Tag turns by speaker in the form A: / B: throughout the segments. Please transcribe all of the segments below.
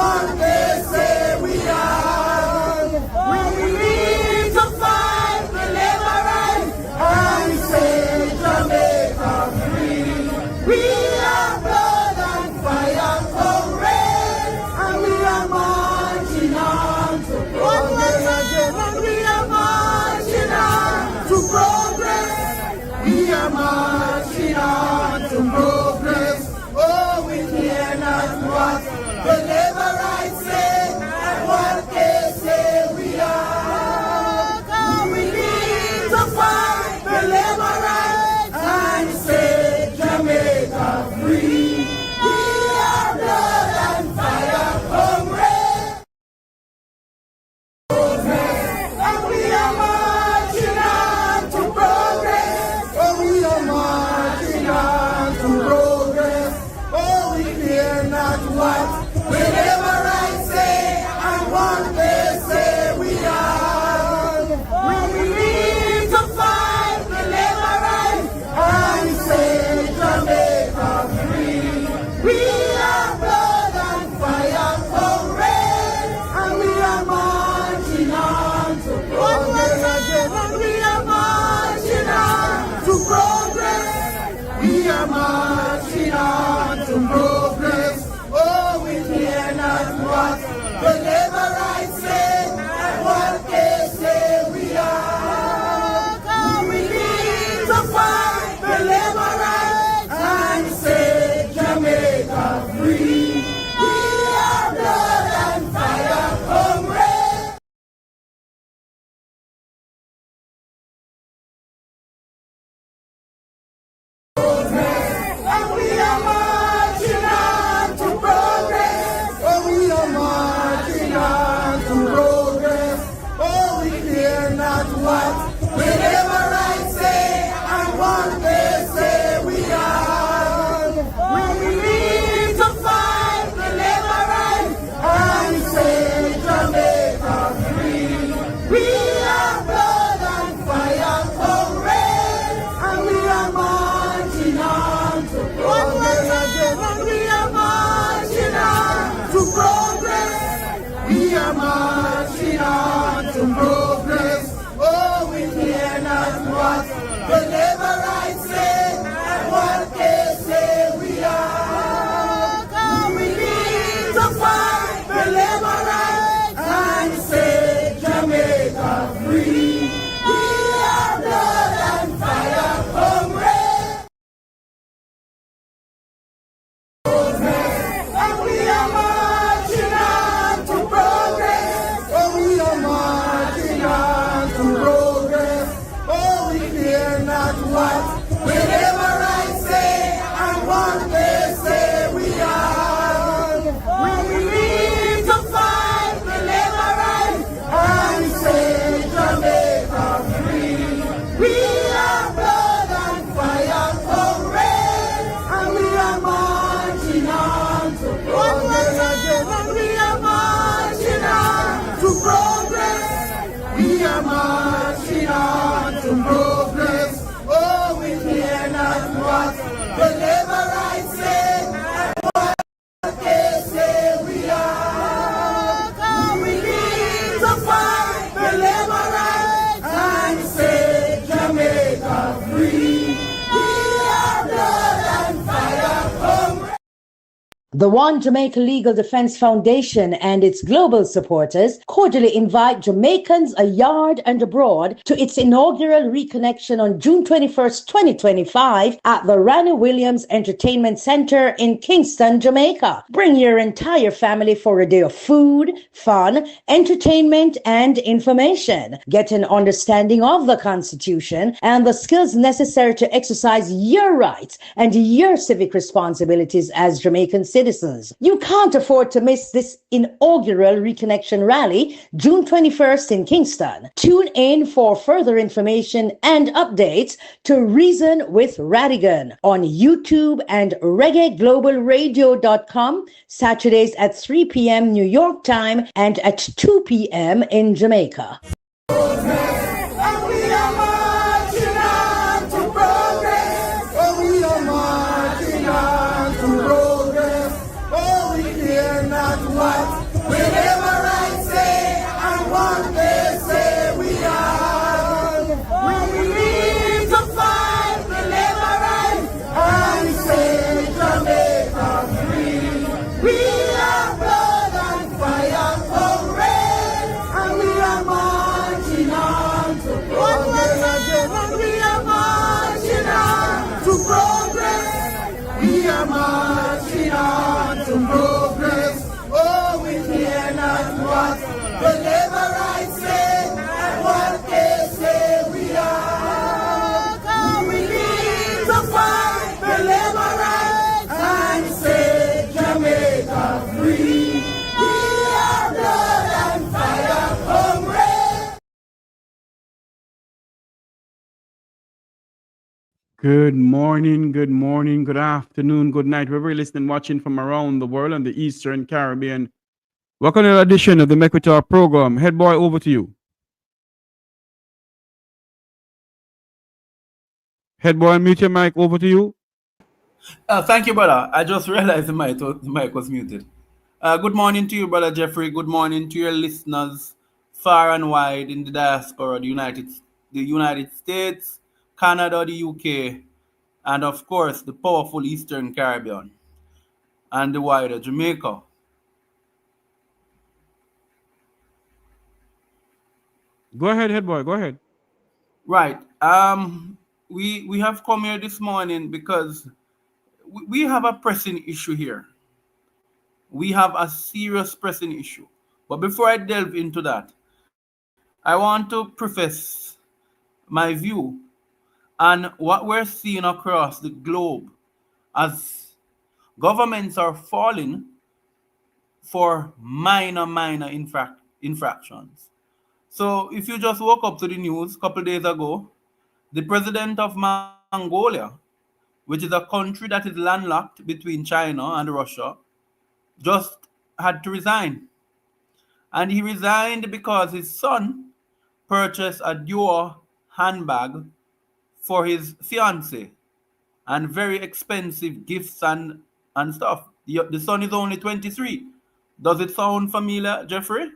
A: what they say we are. We need to fight for labor rights and say Jamaica free. We are blood and fire comrades, and we are marching on to progress. And we are marching on to progress. We are marching on to progress. Oh, we hear not what the labor rights say and what they say we are. We need to fight the labor rights and say Jamaica free. We are blood and fire comrades, and we are marching on to progress. Oh, we are marching on to progress. Oh, we fear not what the labor rights say and what they say we are. We need to fight the labor rights and say Jamaica free. We are blood and fire comrades, and we are marching on to progress. And we are marching on to progress. We are marching on to progress. Oh, we hear not what the labor rights say and what they say we are. We need to fight the labor rights and say Jamaica free. We are blood and fire comrades. And we are marching on to progress. Oh, we are marching on to progress. Oh, we fear not what the labor rights say and what they say we are. We need to fight the labor rights and say Jamaica free. We are blood and fire comrades, and we are marching on to progress. And we are marching on to progress. We are marching on to progress. Oh, we hear not what the labor rights say and what they say we are. We need to fight the labor rights and say Jamaica free. We are blood and fire comrades, and we are marching on to progress. Oh, we are marching on to progress. Oh, we fear not what the labor rights say and what they say we are. We need to fight the labor rights and say Jamaica free. We are blood and fire comrades, and we are marching on to progress. And we are marching on to progress. We are marching on to progress. Oh, we hear not what the labor rights say and what they say we are. We need to fight the labor rights and say Jamaica free. We are blood and fire comrades.
B: The One Jamaica Legal Defense Foundation and its global supporters cordially invite Jamaicans ayard and abroad to its inaugural reconnection on June 21st, 2025 at the Ranny Williams Entertainment Center in Kingston, Jamaica. Bring your entire family for a day of food, fun, entertainment, and information. Get an understanding of the Constitution and the skills necessary to exercise your rights and your civic responsibilities as Jamaican citizens. You can't afford to miss this inaugural Reconnection Rally, June 21st in Kingston. Tune in for further information and updates to Reason with Radigan on YouTube and reggaeglobalradio.com, Saturdays at 3 p.m. New York time and at 2 p.m. in Jamaica.
A: And we are marching on to progress. Oh, we are marching on to progress. Oh, we fear not what
C: good afternoon, good night, wherever you're listening, watching from around the world and the Eastern Caribbean. Welcome to another edition of the Mequitar program. Head boy, over to you. Head boy, mute your mic, over to you.
A: Thank you, brother. I just realized the mic was muted. Good morning to you, brother Jeffrey. Good morning to your listeners far and wide in the diaspora, the United States, Canada, the UK, and of course the powerful Eastern Caribbean and the wider Jamaica.
C: Go ahead, head boy, go ahead.
A: Right. We have come here this morning because we have a pressing issue here. We have a serious pressing issue. But before I delve into that, I want to preface my view on what we're seeing across the globe as governments are falling for minor infractions. So if you just woke up to the news a couple days ago, the president of Mongolia, which is a country that is landlocked between China and Russia, just had to resign. And he resigned because his son purchased a Dior handbag for his fiance and very expensive gifts and stuff. The son is only 23. Does it sound familiar, Jeffrey?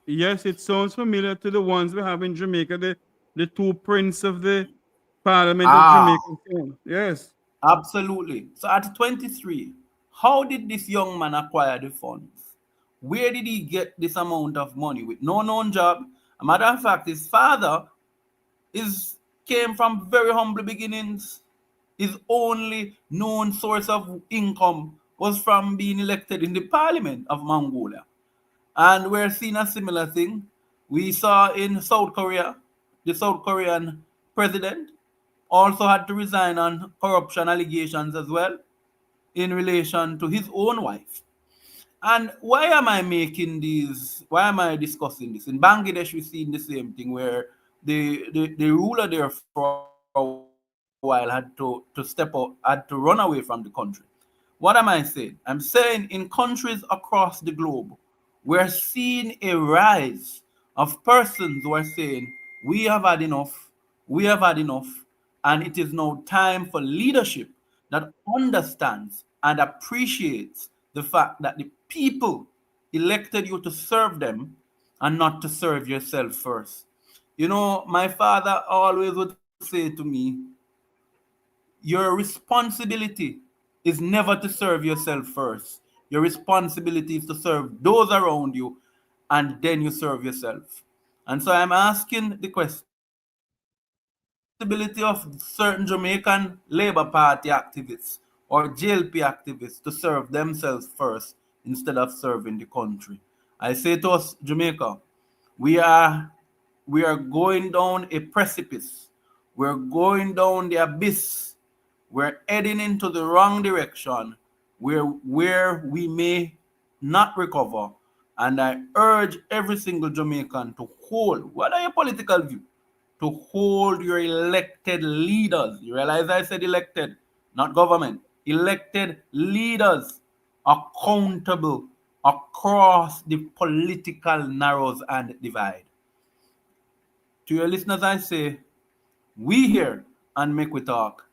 C: Yes, it sounds familiar to the ones we have in Jamaica, the two prince of the Parliament of
A: Ah,
C: Jamaica. Yes.
A: absolutely. So at 23, how did this young man acquire the funds? Where did he get this amount of money with no known job? A matter of fact, his father is came from very humble beginnings. His only known source of income was from being elected in the parliament of Mongolia. And we're seeing a similar thing. We saw in South Korea, the South Korean president also had to resign on corruption allegations as well in relation to his own wife. And why am I making these? Why am I discussing this? In Bangladesh, we've seen the same thing where the ruler there for a while had to step out, had to run away from the country. What am I saying? I'm saying in countries across the globe, we're seeing a rise of persons who are saying, we have had enough, we have had enough, and it is now time for leadership that understands and appreciates the fact that the people elected you to serve them and not to serve yourself first. You know, my father always would say to me, your responsibility is never to serve yourself first. Your responsibility is to serve those around you and then you serve yourself. And so I'm asking the question, is it the responsibility of certain Jamaican Labour Party activists or JLP activists to serve themselves first instead of serving the country? I say to us, Jamaica, we are we are going down a precipice. We're going down the abyss. We're heading into the wrong direction where we may not recover. And I urge every single Jamaican to hold, what are your political view? To hold your elected leaders. You realize I said elected, not government. Elected leaders accountable across the political narrows and divide. To your listeners, I say, we here and Make We Talk,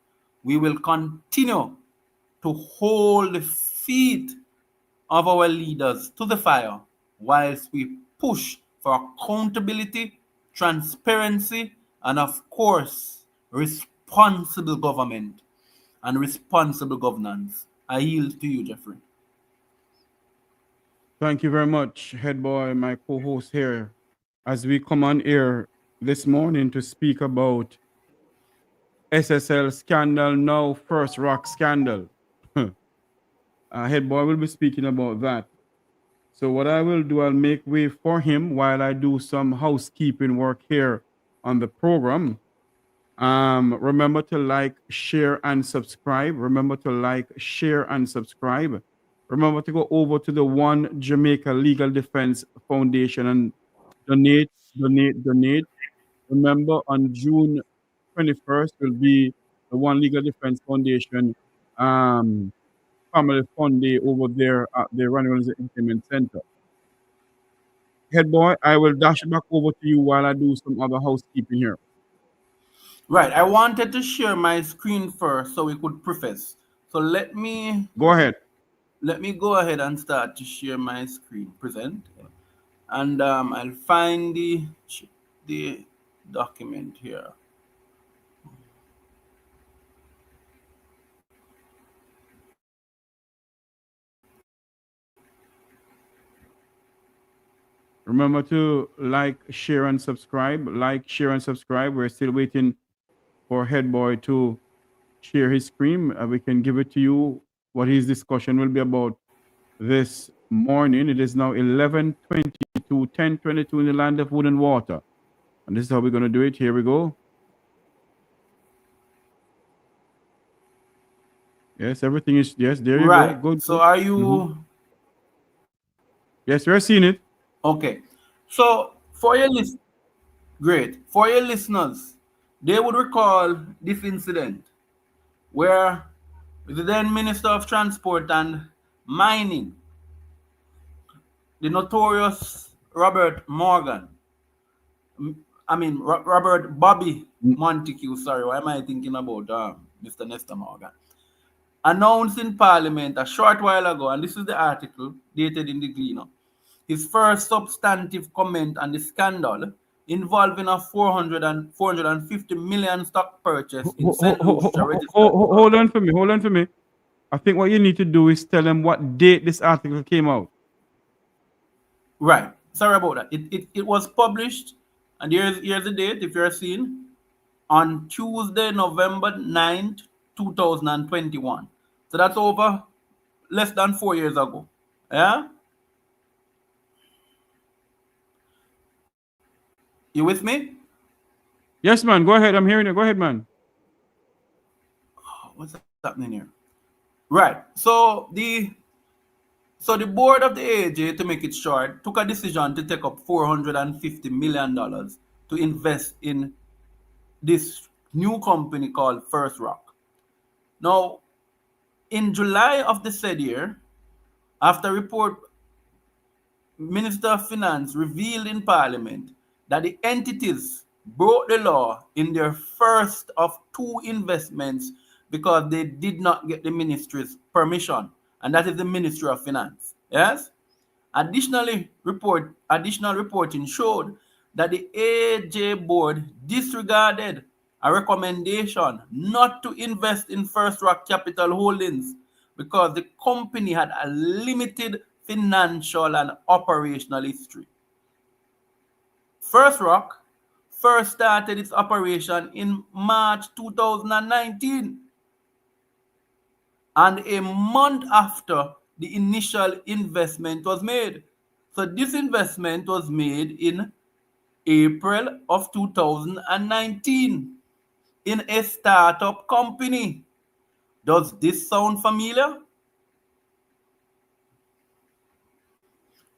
A: we will continue to hold the feet of our leaders to the fire whilst we push for accountability, transparency, and of course, responsible government and responsible governance. I yield to you, Jeffrey.
C: Thank you very much, head boy, my co-host here, as we come on air this morning to speak about SSL scandal, now First Rock scandal. Head boy will be speaking about that. So what I will do, I'll make way for him while I do some housekeeping work here on the program. Remember to like, share, and subscribe. Remember to like, share, and subscribe. Remember to go over to the One Jamaica Legal Defense Foundation and donate, donate, donate. Remember, on June 21st will be the One Legal Defense Foundation Family Fun Day over there at the Runway Entertainment Center. Head boy, I will dash it back over to you while I do some other housekeeping here.
D: Right. I wanted to share my screen first so we could preface. So
C: Go ahead.
D: let me go ahead and start to share my screen. Present, and I'll find the document here.
C: Remember to like, share, and subscribe. Like, share, and subscribe. We're still waiting for Head Boy to share his screen. We can give it to you what his discussion will be about this morning. It is now 11:22, 10:22 in the land of wood and water. And this is how we're going to do it. Here we go. Yes, everything is, yes, there you
D: Right.
C: go. Good.
D: So
C: good.
D: are you
C: Yes, we're seeing it.
D: okay? So for your list, great. For your listeners, they would recall this incident where the then Minister of Transport and Mining, the notorious Robert Morgan, Robert Bobby
C: Mm.
D: Montague, sorry, why am I thinking about Mr. Nestor Morgan, announced in Parliament a short while ago, and this is the article dated in the Gleaner, his first substantive comment on the scandal involving a 450 million stock purchase in St. Lucia registered.
C: Hold on for me. Hold on for me. I think what you need to do is tell them what date this article came out.
D: Right. Sorry about that. It was published, and here's the date, if you're seeing, on Tuesday, November 9th, 2021. So that's over less than 4 years ago. Yeah? You with me?
C: Yes, man. Go ahead. I'm hearing you. Go ahead, man.
D: What's happening here? Right. So the board of the AJ, to make it short, took a decision to take up $450 million to invest in this new company called First Rock. Now, in July of the said year, after report, Minister of Finance revealed in Parliament that the entities broke the law in their first of two investments because they did not get the ministry's permission, and that is the Ministry of Finance. Yes? Additional reporting showed that the AJ board disregarded a recommendation not to invest in First Rock Capital Holdings because the company had a limited financial and operational history. First Rock first started its operation in March 2019, and a month after the initial investment was made. So this investment was made in April of 2019 in a startup company. Does this sound familiar?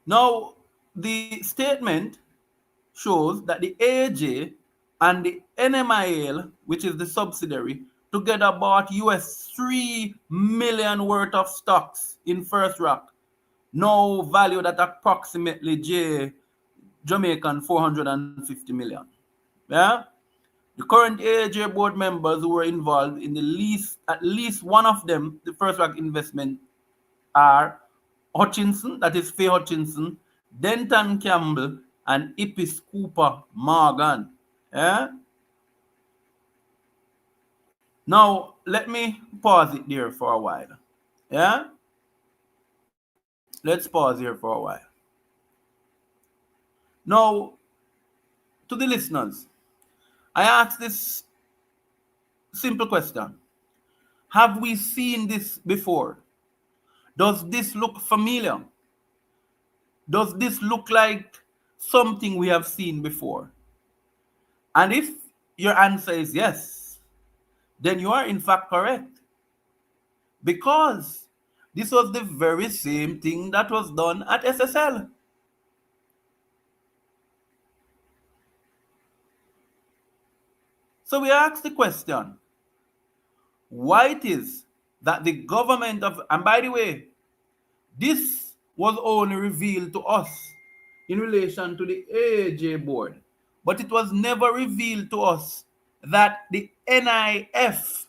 D: Now, the statement shows that the AJ and the NMIL, which is the subsidiary, together bought US 3 million worth of stocks in First Rock, now valued at approximately Jamaican 450 million. Yeah? The current AJ board members who were involved in at least one of them, the First Rock investment, are Hutchinson, that is Faye Hutchinson, Denton Campbell, and Ipis Cooper Morgan. Yeah? Now, let me pause it there for a while. Yeah? Let's pause here for a while. Now, to the listeners, I ask this simple question. Have we seen this before? Does this look familiar? Does this look like something we have seen before? And if your answer is yes, then you are in fact correct. Because this was the very same thing that was done at SSL. So we ask the question, why it is that the government of, and by the way, this was only revealed to us in relation to the AAJ board, but it was never revealed to us that the NIF,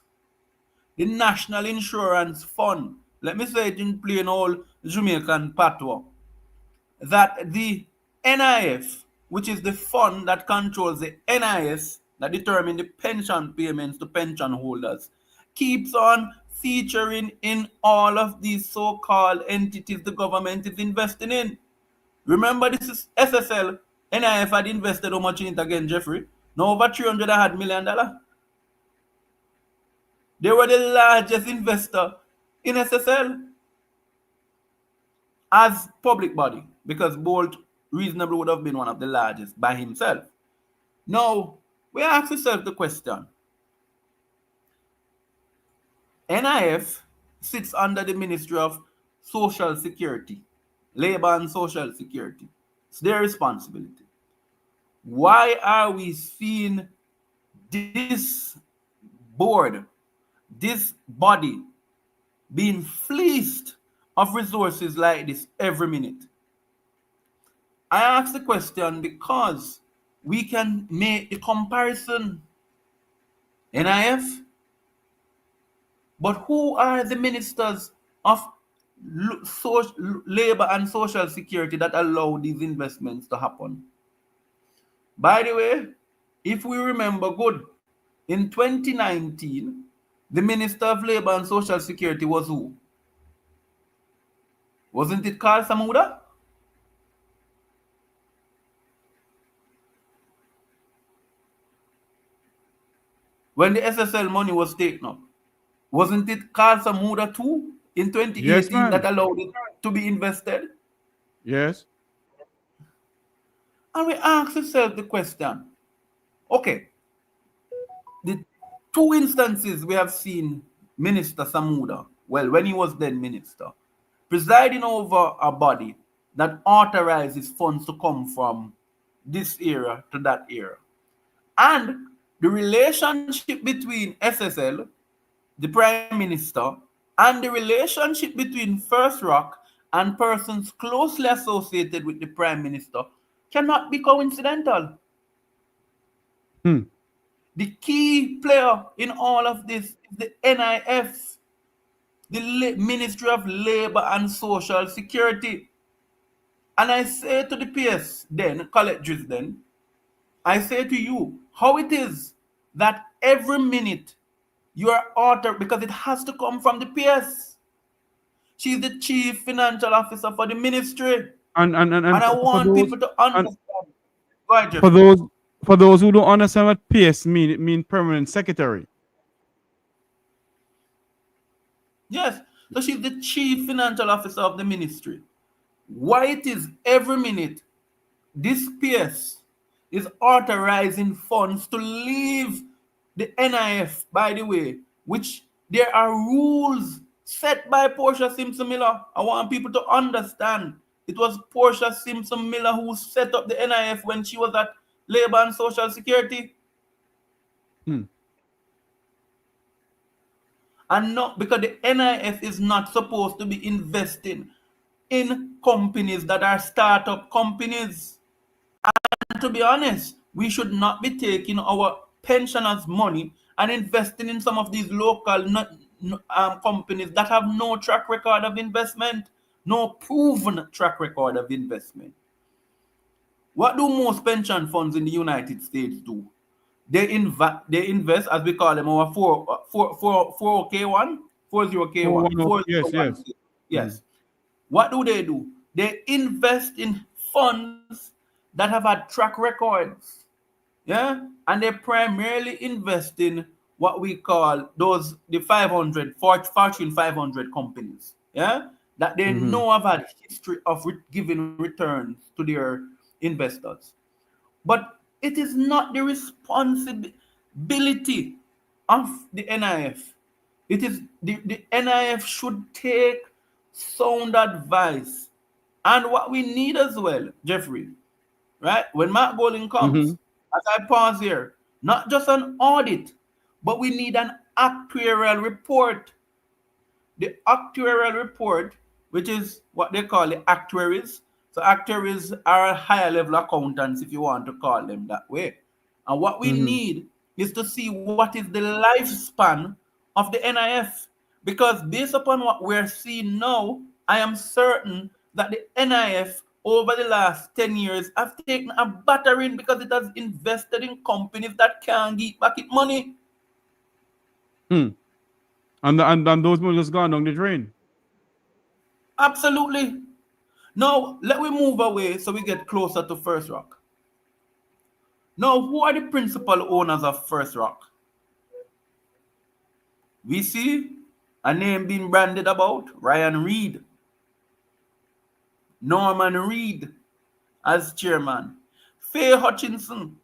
D: the National Insurance Fund, let me say it in plain old Jamaican patois, that the NIF, which is the fund that controls the NIS, that determine the pension payments to pension holders, keeps on featuring in all of these so-called entities the government is investing in. Remember, this is SSL. NIF had invested how much in it again, Jeffrey? Now over $300 million. They were the largest investor in SSL as public body, because Bolt reasonably would have been one of the largest by himself. Now, we ask ourselves the question, NIF sits under the Ministry of Social Security, Labor and Social Security. It's their responsibility. Why are we seeing this board, this body, being fleeced of resources like this every minute? I ask the question because we can make the comparison. NIF, but who are the ministers of labor and social security that allow these investments to happen? By the way, if we remember good, in 2019, the Minister of Labor and Social Security was who? Wasn't it Carl Samuda? When the SSL money was taken up, wasn't it Carl Samuda too in 2018
C: Yes,
D: that
C: man.
D: allowed it to be invested?
C: Yes.
D: And we ask ourselves the question, okay, the two instances we have seen Minister Samuda, well, when he was then minister, presiding over a body that authorizes funds to come from this era to that era. And the relationship between SSL, the Prime Minister, and the relationship between First Rock and persons closely associated with the Prime Minister cannot be coincidental.
C: Hmm.
D: The key player in all of this is the NIF, the Ministry of Labor and Social Security. And I say to the PS then, colleges then, I say to you, how it is that every minute you are authored, because it has to come from the PS. She's the chief financial officer for the ministry.
C: And
D: And I
C: for
D: want
C: those
D: people to
C: and
D: understand. Go ahead,
C: for
D: Jeffrey.
C: those for those who don't understand what PS mean, it mean permanent secretary.
D: Yes. So she's the chief financial officer of the ministry. Why it is every minute this PS is authorizing funds to leave the NIF, by the way, which there are rules set by Portia Simpson Miller. I want people to understand. It was Portia Simpson Miller who set up the NIF when she was at Labor and Social Security.
C: Hmm.
D: And not because the NIF is not supposed to be investing in companies that are startup companies. And to be honest, we should not be taking our pensioners' money and investing in some of these local companies that have no track record of investment, no proven track record of investment. What do most pension funds in the United States do? They invest, as we call them, our 40K1, 40K1,
C: 410. Yes,
D: 401.
C: yes. Hmm.
D: Yes. What do? They invest in funds that have had track records. Yeah. And they primarily invest in what we call the 500, Fortune 500 companies. Yeah. That they
C: Mm-hmm.
D: know have had history of giving returns to their investors. But it is not the responsibility of the NIF. It is the NIF should take sound advice. And what we need as well, Jeffrey, right? When Mark Golding
C: Mm-hmm.
D: comes, as I pause here, Not just an audit, but we need an actuarial report. The actuarial report, which is what they call the actuaries. So actuaries are higher level accountants, if you want to call them that way. And what we
C: Mm-hmm.
D: need is to see what is the lifespan of the NIF. Because based upon what we're seeing now, I am certain that the NIF over the last 10 years have taken a battering because it has invested in companies that can't get back its money.
C: Hmm. And those money just gone down the drain.
D: Absolutely. Now, let we move away so we get closer to First Rock. Now, who are the principal owners of First Rock? We see a name being branded about Ryan Reed, Norman Reed as chairman, Faye Hutchinson,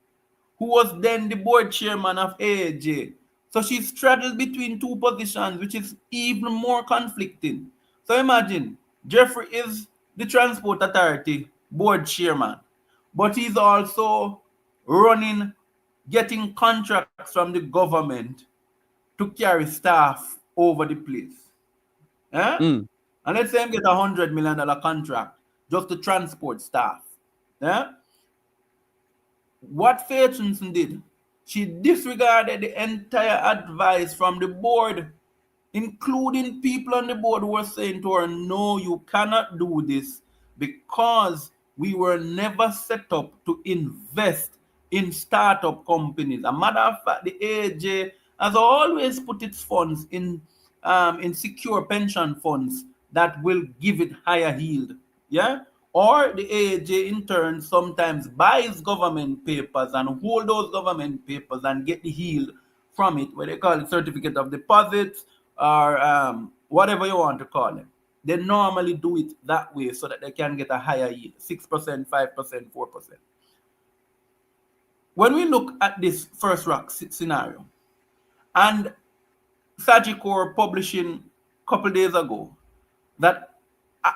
D: who was then the board chairman of AAJ. So she straddled between two positions, which is even more conflicting. So imagine, Jeffrey is the Transport Authority board chairman, but he's also running, getting contracts from the government to carry staff over the place. Eh?
C: Mm.
D: And let's say him get $100 million contract just to transport staff. Eh? What Faye Hutchinson did, she disregarded the entire advice from the board, including people on the board who were saying to her, no, you cannot do this because we were never set up to invest in startup companies. A matter of fact, the AJ has always put its funds in secure pension funds that will give it higher yield. Yeah? Or the AJ in turn sometimes buys government papers and hold those government papers and get the yield from it, what they call it certificate of deposit or whatever you want to call it. They normally do it that way so that they can get a higher yield, 6%, 5%, 4%. When we look at this First Rock scenario, and Sagicor publishing a couple days ago that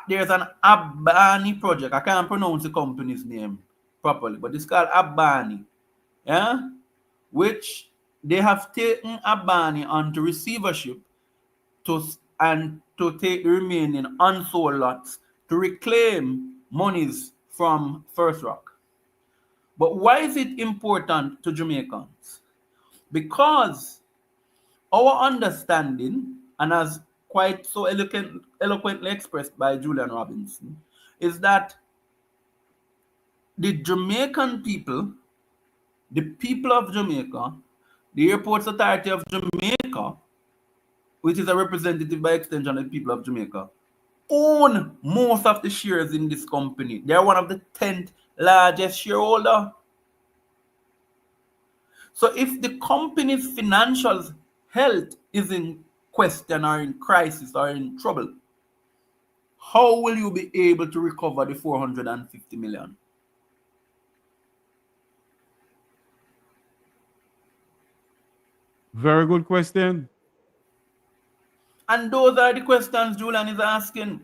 D: there's an Abani project. I can't pronounce the company's name properly, but it's called Abani. Yeah? Which they have taken Abani onto receivership to take the remaining unsold lots to reclaim monies from First Rock. But why is it important to Jamaicans? Because our understanding, and as quite so eloquently expressed by Julian Robinson, is that the Jamaican people, the people of Jamaica, the Airports Authority of Jamaica, which is a representative by extension of the people of Jamaica, own most of the shares in this company. They are one of the 10th largest shareholder. So if the company's financial health is in question or in crisis or in trouble, how will you be able to recover the 450 million?
C: Very good question.
D: And those are the questions Julian is asking.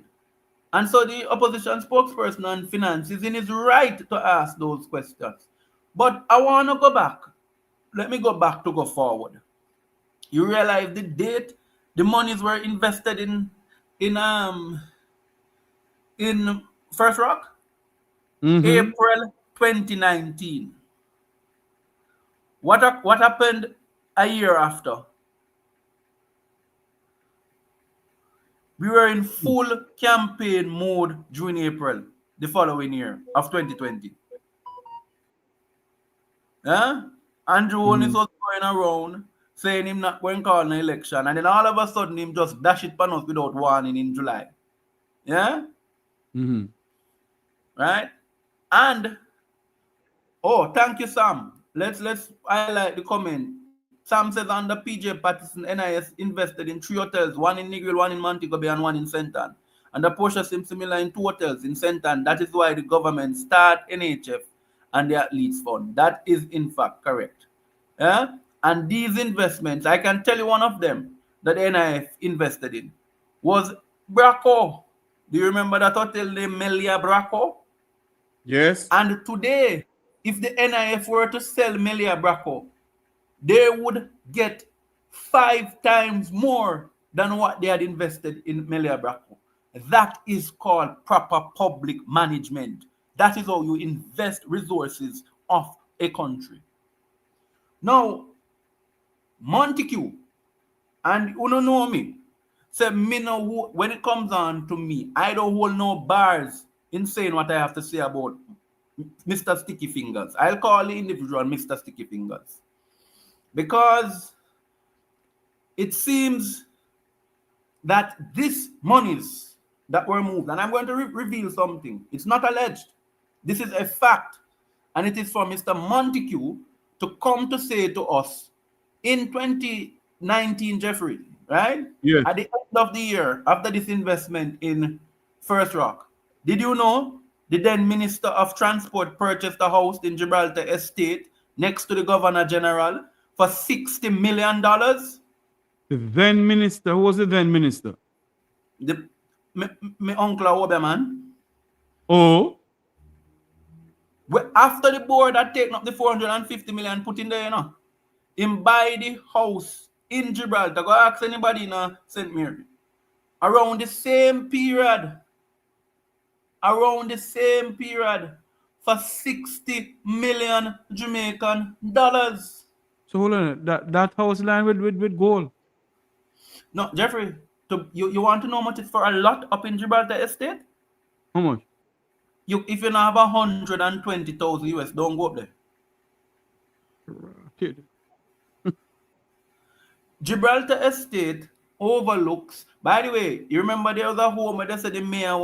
D: And so the opposition spokesperson on finance is in his right to ask those questions. But I want to go back. Let me go back to go forward. You realize the date the monies were invested in First Rock?
C: Mm-hmm.
D: April 2019. What happened a year after? We were in full campaign mode during April the following year of 2020. Yeah? Andrew Onis
C: Mm-hmm.
D: was going around saying him not going to call an election, and then all of a sudden him just dash it pan us without warning in July. Yeah?
C: Mm-hmm.
D: Right? And oh, thank you, Sam. Let's highlight the comment. Sam says under PJ Patterson, NIS invested in 3 hotels, one in Negril, one in Montego Bay, and one in Sentan. And the Porsche seems similar in 2 hotels in Sentan. That is why the government start NHF and the athletes fund. That is in fact correct. Yeah? And these investments, I can tell you one of them that NIF invested in was Braco. Do you remember that hotel named Melia Braco?
C: Yes.
D: And today, if the NIF were to sell Melia Braco, they would get 5 times more than what they had invested in Melia Bracco. That is called proper public management. That is how you invest resources of a country. Now, Montague, and you don't know me, say me no, when it comes on to me, I don't hold no bars in saying what I have to say about Mr. Sticky Fingers. I'll call the individual Mr. Sticky Fingers. Because it seems that these monies that were moved, and I'm going to reveal something. It's not alleged. This is a fact. And it is for Mr. Montague to come to say to us in 2019, Jeffrey, right?
C: Yes.
D: At the end of the year, after this investment in First Rock, did you know the then Minister of Transport purchased a house in Gibraltar Estate next to the Governor General for $60 million?
C: The then minister, who was the then minister?
D: My uncle Oberman.
C: Oh,
D: After the board had taken up the 450 million put in there, you know, him buy the house in Gibraltar. Go ask anybody in St. Mary. Around the same period, for 60 million Jamaican dollars.
C: so hold on. That house line with gold.
D: No, Jeffrey, you want to know how much it's for a lot up in Gibraltar Estate?
C: How much?
D: If you now have 120,000 US, don't go up there. Gibraltar Estate overlooks. By the way, you remember there was a home where they said the mayor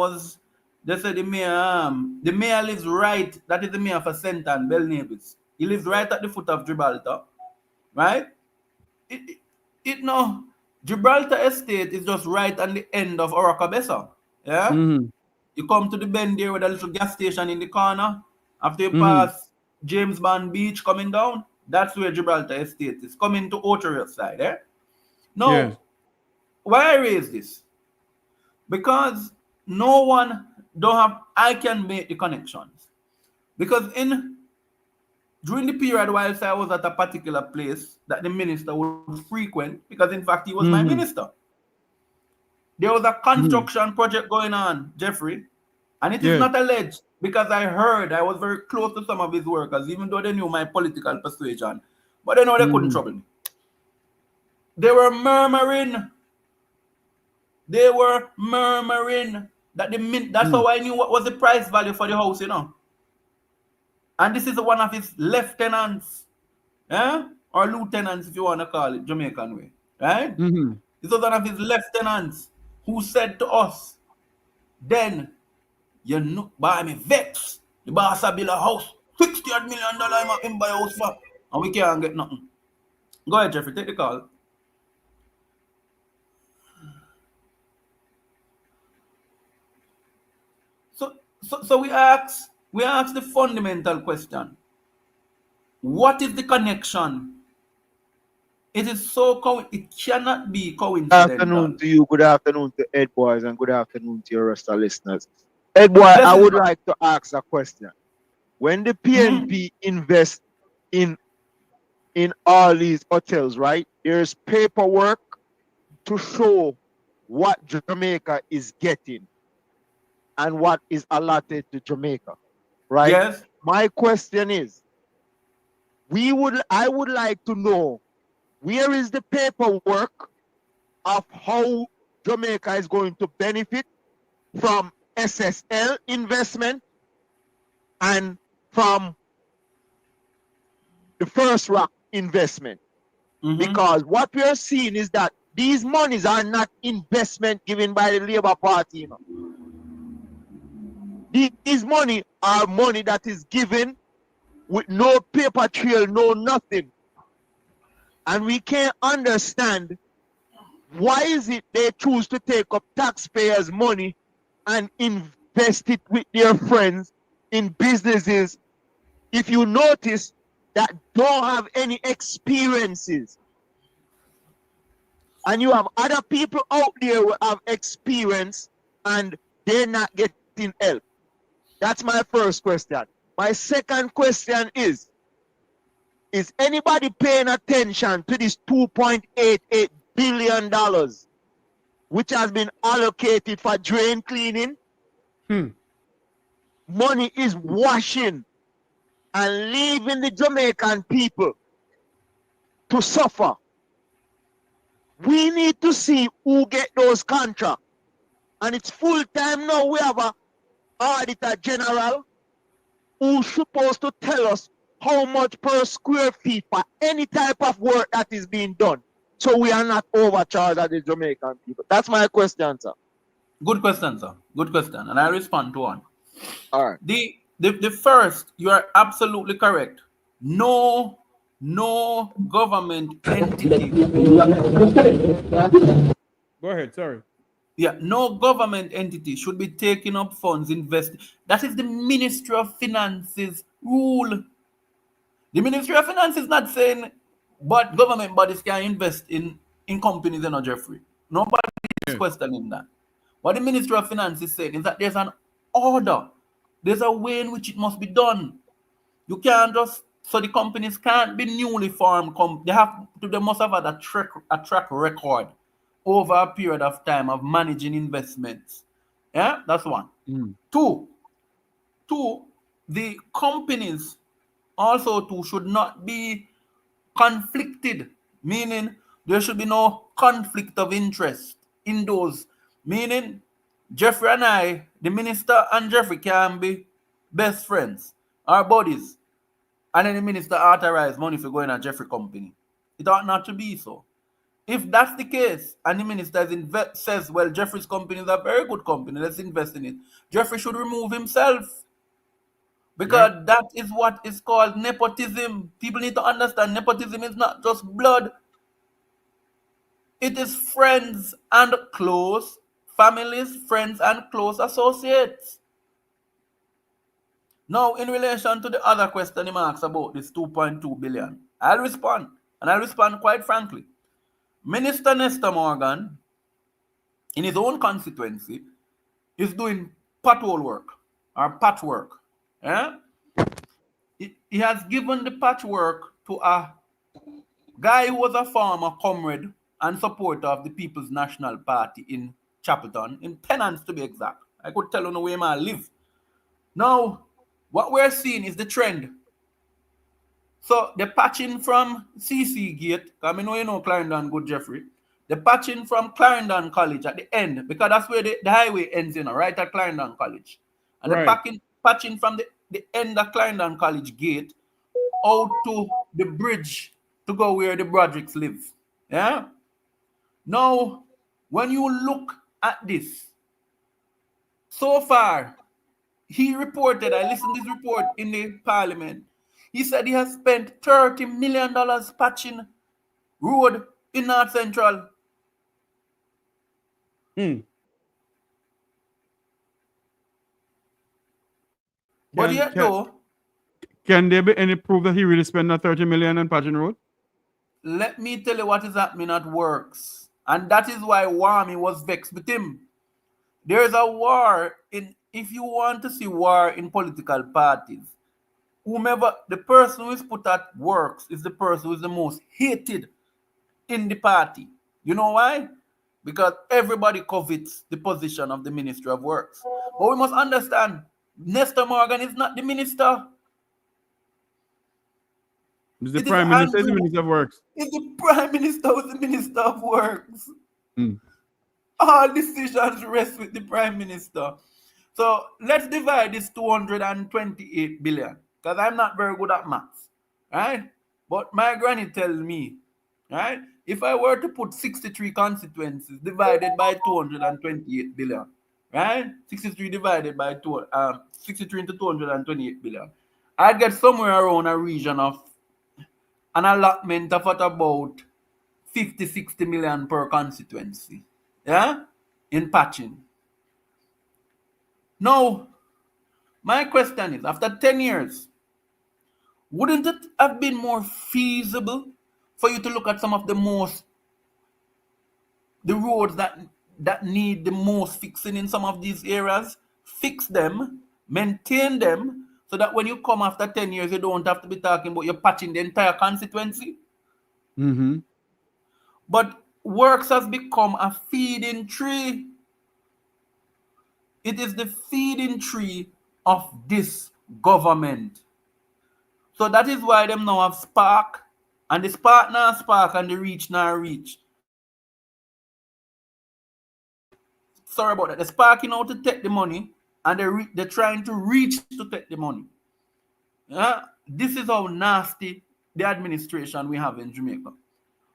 D: lives right. That is the mayor for St. Ann, Belnavis. He lives right at the foot of Gibraltar, right? No, Gibraltar Estate is just right on the end of Oracabessa. Yeah.
C: Mm-hmm.
D: You come to the bend there with a little gas station in the corner. After you pass James Bond Beach coming down, that's where Gibraltar Estate is. Coming to Ocho side, eh? Now,
C: Yes.
D: why I raise this? Because no one I can make the connections. Because during the period whilst I was at a particular place that the minister would frequent, because in fact he was my minister, there was a construction project going on, Jeffrey, and it is not alleged because I was very close to some of his workers, even though they knew my political persuasion, but they know they couldn't trouble me. They were murmuring that that's how I knew what was the price value for the house, you know. And this is one of his lieutenants, or lieutenants if you want to call it Jamaican way, right? This was one of his lieutenants who said to us, then, you know, buy me vex. The boss a build a house, $60 million in buy a house for, and we can't get nothing. Go ahead, Jeffrey, take the call. So we ask the fundamental question. What is the connection? It is it cannot be coincidental.
E: Good afternoon to you, good afternoon to Ed Boys, and good afternoon to your rest of listeners. Ed Boy, I would like to ask a question. When the PNP invest in all these hotels, right, there's paperwork to show what Jamaica is getting and what is allotted to Jamaica, right?
D: Yes.
E: My question is, I would like to know, where is the paperwork of how Jamaica is going to benefit from SSL investment and from the First Rock investment? Because what we are seeing is that these monies are not investment given by the Labour Party. You know? These money are money that is given with no paper trail, no nothing. And we can't understand why is it they choose to take up taxpayers' money and invest it with their friends in businesses, if you notice, that don't have any experiences. And you have other people out there who have experience and they're not getting help. That's my first question. My second question is, Is anybody paying attention to this $2.88 billion which has been allocated for drain cleaning? Money is washing and leaving the Jamaican people to suffer. We need to see who get those contracts. And it's full time now. We have a auditor general who's supposed to tell us how much per square feet for any type of work that is being done. So we are not overcharged as the Jamaican people. That's my question, sir.
D: Good question, sir. Good question. And I respond to one.
E: All right.
D: The first, you are absolutely correct. No government entity.
C: Go ahead, sorry.
D: Yeah, no government entity should be taking up funds, invest. That is the Ministry of Finance's rule. The Ministry of Finance is not saying, but government bodies can invest in companies, Jeffrey. Nobody is questioning that. What the Ministry of Finance is saying is that there's an order. There's a way in which it must be done. You can't just, so the companies can't be newly formed. They must have had a track record over a period of time of managing investments. Yeah, that's one. Two, the companies also should not be conflicted, meaning there should be no conflict of interest in those. Meaning, Jeffrey and I, the minister and Jeffrey can be best friends or buddies, and then the minister authorized money for going to Jeffrey company. It ought not to be so. If that's the case, and the minister says, well, Jeffrey's company is a very good company, let's invest in it, Jeffrey should remove himself. Because that is what is called nepotism. People need to understand nepotism is not just blood. It is friends and close families, friends and close associates. Now, in relation to the other question he asks about this 2.2 billion, I'll respond. And I'll respond quite frankly. Minister Nestor Morgan, in his own constituency, is doing patrol work or patchwork. Yeah? He has given the patchwork to a guy who was a former comrade and supporter of the People's National Party in Chapelton, in Penance to be exact. I could tell you where I live. Now, what we're seeing is the trend. So the patching from CC Gate, because I know you know Clarendon good, Jeffrey. The patching from Clarendon College at the end, because that's where the highway ends, right at Clarendon College. And the patching from the end of Clarendon College gate out to the bridge to go where the Brodricks live. Yeah? Now, when you look at this, so far, he reported, I listened to his report in the parliament, he said he has spent $30 million patching road in North Central. But yet though,
C: can there be any proof that he really spent that 30 million on patching road?
D: Let me tell you what is happening at Works. And that is why Wami was vexed with him. There's a war if you want to see war in political parties, whomever, the person who is put at Works is the person who is the most hated in the party. You know why? Because everybody covets the position of the Ministry of Works. But we must understand, Nestor Morgan is not the minister.
C: It's the Prime Minister, is the Minister of Works.
D: It's the Prime Minister who's the Minister of Works. All decisions rest with the Prime Minister. So let's divide this 228 billion, because I'm not very good at maths, right? But my granny tells me, right, if I were to put 63 constituencies divided by 228 billion, right? 63 divided by 63 into 228 billion, I'd get somewhere around a region of an allotment of at about 50-60 million per constituency, yeah, in patching. Now, my question is, after 10 years, wouldn't it have been more feasible for you to look at some of the roads that need the most fixing in some of these areas, fix them, maintain them, so that when you come after 10 years, you don't have to be talking about you're patching the entire constituency.
C: Mm-hmm.
D: But works has become a feeding tree. It is the feeding tree of this government. So that is why them now have spark, and the spark now spark, and the reach now reach. Sorry about that. They're sparking out to take the money, and they're trying to reach to take the money. Yeah, this is how nasty the administration we have in Jamaica.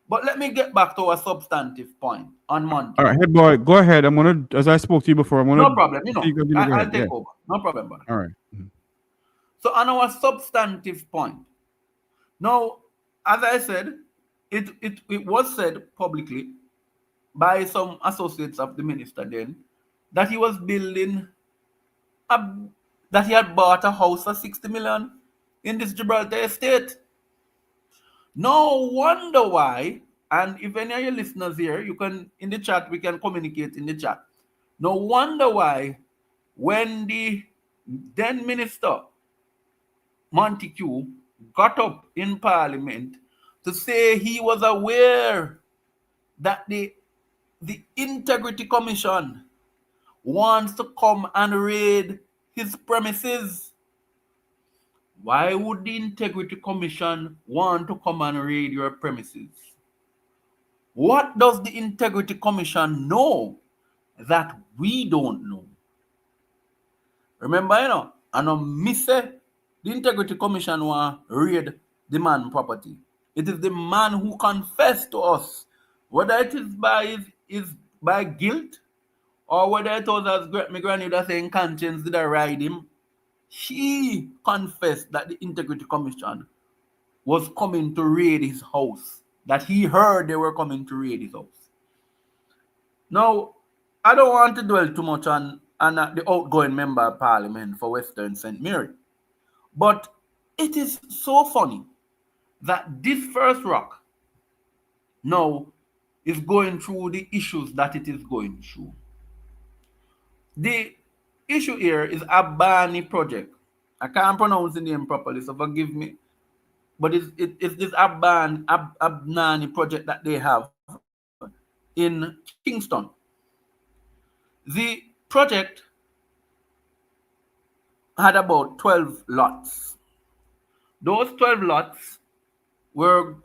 D: But let me get back to a substantive point on Monday.
C: All right, head boy, go ahead. I'm gonna, as I spoke to you before, I'm gonna.
D: No problem. You know,
C: Go
D: I'll
C: ahead.
D: take
C: Yeah.
D: over. No problem, brother.
C: All right.
D: So on our substantive point, now, as I said, it was said publicly by some associates of the minister then that he was building that he had bought a house for 60 million in this Gibraltar estate. No wonder why, and if any of your listeners here, you can in the chat, we can communicate in the chat. No wonder why when the then minister Montague got up in Parliament to say he was aware that the Integrity Commission wants to come and raid his premises. Why would the Integrity Commission want to come and raid your premises? What does the Integrity Commission know that we don't know? Remember, I know the Integrity Commission want raid the man property. It is the man who confessed to us, whether it is by guilt or whether it was as my granny that saying conscience did I ride him. He confessed that the Integrity Commission was coming to raid his house, that he heard they were coming to raid his house. Now, I don't want to dwell too much on the outgoing member of Parliament for Western St. Mary, but it is so funny that this First Rock now is going through the issues that it is going through. The issue here is Abani project. I can't pronounce the name properly, so forgive me. But it's this Abani project that they have in Kingston. The project had about 12 lots. Those 12 lots were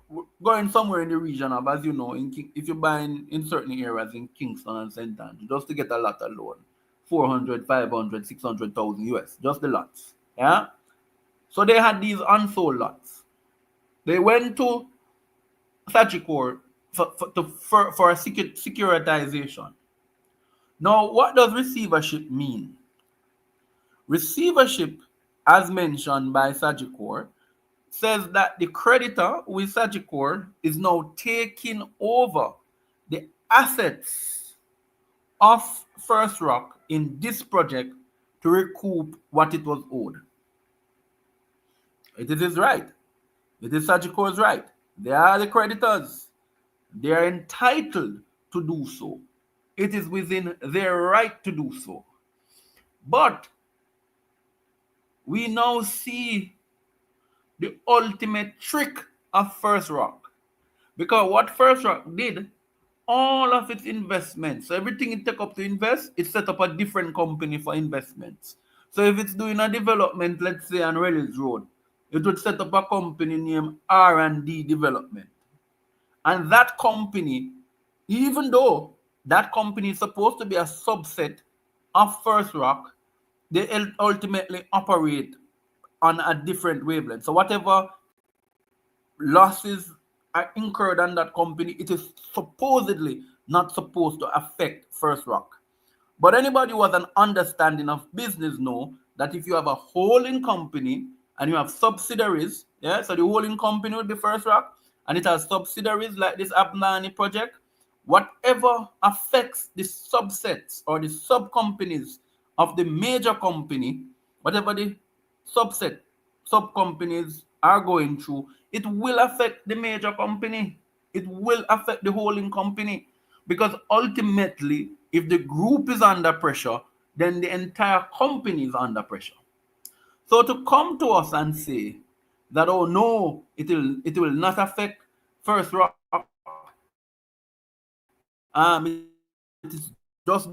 D: going somewhere in the region of, as you know, if you're buying in certain areas in Kingston and St. Andrew, just to get a lot alone, 400, 500, 600,000 US, just the lots. Yeah. So they had these unsold lots. They went to Sagicor for a securitization. Now, what does receivership mean? Receivership, as mentioned by Sagicor, says that the creditor with Sagicor is now taking over the assets of First Rock in this project to recoup what it was owed. It is right. It is Sagicor's right. They are the creditors. They are entitled to do so. It is within their right to do so. But we now see the ultimate trick of First Rock. Because what First Rock did, all of its investments, so everything it took up to invest, it set up a different company for investments. So if it's doing a development, let's say on Rellis Road, it would set up a company named R&D Development. And that company, even though that company is supposed to be a subset of First Rock, they ultimately operate on a different wavelength. So whatever losses are incurred on that company, it is supposedly not supposed to affect First Rock. But anybody who has an understanding of business know that if you have a holding company and you have subsidiaries, yeah, so the holding company would be First Rock, and it has subsidiaries like this Abani project, whatever affects the subsets or the sub-companies of the major company, whatever the sub-companies are going through, it will affect the major company. It will affect the holding company. Because ultimately, if the group is under pressure, then the entire company is under pressure. So to come to us and say that, oh no, it will not affect First Rock, it is just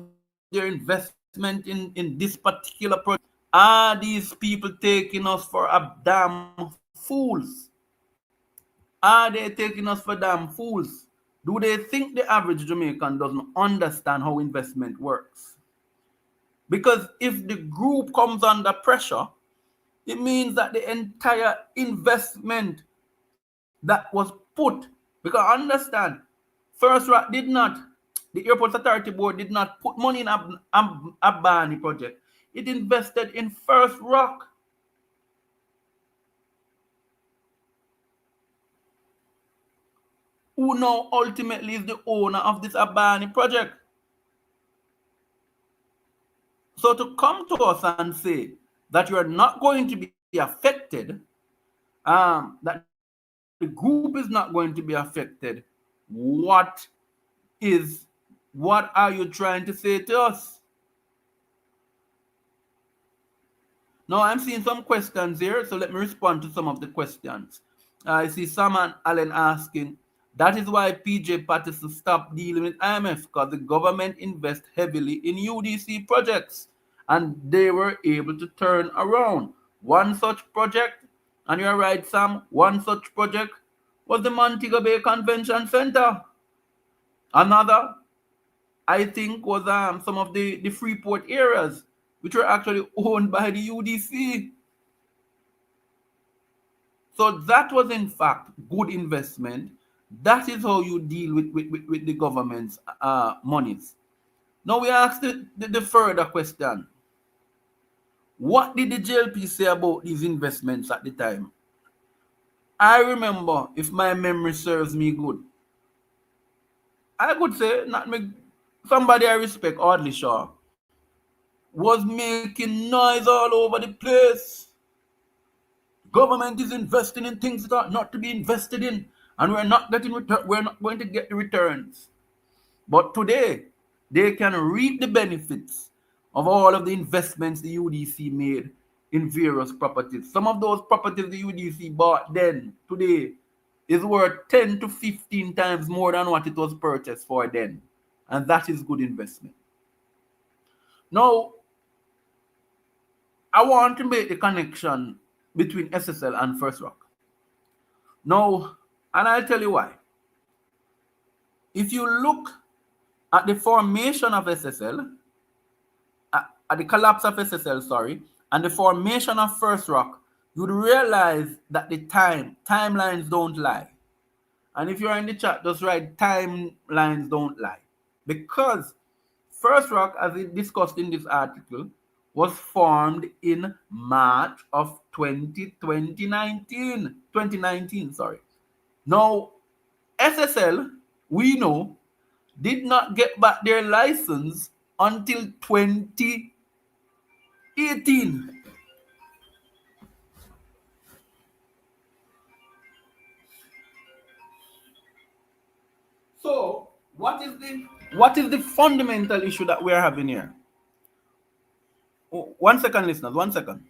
D: their investment in this particular project. Are these people taking us for a damn fools? Are they taking us for damn fools? Do they think the average Jamaican doesn't understand how investment works? Because if the group comes under pressure, it means that the entire investment that was put, because understand, First Rock did not, the Airports Authority Board did not put money in Abani project. It invested in First Rock. Who now ultimately is the owner of this Abani project. So to come to us and say that you are not going to be affected, that the group is not going to be affected, what are you trying to say to us? Now I'm seeing some questions here, so let me respond to some of the questions. I see Sam Allen asking, that is why PJ Patterson stopped dealing with IMF, because the government invests heavily in UDC projects and they were able to turn around. One such project, and you're right, Sam, one such project was the Montego Bay Convention Center. Another, I think, was some of the Freeport areas, which were actually owned by the UDC. So that was in fact good investment. That is how you deal with the government's monies. Now we ask the further question. What did the JLP say about these investments at the time? I remember, if my memory serves me good, I could say somebody I respect, Audley Shaw, was making noise all over the place. Government is investing in things that are not to be invested in, and we're not going to get the returns. But today, they can reap the benefits of all of the investments the UDC made in various properties. Some of those properties the UDC bought then, today, is worth 10 to 15 times more than what it was purchased for then. And that is good investment. Now, I want to make the connection between SSL and First Rock. Now, and I'll tell you why. If you look at the formation of SSL, at the collapse of SSL, sorry, and the formation of First Rock, you'd realize that the timelines don't lie. And if you're in the chat, just write timelines don't lie. Because First Rock, as it discussed in this article, was formed in March of 2019, sorry. Now, SSL, we know, did not get back their license until 2018. So, what is the fundamental issue that we're having here? Oh, 1 second, listeners, 1 second.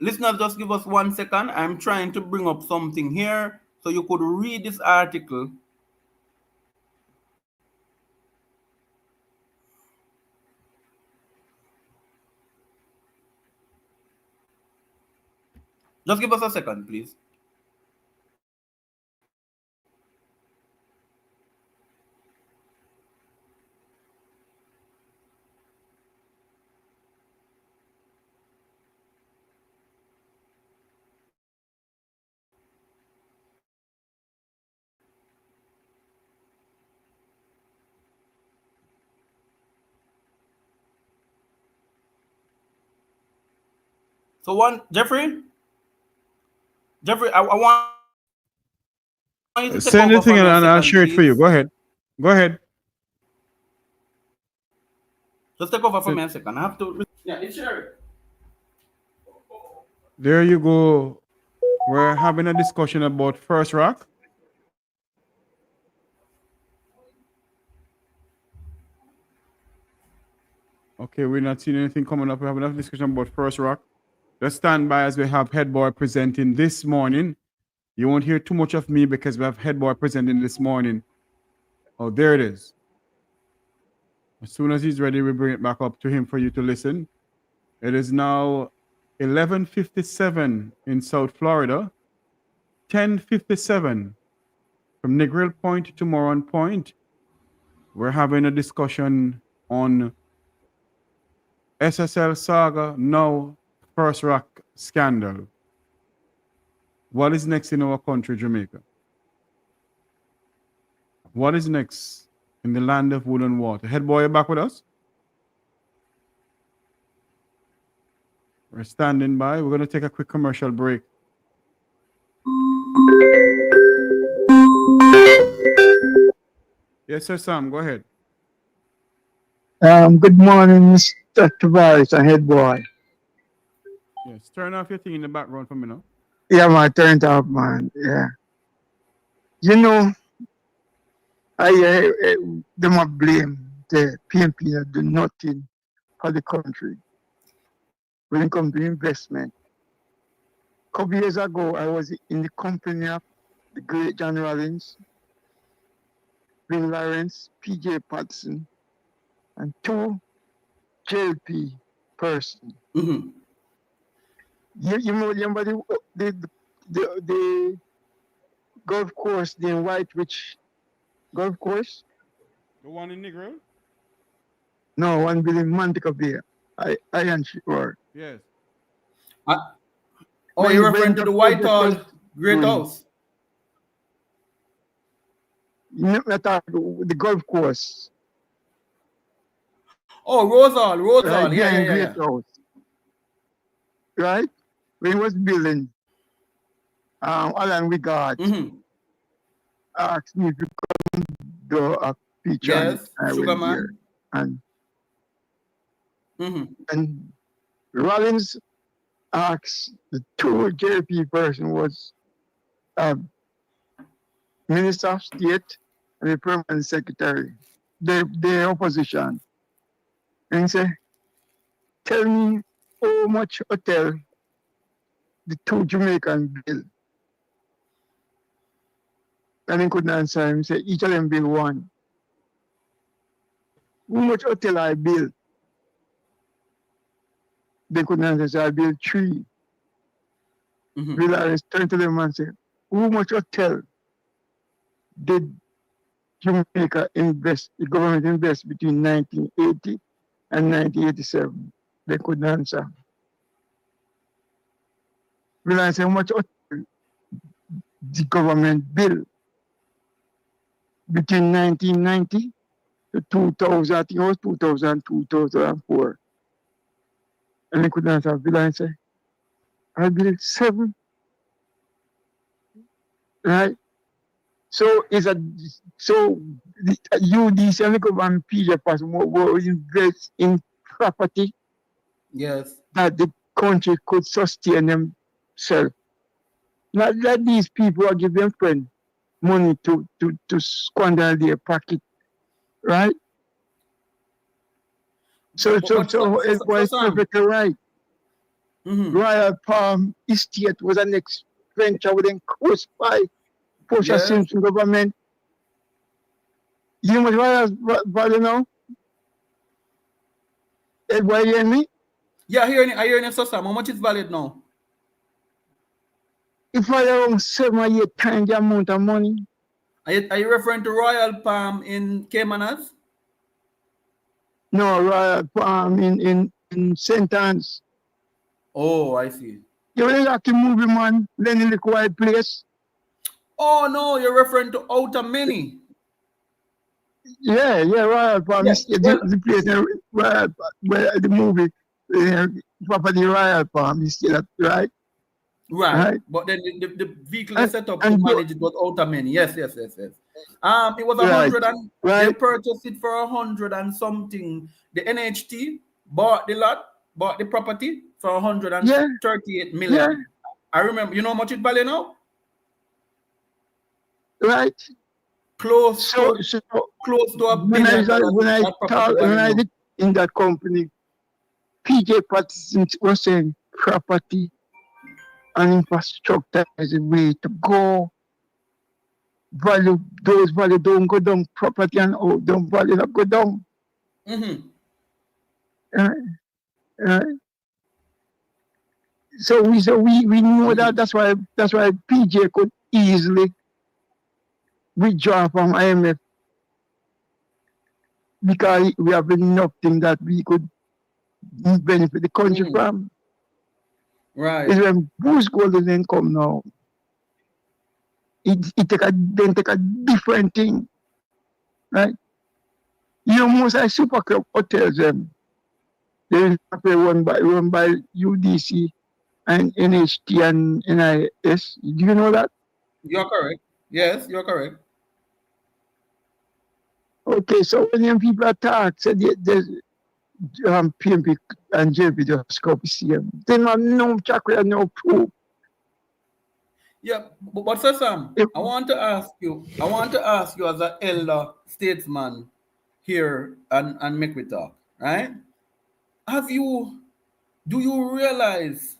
D: Listeners, just give us 1 second. I'm trying to bring up something here so you could read this article. Just give us a second, please. So Jeffrey, I want you to take
C: Send
D: over
C: the thing
D: for me a
C: and I'll
D: second,
C: share it for you.
D: please.
C: Go ahead. Go ahead.
D: Just take over for me a second. I have to. Yeah, it's shared.
C: There you go. We're having a discussion about First Rock. Okay, we're not seeing anything coming up. We have enough discussion about First Rock. Just stand by as we have Head Boy presenting this morning. You won't hear too much of me because we have Head Boy presenting this morning. Oh, there it is. As soon as he's ready, we bring it back up to him for you to listen. It is now 11:57 in South Florida, 10:57 from Negril Point to Moron Point. We're having a discussion on SSL saga, now First Rock scandal. What is next in our country, Jamaica? What is next in the land of wood and water? Head Boy, you back with us? We're standing by. We're going to take a quick commercial break. Yes, sir, Sam, go ahead.
F: Good morning, Mr. Tavares and Head Boy.
C: Yes, turn off your thing in the background for me now.
F: Yeah, man, turned off, man. Yeah. You know, them a blame the PNP that do nothing for the country when it comes to investment. A couple years ago, I was in the company of the great John Rollins, Bill Lawrence, PJ Patterson, and two JLP persons.
D: Mm-hmm.
F: You remember the golf course, the White Witch golf course?
C: The one in Negro?
F: No, one building Mantica Bay. Iron Shore.
C: Yes.
D: Oh, you're referring to the Whitehall Great House?
F: You know, the golf course.
D: Oh, Rosal.
F: Right,
D: Yeah.
F: Great House. Right? When he was building, Alan Wigard asked me to come do a feature on it. I went there. And Rollins asked the two JP person was Minister of State and the Permanent Secretary, the opposition. And he said, tell me how much hotel the two Jamaican bill. And he couldn't answer him. He said, each of them bill one. How much hotel I built? They couldn't answer. So I built three. Bill Harris turned to them and said, how much hotel did Jamaica invest, the government invest between 1980 and 1987? They couldn't answer. Bill Harris said, how much hotel the government built between 1990 to 2000, I think it was 2002, 2004. And they couldn't answer. Bill Harris said, I built 7. Right? So UDC and the government PJ person will invest in property that the country could sustain themselves. Not that these people are giving friends money to squander their pocket, right? So it was perfectly right. Royal Palm Estate was an next venture within course by Portia Simpson government. You know what value now? Everybody hear me?
D: Yeah, I hear you, so Sam. How much is valued now?
F: If I around 7 or 8 times the amount of money.
D: Are you referring to Royal Palm in Caymanas?
F: No, Royal Palm in St. Anne's.
D: Oh, I see.
F: You really like the movie, man, then in the quiet place.
D: Oh, no, you're referring to Outer Many.
F: Yeah, Royal Palm. The place where the movie, property Royal Palm is still at, right?
D: Right. But then the vehicle is set up to manage it was Outer Many. Yes. It was 100 and they purchased it for 100 and something. The NHT bought the lot, bought the property for 138 million. I remember, you know how much it value now?
F: Right?
D: Close
F: So
D: to $1
F: when
D: billion
F: when I
D: that property value now.
F: did in that company, PJ participants was saying property and infrastructure is a way to go. Those value don't go down, property and don't value not go down.
D: Mm-hmm.
F: Uh, so we know that that's why PJ could easily withdraw from IMF because we have enough things that we could benefit the country from.
D: Right.
F: Is when Bruce Golden income now. It take a different thing, right? You know, most of super club hotels they run by UDC and NHT and NIS. Do you know that?
D: You're correct. Yes, you're correct.
F: Okay, so when young people attack, say there's PMP and JP just copy CM. They have no chocolate, no proof.
D: Yeah, but Sir Sam, I want to ask you as an elder statesman here and make we talk, right? Do you realize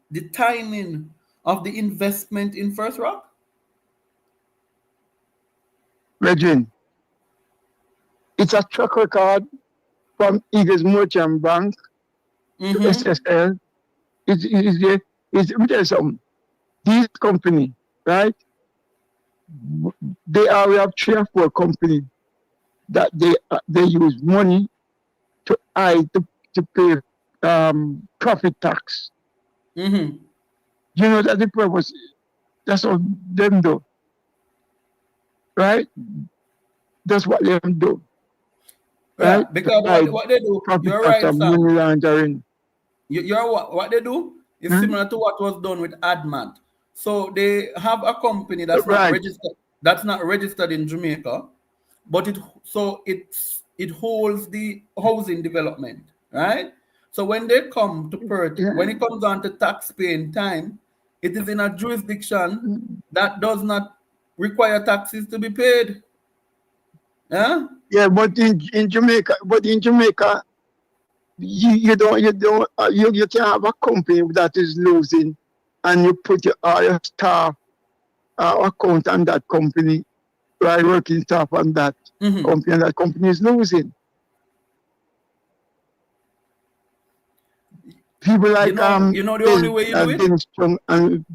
D: the timing of the investment in First Rock?
F: Regine, it's a track record from Eagles Merchant Bank to SSL. Let me tell you something. These companies, right? We have 3 or 4 companies that they use money to pay profit tax.
D: Mm-hmm.
F: You know that the purpose. That's what them do, right? That's what them do.
D: Yeah,
F: right?
D: because what they do, you're right, Sam.
F: Money laundering.
D: You're what they do is similar to what was done with AdMat. So they have a company that's not registered in Jamaica, but it holds the housing development, right? So when they come to purchase, when it comes on to tax paying time, it is in a jurisdiction that does not require taxes to be paid. Yeah?
F: Yeah, but in Jamaica, you can have a company that is losing, and you put all your staff account on that company, right? Working staff on that company, and that company is losing. People like
D: the only way you do it.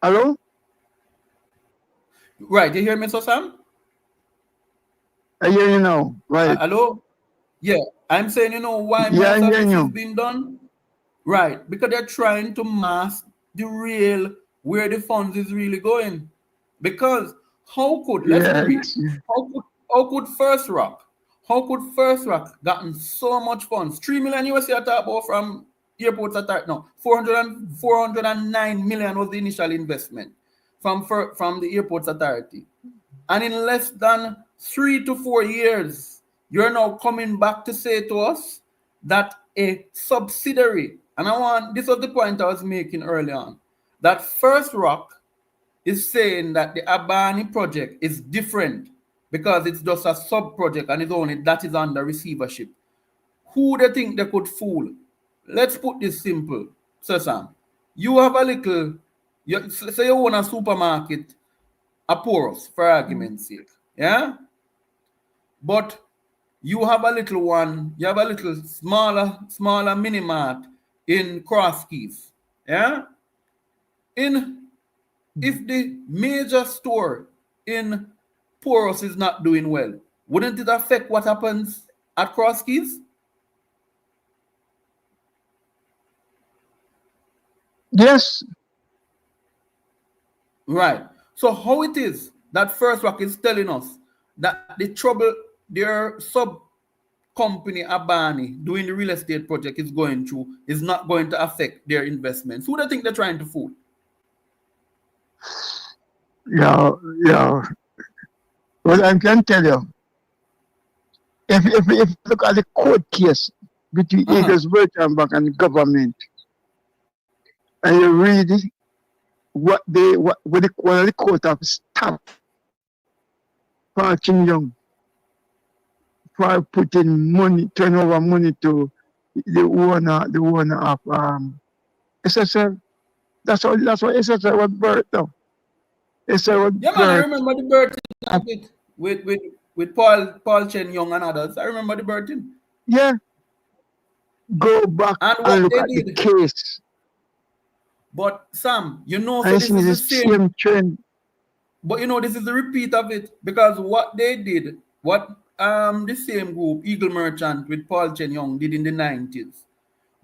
F: Hello?
D: Right, you hear me, so Sam?
F: I hear you now. Right.
D: Hello? Yeah, I'm saying, why most of this is being done? Right, because they're trying to mask the real, where the funds is really going. Because how could First Rock gotten so much funds? 3 million USD I talk about from Airports Authority. No, 409 million was the initial investment from the Airports Authority. And in less than 3 to 4 years, you're now coming back to say to us that a subsidiary, and this was the point I was making early on, that First Rock is saying that the Abani project is different because it's just a sub-project and that is under receivership. Who they think they could fool? Let's put this simple, Sir Sam. You have say you own a supermarket, a Porous, for argument's sake, yeah? But you have a little one, you have a little smaller mini mart in Cross Keys, yeah? If the major store in Porous is not doing well, wouldn't it affect what happens at Cross Keys?
F: Yes.
D: Right. So how it is that First Rock is telling us that the trouble their sub company Abani doing the real estate project is going through is not going to affect their investments? Who do they think they're trying to fool?
F: Yeah. Well, I can tell you, if you look at the court case between Eagles Merchant Bank and the government. And you read what one of the court have stopped Parching Young for putting money, turn over money to the owner of SSL. That's what SSL was birthed though. SSL was
D: Yeah, man, I
F: birthed.
D: remember the birthing of it with Paul Chen Young and others. I remember the birthing.
F: Yeah. Go back
D: And
F: and
D: what
F: look
D: they
F: at the
D: did.
F: case.
D: But Sam, you know, so
F: And
D: this
F: see
D: is the
F: the
D: same.
F: same trend.
D: But you know, this is the repeat of it because what they did, what the same group, Eagle Merchant with Paul Chen Young did in the 90s,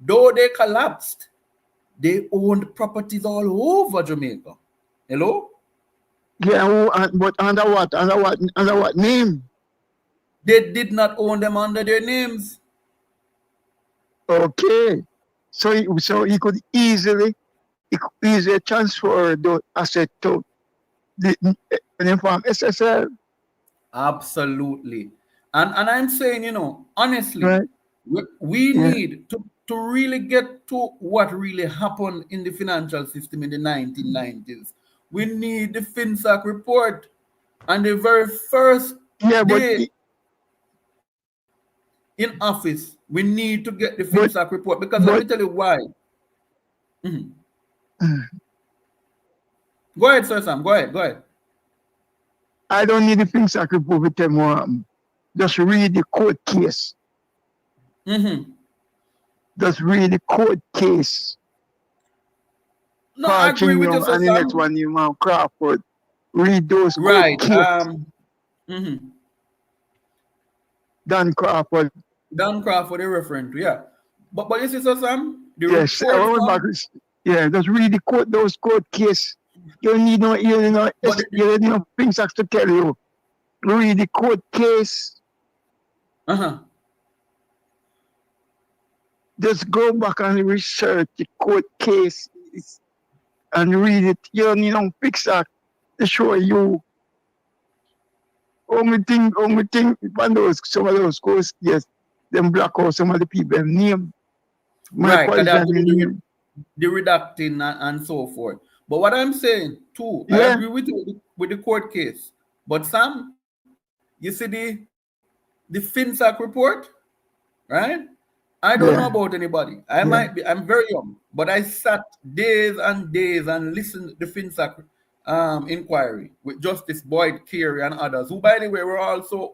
D: though they collapsed, they owned properties all over Jamaica. Hello?
F: Yeah, but under what name?
D: They did not own them under their names.
F: Okay. So he could easily transfer those assets to the from SSL.
D: Absolutely. And I'm saying, you know, honestly,
F: Right.
D: we
F: Yeah.
D: need to really get to what really happened in the financial system in the 1990s. We need the FinSAC report. And the very first day in office, we need to get the FinSAC report because let me tell you why. Go ahead, Sir Sam. Go ahead.
F: I don't need the FinSAC report to tell me what happened. Just read the court case. Just read the court case.
D: No, I agree with you, Sir
F: and the next one, Crawford. Read those court cases. Dan Crawford.
D: Dan Crawford, they're referring to, yeah. But you see, Sir Sam, the
F: yes,
D: report.
F: Just read those court cases. You don't need no FinSAC to tell you. Read the court case. Just go back and research the court case and read it. You don't need no FinSAC to show you. Only thing when some of those court cases, them black out some of the people name.
D: Right, the redacting and so forth. But what I'm saying too, I agree with you with the court case. But Sam, you see the FinSAC report, right? I don't know about anybody. I'm very young, but I sat days and days and listened to the FinSAC inquiry with Justice Boyd Carey and others, who, by the way, were also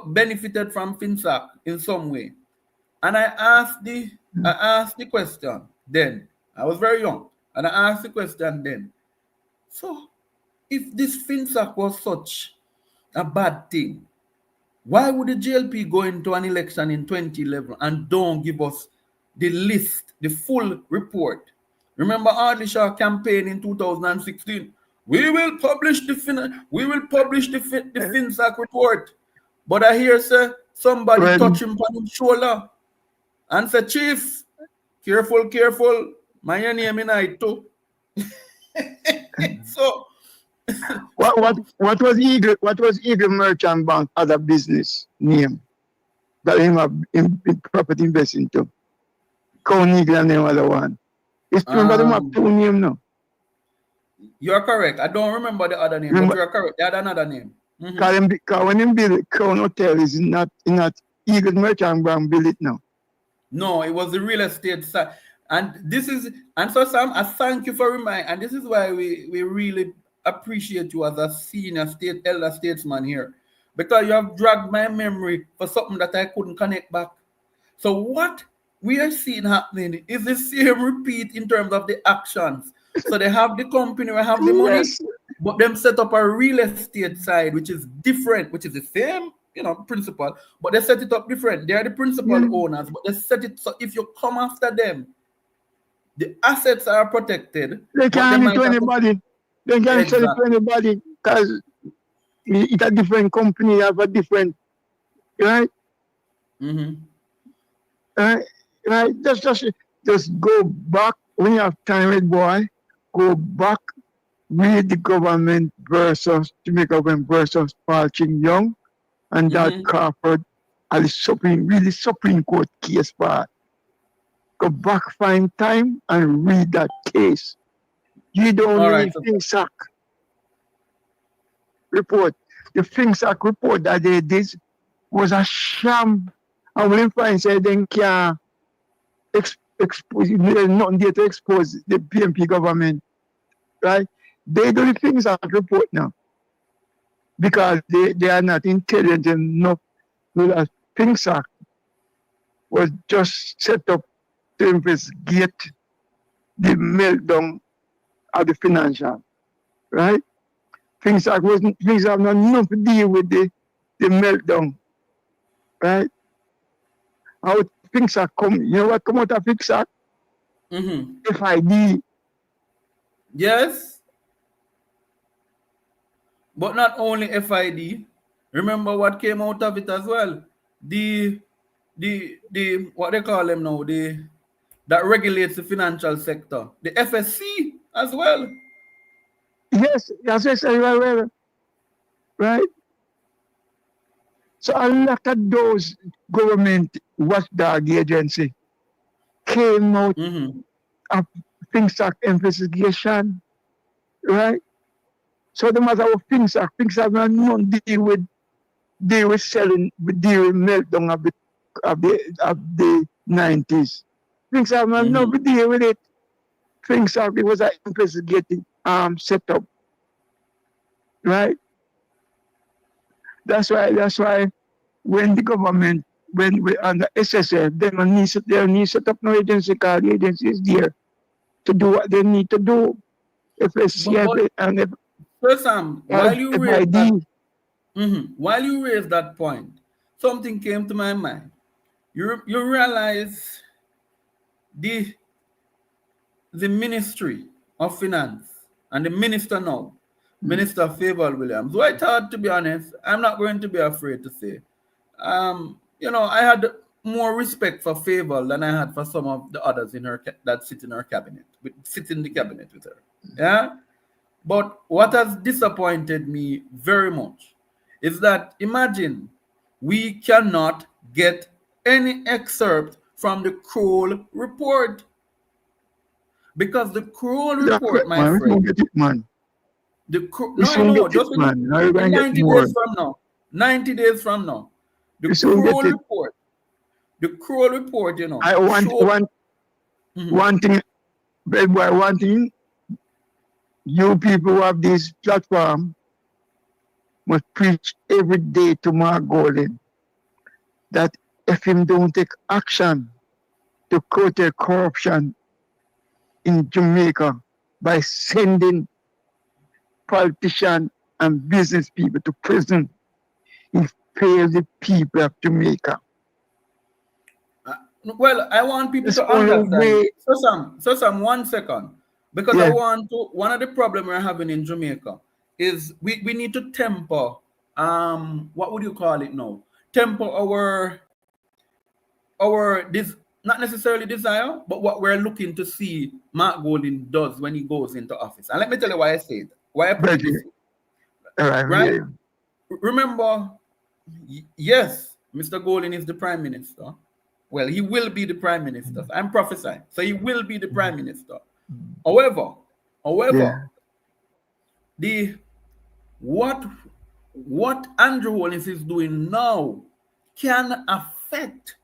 D: benefited from FinSAC in some way. And I asked the question then. I was very young, and I asked the question then. So, if this FinSAC was such a bad thing, why would the JLP go into an election in 2011 and don't give us the list, the full report? Remember Audley Shaw campaign in 2016? We will publish the FinSAC report. But I hear somebody touch him on his shoulder and say, Chief, careful, my name in it too. So
F: what was Eagle Merchant Bank other business name that him have in property investing to? Crown Eagle and them other one. It's remember them have two names now.
D: You're correct. I don't remember the other name, but you're correct. They had another name.
F: Because when him build Crown Hotel is not Eagle Merchant Bank build it now.
D: No, it was the real estate side. And so Sam, I thank you for reminding, and this is why we really appreciate you as a senior elder statesman here, because you have dragged my memory for something that I couldn't connect back. So what we are seeing happening is the same repeat in terms of the actions. So they have the company, we have the money, but them set up a real estate side, which is different, which is the same, principle, but they set it up different. They are the principal owners, but they set it so if you come after them, the assets are protected.
F: They can't sell it to anybody. They can't sell it to anybody because it's a different company, have a different, right? Right. Just go back when you have time, with boy. Go back, read the government versus Jamaica versus Paul Ching Young. and that Crawford and the Supreme Court case part. Go back, find time and read that case. You don't
D: All
F: need
D: right.
F: FinSac report. The FinSac report that they did was a sham. And when find say they can't expose, there's nothing there to expose the PMP government, right? They do the FinSac report now because they are not intelligent enough. Because FinSac was just set up to investigate the meltdown of the financial, right? Things have not enough to deal with the meltdown, right? How things are come, you know what come out of FinSac? FID.
D: Yes. But not only FID. Remember what came out of it as well? The what they call them now, that regulates the financial sector. The FSC as well.
F: Yes, right? So a lot of those government watchdog agency came out of FinSac investigation, right? So the matter of FinSac have not deal with selling, deal with meltdown of the 90s. FinSac have not deal with it. FinSac, it was an investigating setup, right? That's why when the government, when we under SSL, they need to set up no agency called the agency is there to do what they need to do. FSC and
D: So Sam, while you raise that point, something came to my mind. You realize the Ministry of Finance and the minister now, Minister Favour Williams, who I thought, to be honest, I'm not going to be afraid to say, I had more respect for Favour than I had for some of the others in her that sit in her cabinet, sit in the cabinet with her. Yeah. But what has disappointed me very much is that, imagine, we cannot get any excerpt from the Kroll report. Because the Kroll report, my friend.
F: We won't get it, man.
D: Just in 90 days from now. 90 days from now. The Kroll report. The Kroll report, you know.
F: I want one thing, bad boy, one thing. You people who have this platform must preach every day to Mark Golden that if him don't take action to curtail corruption in Jamaica by sending politicians and business people to prison, he failed the people of Jamaica.
D: Well, I want people to understand. So Sam, 1 second. Because I want to, one of the problems we're having in Jamaica is we need to temper, what would you call it now? Temper this, not necessarily desire, but what we're looking to see Mark Golden does when he goes into office. And let me tell you why I say it. Why I put it this way. Right? Remember, yes, Mr. Golden is the Prime Minister. Well, he will be the Prime Minister. I'm prophesying. So he will be the Prime Minister. However, what Andrew Holness is doing now can affect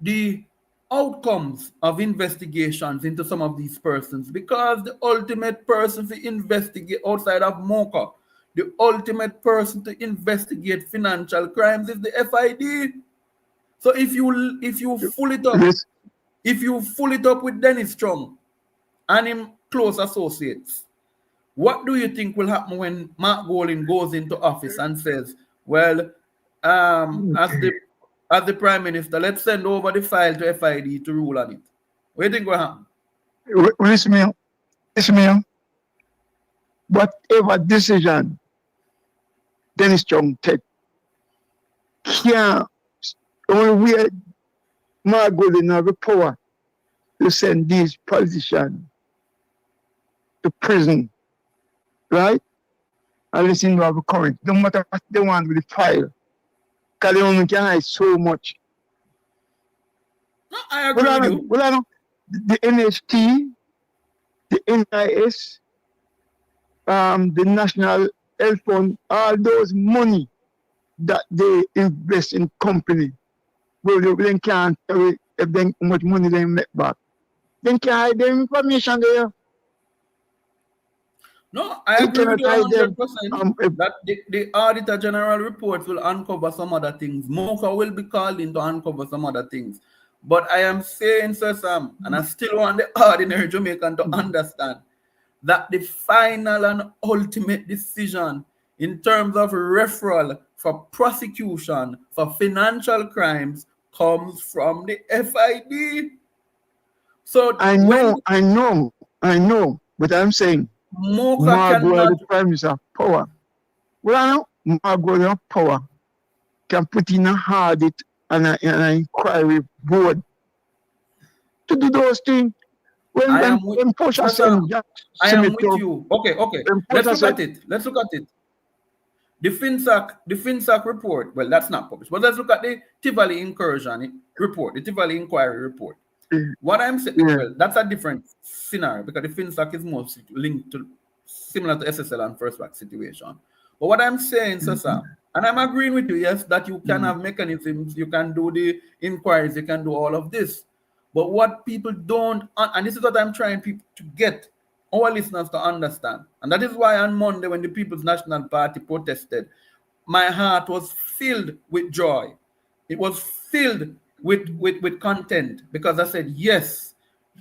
D: the outcomes of investigations into some of these persons, because the ultimate person to investigate outside of MOCA, the ultimate person to investigate financial crimes is the FID. So if you pull it up, if you pull it up with Dennis Strong and him close associates, what do you think will happen when Mark Golden goes into office and says, well, as the Prime Minister, let's send over the file to FID to rule on it? What do you think will happen?
F: Listen, whatever decision Dennis Strong take, only way Mark Golden have the power to send these politicians to prison, right? And listen to have a current. No matter what they want with the file, because they only can hide so much.
D: No, I agree with you.
F: Well, the NHT, the NIS, the National Health Fund, all those money that they invest in company, well, they can't tell if they how much money they make back. They can't hide the information there.
D: No, I
F: They
D: agree with
F: cannot
D: you
F: hide them.
D: 100% that the Auditor General reports will uncover some other things. Mocha will be called in to uncover some other things. But I am saying, Sir Sam, and I still want the ordinary Jamaican to understand that the final and ultimate decision in terms of referral for prosecution for financial crimes comes from the FID. So
F: I know, but I'm saying
D: Mocha
F: Margot
D: cannot.
F: the Prime Minister of power. Well, I know Margot the power can put in a audit and an inquiry board to do those things. When Posha send Jack
D: I am with you. Okay. Let's look at it. The FinSAC report, well, that's not published, but let's look at the Tivoli incursion report, the Tivoli inquiry report. What I'm saying, well, that's a different scenario because the FinSAC is mostly linked to similar to SSL and First Back situation. But what I'm saying, Sir Sam, and I'm agreeing with you, yes, that you can have mechanisms, you can do the inquiries, you can do all of this. But what people don't, and this is what I'm trying people to get our listeners to understand, and that is why on Monday when the People's National Party protested, my heart was filled with joy. It was filled with content because I said, yes,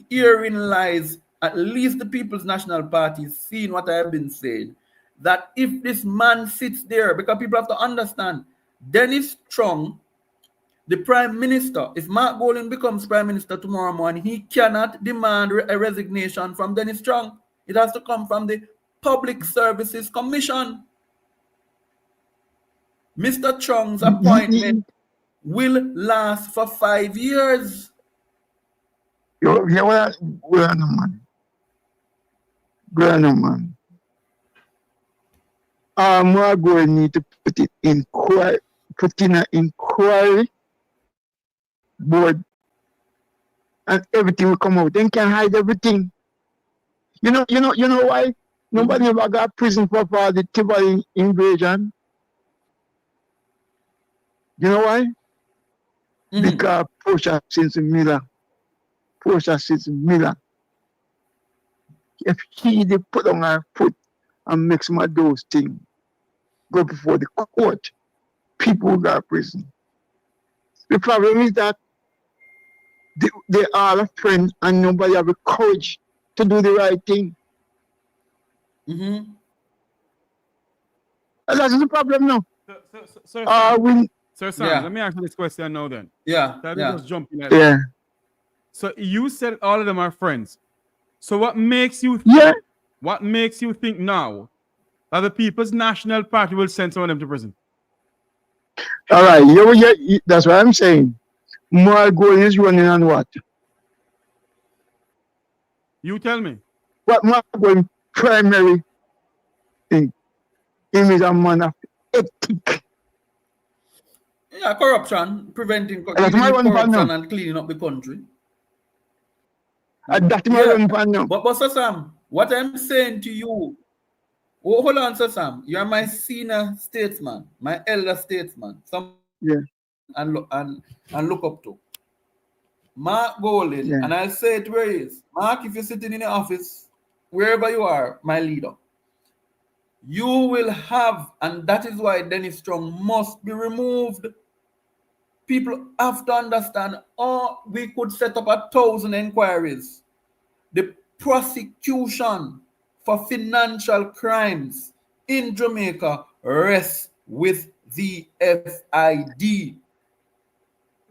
D: herein lies at least the People's National Party seeing what I have been saying, that if this man sits there, because people have to understand, Dennis Strong, the Prime Minister, if Mark Golding becomes Prime Minister tomorrow morning, he cannot demand a resignation from Dennis Strong. It has to come from the Public Services Commission. Mr. Strong's appointment will last for 5 years.
F: Well, no, man. Margot need to put in an inquiry board, and everything will come out. They can hide everything. You know why? Nobody ever got prison for the Tivoli invasion. You know why? Because Portia sits in Miller. If he did put on her foot and make some of those things go before the court, people will go to prison. The problem is that they are a friend and nobody have the courage to do the right thing. And that's the problem now.
C: Sir Sam, let me ask you this question now then. Just jumping at
F: it.
C: So you said all of them are friends. So what makes you think now that the People's National Party will send some of them to prison?
F: All right, that's what I'm saying. Margot is running on what?
C: You tell me.
F: What Margot primary thing? Him is a man of ethic.
D: Yeah, corruption, preventing corruption and cleaning up the country. But Sir Sam, what I'm saying to you, hold on, Sir Sam, you are my senior statesman, my elder statesman, and look up to Mark Golding, and I'll say it where he is. Mark, if you're sitting in the office, wherever you are, my leader, you will have, and that is why Dennis Strong must be removed. People have to understand, we could set up 1,000 inquiries. The prosecution for financial crimes in Jamaica rests with the FID.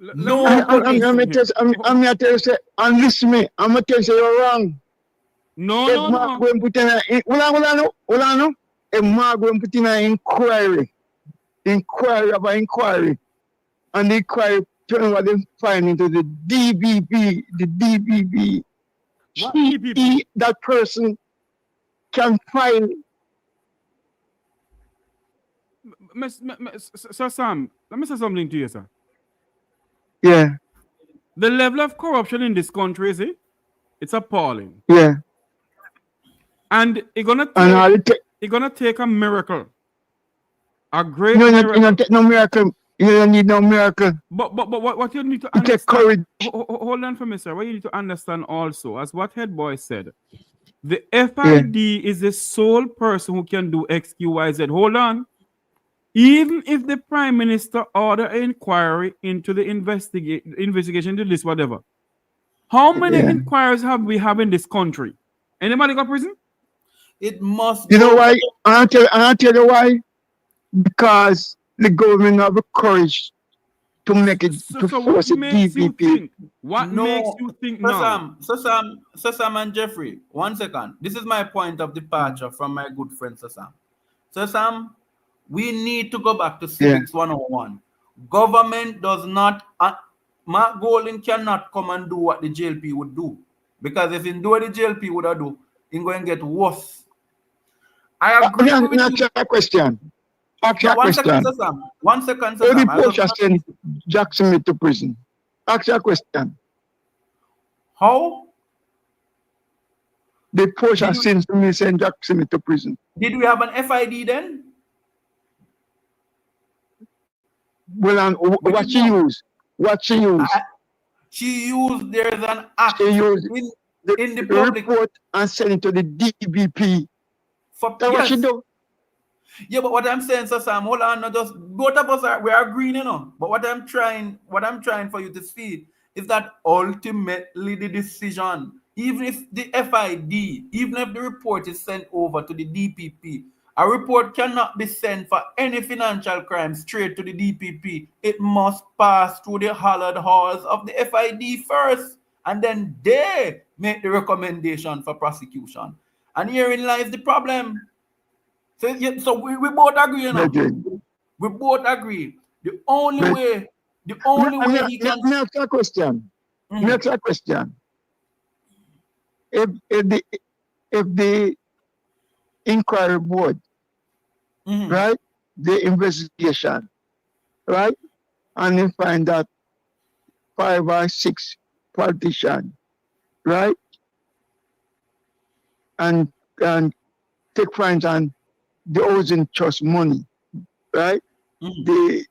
F: I'm going to tell you, and listen me, I'm going to tell you you're wrong.
C: No.
F: Mark going to put in if Mark going to put in an inquiry, and the inquiry turn over them find into the DBB, that person can file.
C: Sir Sam, let me say something to you, sir.
F: Yeah,
C: The level of corruption in this country, is it? It's appalling.
F: yeah.
C: And it's gonna
F: And all
C: take,
F: it
C: it's gonna take a miracle. A great
F: you
C: miracle.
F: don't take no miracle. You don't need no miracle.
C: But what you need to
F: You take
C: understand.
F: courage.
C: Hold on for me, sir. What you need to understand also, as what head boy said, the FID is the sole person who can do X, Q, Y, Z. Hold on. Even if the Prime Minister order an inquiry into the investigation into this, whatever. How many inquiries have we have in this country? Anybody got prison?
D: It must
F: You know
D: go.
F: why? I'll tell you why. Because the government have the courage to make it to
C: So
F: force
C: what
F: a
C: makes you
F: DVP.
C: think? What
D: No,
C: makes you think now?
D: Sir Sam and Jeffrey, 1 second. This is my point of departure from my good friend Sir Sam. Sir Sam, we need to go back to Civics 101. Government does not, Mark Golding cannot come and do what the JLP would do. Because if he do what the JLP would do, he's going to get worse. I agree with you.
F: Ask a question. Ask a
D: 1 second,
F: question.
D: Sir Sam. 1 second, Sir
F: How
D: Sam.
F: the Porsche send Jackson Smith to prison? Ask a question.
D: How?
F: The Porsche send Jackson Smith to prison.
D: Did we have an FID then?
F: Well, and what she used? What she used?
D: She used, there's an act
F: She used
D: in the public
F: report and send it to the DVP.
D: for
F: That's what she do.
D: Yeah, but what I'm saying, Sir Sam, hold on, not just both of us we are agreeing, you know. But what I'm trying for you to see is that ultimately the decision, even if the FID, even if the report is sent over to the DPP, a report cannot be sent for any financial crime straight to the DPP. It must pass through the hallowed halls of the FID first, and then they make the recommendation for prosecution. And herein lies the problem. So we both agree, you know. We both agree. The only way he can.
F: Let me ask a question. Let me ask a question. If the inquiry board, right, the investigation, right, and they find that 5 or 6 politicians, right, and take fines and they owing trust money, right?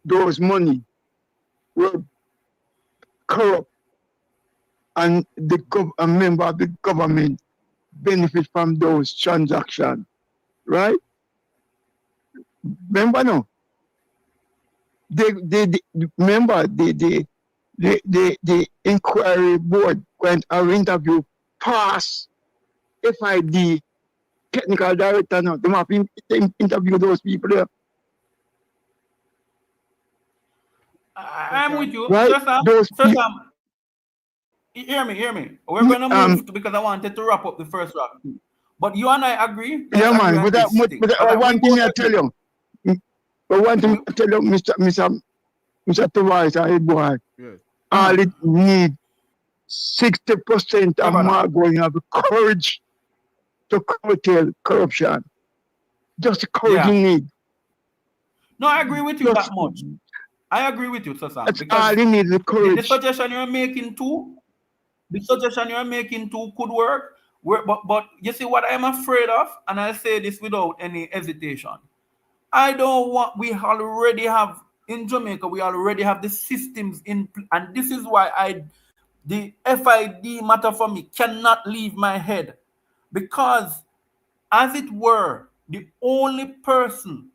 F: Those money were corrupt, and a member of the government benefit from those transactions, right? Remember, no? Remember the inquiry board went our interview past FID technical director now. They have to interview those people there.
D: I'm with you.
F: Right?
D: Sir Sam, hear me. We're going to move because I wanted to wrap up the first round. But you and I agree.
F: Yeah, man. But one thing I tell you. But one thing I tell you, Mr. Tavares and Head Boy, all it need 60% of Mark going to have the courage to curtail corruption. Just the courage you need.
D: No, I agree with you that much. I agree with you, Sir Sam.
F: That's all you need, the courage.
D: The suggestion you're making too could work. But you see what I'm afraid of, and I say this without any hesitation. We already have in Jamaica, we already have the systems in, and this is why the FID matter for me cannot leave my head, because as it were, the only person,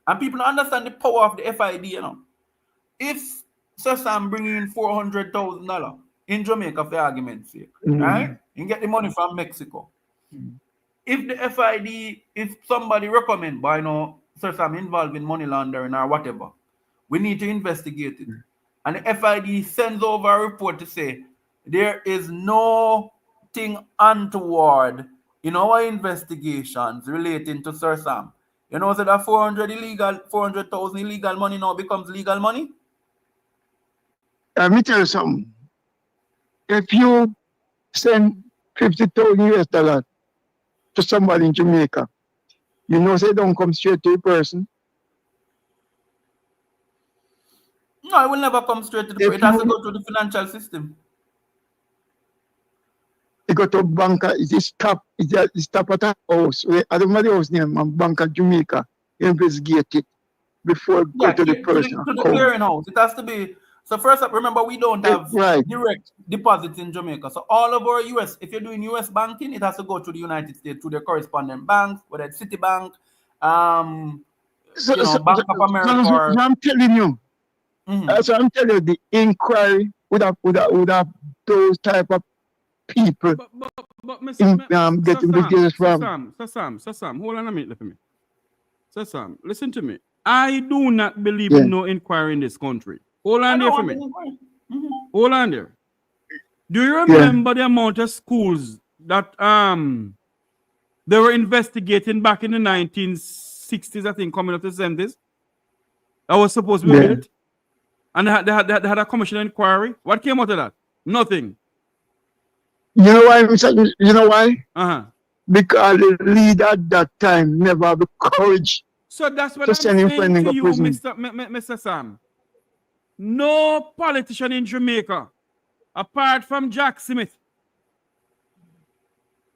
D: and people understand the power of the FID, you know. If Sir Sam bringing in $400,000 in Jamaica for argument's sake, right? You get the money from Mexico. If the FID, if somebody recommend by Sir Sam involved in money laundering or whatever, we need to investigate it. And the FID sends over a report to say there is nothing untoward in our investigations relating to Sir Sam. You know, so that 400,000 illegal money now becomes legal money?
F: Let me tell you something. If you send $50,000 to somebody in Jamaica, you know they don't come straight to a person.
D: No, it will never come straight to the.
F: If
D: It has to
F: you-
D: go through the financial system.
F: You go to banker, it is stop at a house. I don't know the house name, Bank of Jamaica. Investigate it before
D: Yeah,
F: go to the
D: to
F: person
D: the
F: account.
D: clearinghouse. It has to be. So first up, remember we don't have
F: Right.
D: direct deposits in Jamaica. So all of our US, if you're doing US banking, it has to go to the United States to their correspondent banks, whether it's Citibank,
F: So,
D: Bank of America.
F: so I'm telling you.
D: Mhm.
F: So I'm telling you, the inquiry would have those type of people
C: But
F: getting business from.
C: Sam, hold on a minute for me. So Sam, listen to me. I do not believe
F: Yeah.
C: in no inquiry in this country. Hold on there for me. Hold on there. Do you remember the amount of schools that they were investigating back in the 1960s, I think, coming up to the 70s? That was supposed to be built? And they had a commission inquiry. What came out of that? Nothing.
F: You know why? You know why? Because the leader at that time never had the courage.
C: So that's what
F: to
C: I'm
F: send him
C: saying to
F: to
C: you,
F: prison.
C: Mr. Sam. No politician in Jamaica, apart from Jack Smith,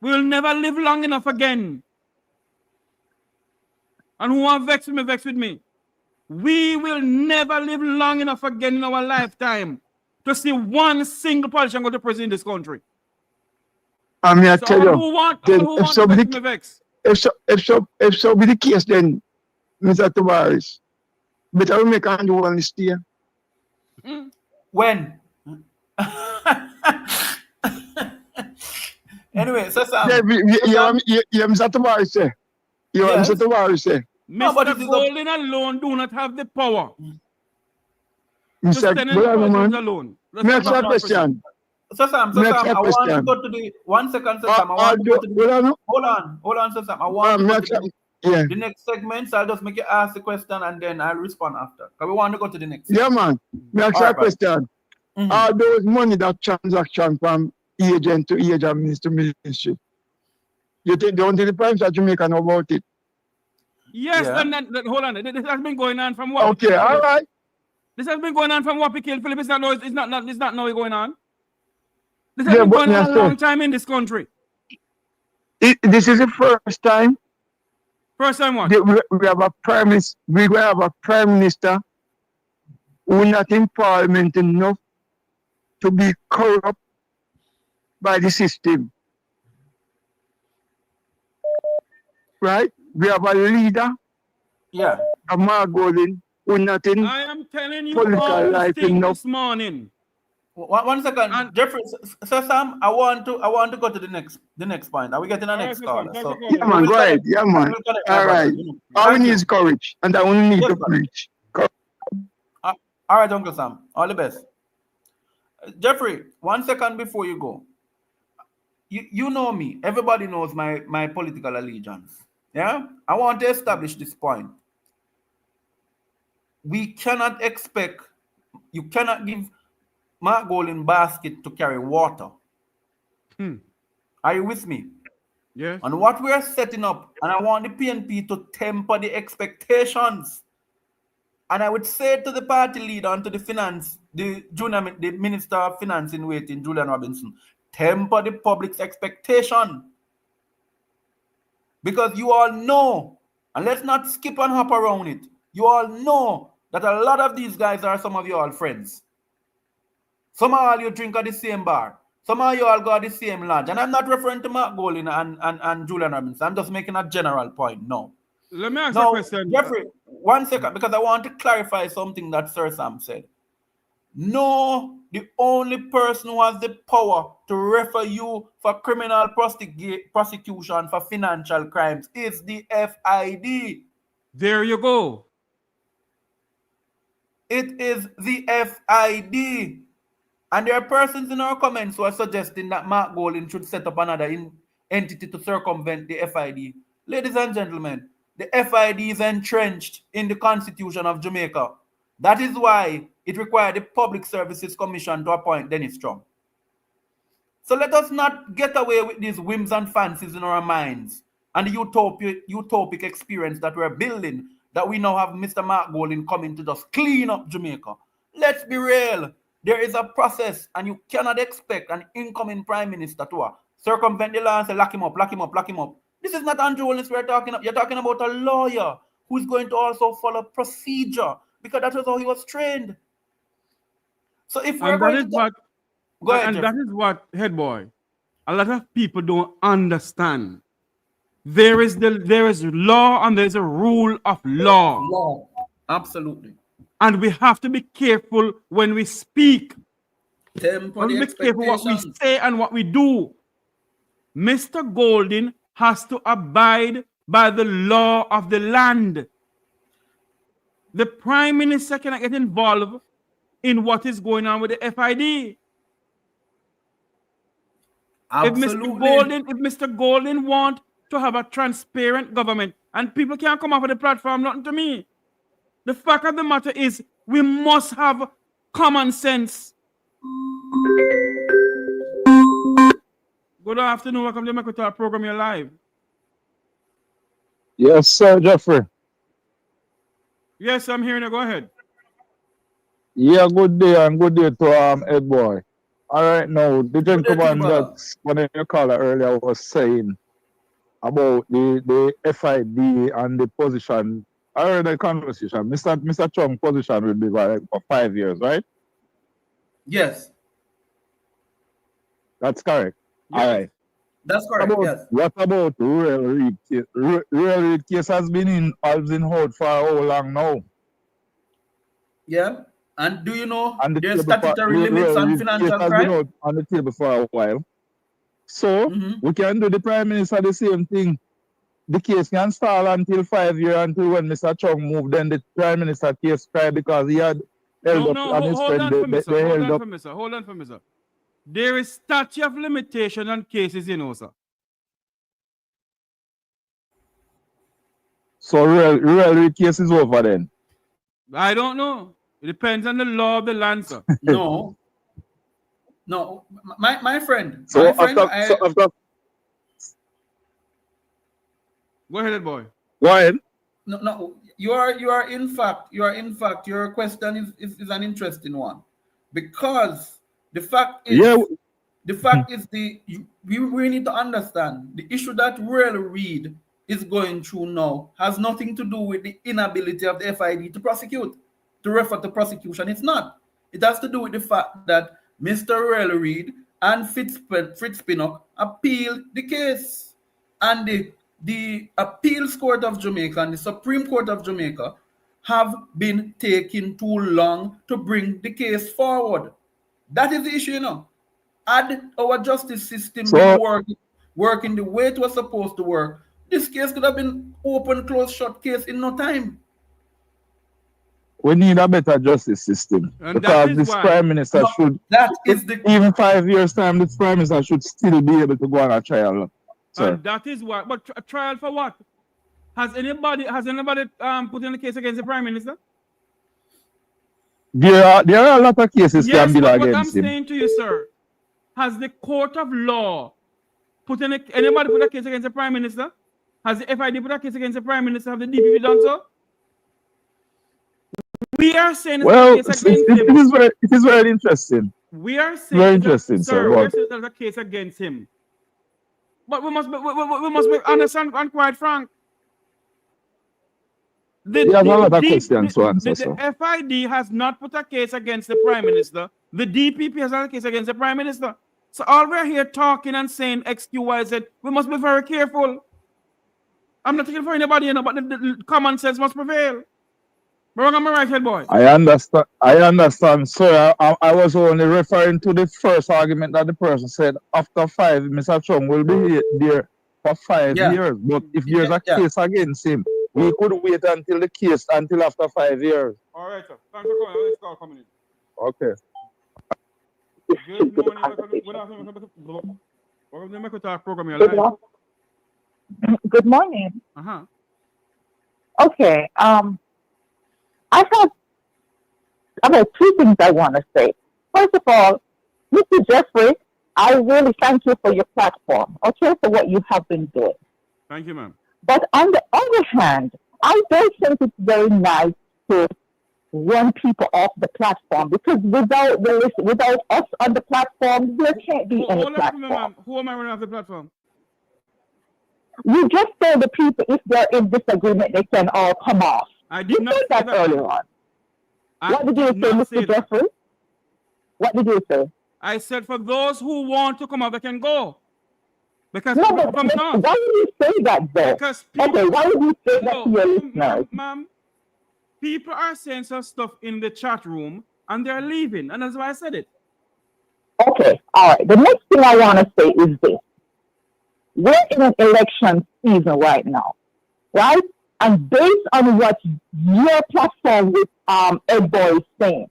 C: will never live long enough again. And who are vexed with me. We will never live long enough again in our lifetime to see one single politician go to prison in this country.
F: I mean, I tell you,
C: who want to vex?
F: If so be the case, then Mr. Tavares, better we make a do one this year.
D: When? Anyway, so Sam.
F: Yeah, Mr. Tavares say.
D: Yes.
F: Mr. Tavares say.
C: Mr. Golden alone do not have the power to
F: Mr.
C: stand in the politics alone.
F: May I ask you a question?
D: So Sam, I want to go to the 1 second, so Sam. I want to go to the hold on, so Sam. I want to go to the next segment, so I'll just make you ask the question and then I'll respond after. Because we want to go to the next.
F: Yeah, man. May I ask you a question? All those money that transaction from agent to agent, minister to ministry. You think don't the Prime Minister of Jamaica know about it?
C: Yes, then hold on. This has been going on from what?
F: Okay, all right.
C: This has been going on from what we killed Philip. It's not now going on. This has been going on a long time in this country.
F: This is the first time.
C: First time what?
F: We have a prime minister. We have a prime minister who not in parliament enough to be corrupt by the system. Right? We have a leader.
D: Yeah.
F: A Margolin who not in.
C: I am telling you
F: political life enough
C: this morning.
D: 1 second, Jeffrey. So Sam, I want to go to the next point. Are we getting the next call? So,
F: yeah, man, go ahead. Yeah, man. All right. All we need is courage, and I only need to preach.
D: All right, Uncle Sam. All the best. Jeffrey, 1 second before you go. You know me. Everybody knows my political allegiance. Yeah? I want to establish this point. We cannot expect, you cannot give Mark Golden basket to carry water. Are you with me?
C: Yes.
D: And what we are setting up, and I want the PNP to temper the expectations. And I would say to the party leader and to the Minister of Finance in waiting, Julian Robinson, temper the public's expectation. Because you all know, and let's not skip and hop around it, you all know that a lot of these guys are some of you all friends. Some of all you drink at the same bar. Some of you all go at the same lodge. And I'm not referring to Mark Golden and Julian Robinson. I'm just making a general point. No.
C: Let me ask you a question.
D: Jeffrey, 1 second, because I want to clarify something that Sir Sam said. No, the only person who has the power to refer you for criminal prosecution for financial crimes is the FID.
C: There you go.
D: It is the FID. And there are persons in our comments who are suggesting that Mark Golden should set up another entity to circumvent the FID. Ladies and gentlemen, the FID is entrenched in the Constitution of Jamaica. That is why it required the Public Services Commission to appoint Dennis Strong. So let us not get away with these whims and fancies in our minds and the utopic experience that we're building, that we now have Mr. Mark Golden coming to just clean up Jamaica. Let's be real. There is a process, and you cannot expect an incoming prime minister to circumvent the law and say, lock him up, lock him up, lock him up. This is not Andrew Willis we're talking about. You're talking about a lawyer who's going to also follow procedure because that was how he was trained. So if we're
C: And that
D: going
C: is
D: to
C: what,
D: go ahead,
C: and
D: Jeff.
C: that is what, head boy, a lot of people don't understand. There is law and there's a rule of law.
D: Law. Absolutely.
C: And we have to be careful when we speak.
D: Temper the
C: Be careful what we
D: expectations.
C: say and what we do. Mr. Golden has to abide by the law of the land. The Prime Minister cannot get involved in what is going on with the FID.
D: Absolutely.
C: If Mr. Golden want to have a transparent government, and people can't come off of the platform, nothing to me. The fact of the matter is, we must have common sense. Good afternoon, welcome to the Microtalk program. You're live.
G: Yes, sir, Jeffrey.
C: Yes, I'm hearing you. Go ahead.
G: Yeah, good day and good day to Ed Boy. All right, now the gentleman that one of your caller earlier was saying about the FID and the position. I heard the conversation. Mr. Chong's position will be for 5 years, right?
D: Yes.
G: That's correct.
C: Yes.
G: All right.
D: That's correct. Yes.
G: What about real read case? Real read case has been in hold for how long now?
D: Yeah. And do you know
G: And
D: there's statutory limits on financial crime?
G: Been out on the table for a while. So we can do the Prime Minister the same thing. The case can stall until 5 years until when Mr. Chong moved, then the Prime Minister case tried because he had held up on his friend.
C: Hold on for me, sir. There is statute of limitation on cases, you know, sir.
G: So real case is over then?
C: I don't know. It depends on the law of the land, sir.
D: No. No. My friend.
G: So
D: my friend,
G: after
C: Go ahead, boy.
G: Go ahead.
D: No. You are in fact your question is an interesting one. Because the fact is we need to understand the issue that Real Read is going through now has nothing to do with the inability of the FID to prosecute, to refer to prosecution. It's not. It has to do with the fact that Mr. Real Read and Fritz Pinnock appealed the case. And the Appeals Court of Jamaica and the Supreme Court of Jamaica have been taking too long to bring the case forward. That is the issue, you know. Had our justice system been working the way it was supposed to work, this case could have been open, closed, shut case in no time.
G: We need a better justice system.
C: And
G: because this Prime Minister should, even 5 years time, this Prime Minister should still be able to go on a trial. Sir.
C: And that is what. But a trial for what? Has anybody put in a case against the Prime Minister?
G: There are a lot of cases
C: yes,
G: can be against him.
C: What I'm saying to you, sir, has the court of law anybody put a case against the Prime Minister? Has the FID put a case against the Prime Minister? Have the DPP done so? We are saying it's a case against him.
G: It is very interesting.
C: We are saying
G: very interesting, sir.
C: We are saying there's a case against him. But we must be honest and quite frank. The FID has not put a case against the Prime Minister. The DPP has not a case against the Prime Minister. So all we're here talking and saying XQYZ, we must be very careful. I'm not taking for anybody, but the common sense must prevail. But I'm right, head boy.
G: I understand, sir. I was only referring to the first argument that the person said after 5, Mr. Chong will be there for 5 years. But if there's a case against him, we could wait until the case until after 5 years.
C: All right, sir. Thanks for coming. Let's call coming in.
G: Okay.
C: Good morning. Good afternoon. Welcome to the Microtalk program. You're live.
H: Good morning. Okay. I have about 2 things I want to say. First of all, Mr. Jeffrey, I really thank you for your platform, okay, for what you have been doing.
C: Thank you, ma'am.
H: But on the other hand, I don't think it's very nice to run people off the platform, because without us on the platform, there can't be any
C: Hold on for me,
H: platform.
C: ma'am. Who am I running off the platform?
H: You just told the people if they're in disagreement, they can all come off.
C: I did
H: You
C: not
H: said
C: say
H: that
C: that.
H: earlier on. What did you say,
C: not say
H: Mr.
C: that.
H: Jeffrey? What did you say?
C: I said for those who want to come out, they can go. Because
H: No, but
C: from now,
H: why would you say that though?
C: because people,
H: Okay, why would you say that to your listeners?
C: Ma'am, people are saying some stuff in the chat room and they're leaving, and that's why I said it.
H: Okay, all right. The next thing I want to say is this. We're in an election season right now, right? And based on what your platform with Ed Boy is saying,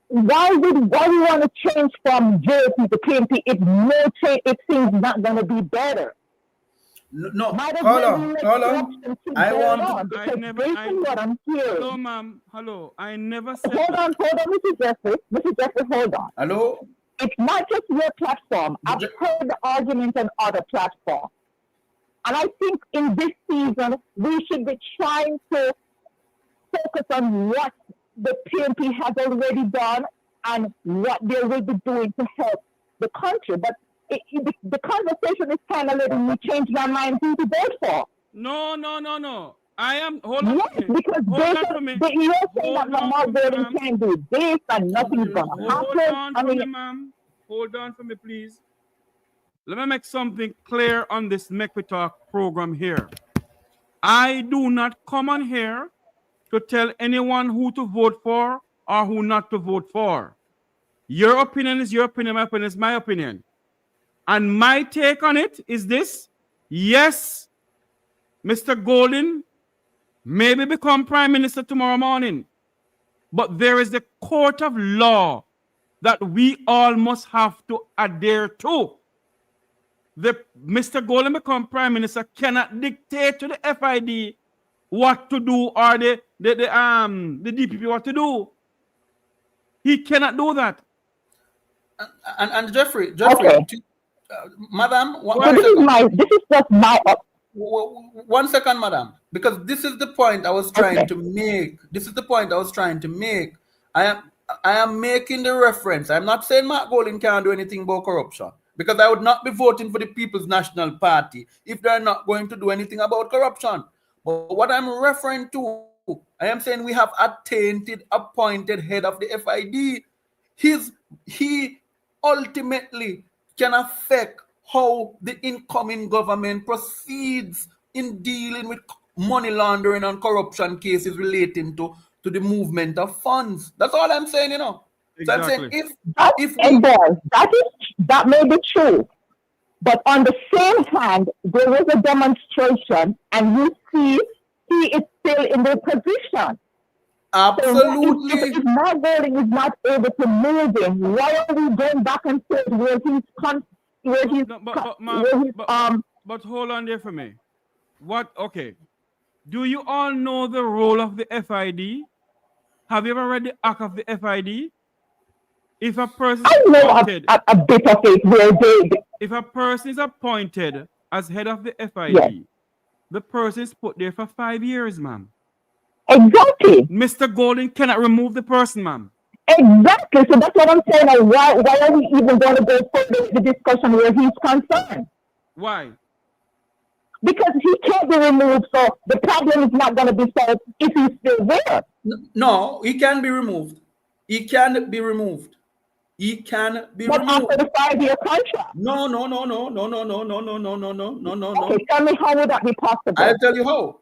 H: why we want to change from JP to PNP if no change, if things not going to be better?
D: No,
H: Hold on.
D: I want
H: on,
C: I never,
H: based on what I'm hearing.
C: hello, ma'am. Hello. I never said
H: Hold
C: that.
H: on, Mr. Jeffrey. Mr. Jeffrey, hold on.
D: Hello?
H: It's not just your platform. I've heard the argument on other platforms. And I think in this season, we should be trying to focus on what the PNP has already done and what they will be doing to help the country. But the conversation is kind of letting me change my mind who to vote for.
C: No. I am, hold on.
H: Yes, because you're saying that Lamar voting can do this and nothing's going to happen.
C: Hold on for me, please. Let me make something clear on this Make We Talk program here. I do not come on here to tell anyone who to vote for or who not to vote for. Your opinion is your opinion, my opinion is my opinion. And my take on it is this. Yes, Mr. Golden maybe become prime minister tomorrow morning. But there is the court of law that we all must have to adhere to. Mr. Golden become prime minister cannot dictate to the FID what to do or the DPP what to do. He cannot do that.
D: And Jeffrey,
H: Okay.
D: Madam,
H: this is just my
D: 1 second, madam, because this is the point I was trying to make. This is the point I was trying to make. I am making the reference. I'm not saying Mark Golden can't do anything about corruption, because I would not be voting for the People's National Party if they're not going to do anything about corruption. But what I'm referring to, I am saying we have a tainted, appointed head of the FID. He ultimately can affect how the incoming government proceeds in dealing with money laundering and corruption cases relating to the movement of funds. That's all I'm saying, you know.
C: Exactly.
D: So I'm saying
H: that may be true, but on the same hand, there was a demonstration, and you see he is still in the position.
D: Absolutely.
H: So if Mark Golding is not able to move him, why are we going back and forth where he's
C: But hold on there for me. Okay. Do you all know the role of the FID? Have you ever read the act of the FID? If a person is appointed,
H: a bit of it where
C: if a person is appointed as head of the FID, the person is put there for 5 years, ma'am.
H: Exactly.
C: Mr. Golden cannot remove the person, ma'am.
H: Exactly. So that's what I'm saying. Why are we even going to go further the discussion where he's concerned?
C: Why?
H: Because he can't be removed, so the problem is not going to be solved if he's still there.
D: No, he can be removed. He can be removed. He can be
H: but
D: removed.
H: After the 5-year contract.
D: No.
H: Okay, tell me how would that be possible?
D: I'll tell you how.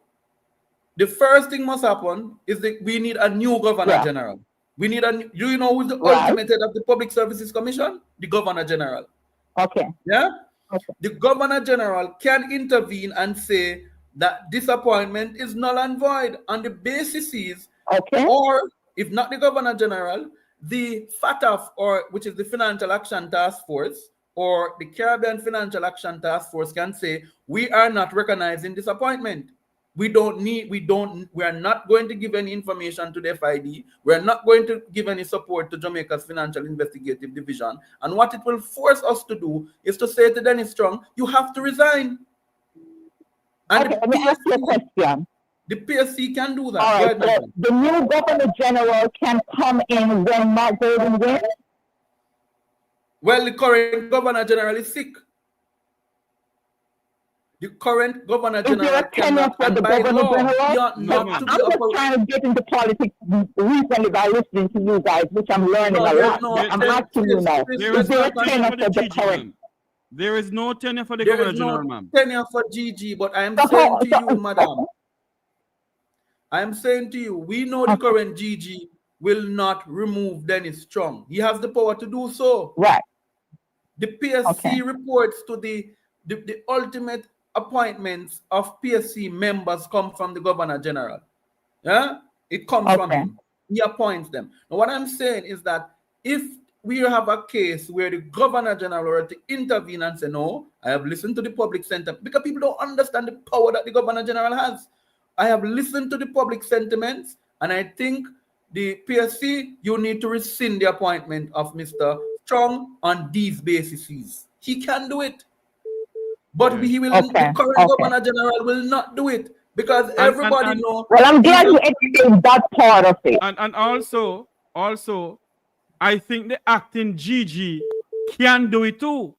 D: The first thing must happen is that we need a new governor general. We need do you know who's the ultimate head of the Public Services Commission? The Governor General.
H: Okay.
D: Yeah?
H: Okay.
D: The Governor General can intervene and say that disappointment is null and void on the basis is, or if not the Governor General, the FATF, which is the Financial Action Task Force, or the Caribbean Financial Action Task Force can say, we are not recognizing disappointment. We are not going to give any information to the FID. We're not going to give any support to Jamaica's Financial Investigative Division. And what it will force us to do is to say to Dennis Strong, you have to resign. And
H: let me ask you a question.
D: The PSC can do that.
H: All
D: Go
H: right,
D: ahead, my
H: so
D: friend.
H: the new governor general can come in when Mark Golden wins?
D: Well, the current governor general is sick. The current governor
H: Is there
D: general
H: a tenure
D: cannot,
H: for
D: and
H: the
D: by
H: governor
D: law, he
H: general?
D: ought
C: No,
D: not
C: ma'am.
D: to
H: I'm
D: be
H: just trying to get into politics recently by listening to you guys, which I'm learning
D: No,
H: a
D: there's
H: lot.
D: no
H: But I'm
C: There,
H: asking you now,
C: there
H: is
C: is
H: there
C: no
H: a
C: tenure
H: tenure
C: for the
H: for the
C: GG,
H: current?
C: ma'am. There is no tenure for the
D: there
C: governor
D: is
C: general,
D: no
C: ma'am.
D: tenure for GG, but I'm
H: So,
D: saying to you,
H: so,
D: madam, I'm saying to you, we know the
H: okay,
D: current GG will not remove Dennis Strong. He has the power to do so.
H: right,
D: The
H: okay,
D: PSC reports to the ultimate appointments of PSC members come from the governor general. Yeah, it comes from
H: okay,
D: him. He appoints them. Now, what I'm saying is that if we have a case where the governor general were to intervene and say, no, I have listened to the public sentiment, because people don't understand the power that the governor general has. I have listened to the public sentiments, and I think the PSC, you need to rescind the appointment of Mr. Strong on these bases. He can do it. But
C: Yes.
D: he will. The
H: okay,
D: current
H: okay.
D: governor general will not do it because
C: And
D: everybody knows
H: Well, I'm
D: he's
H: glad
D: a.
H: you explained that part of it.
C: and also, I think the acting GG can do it too.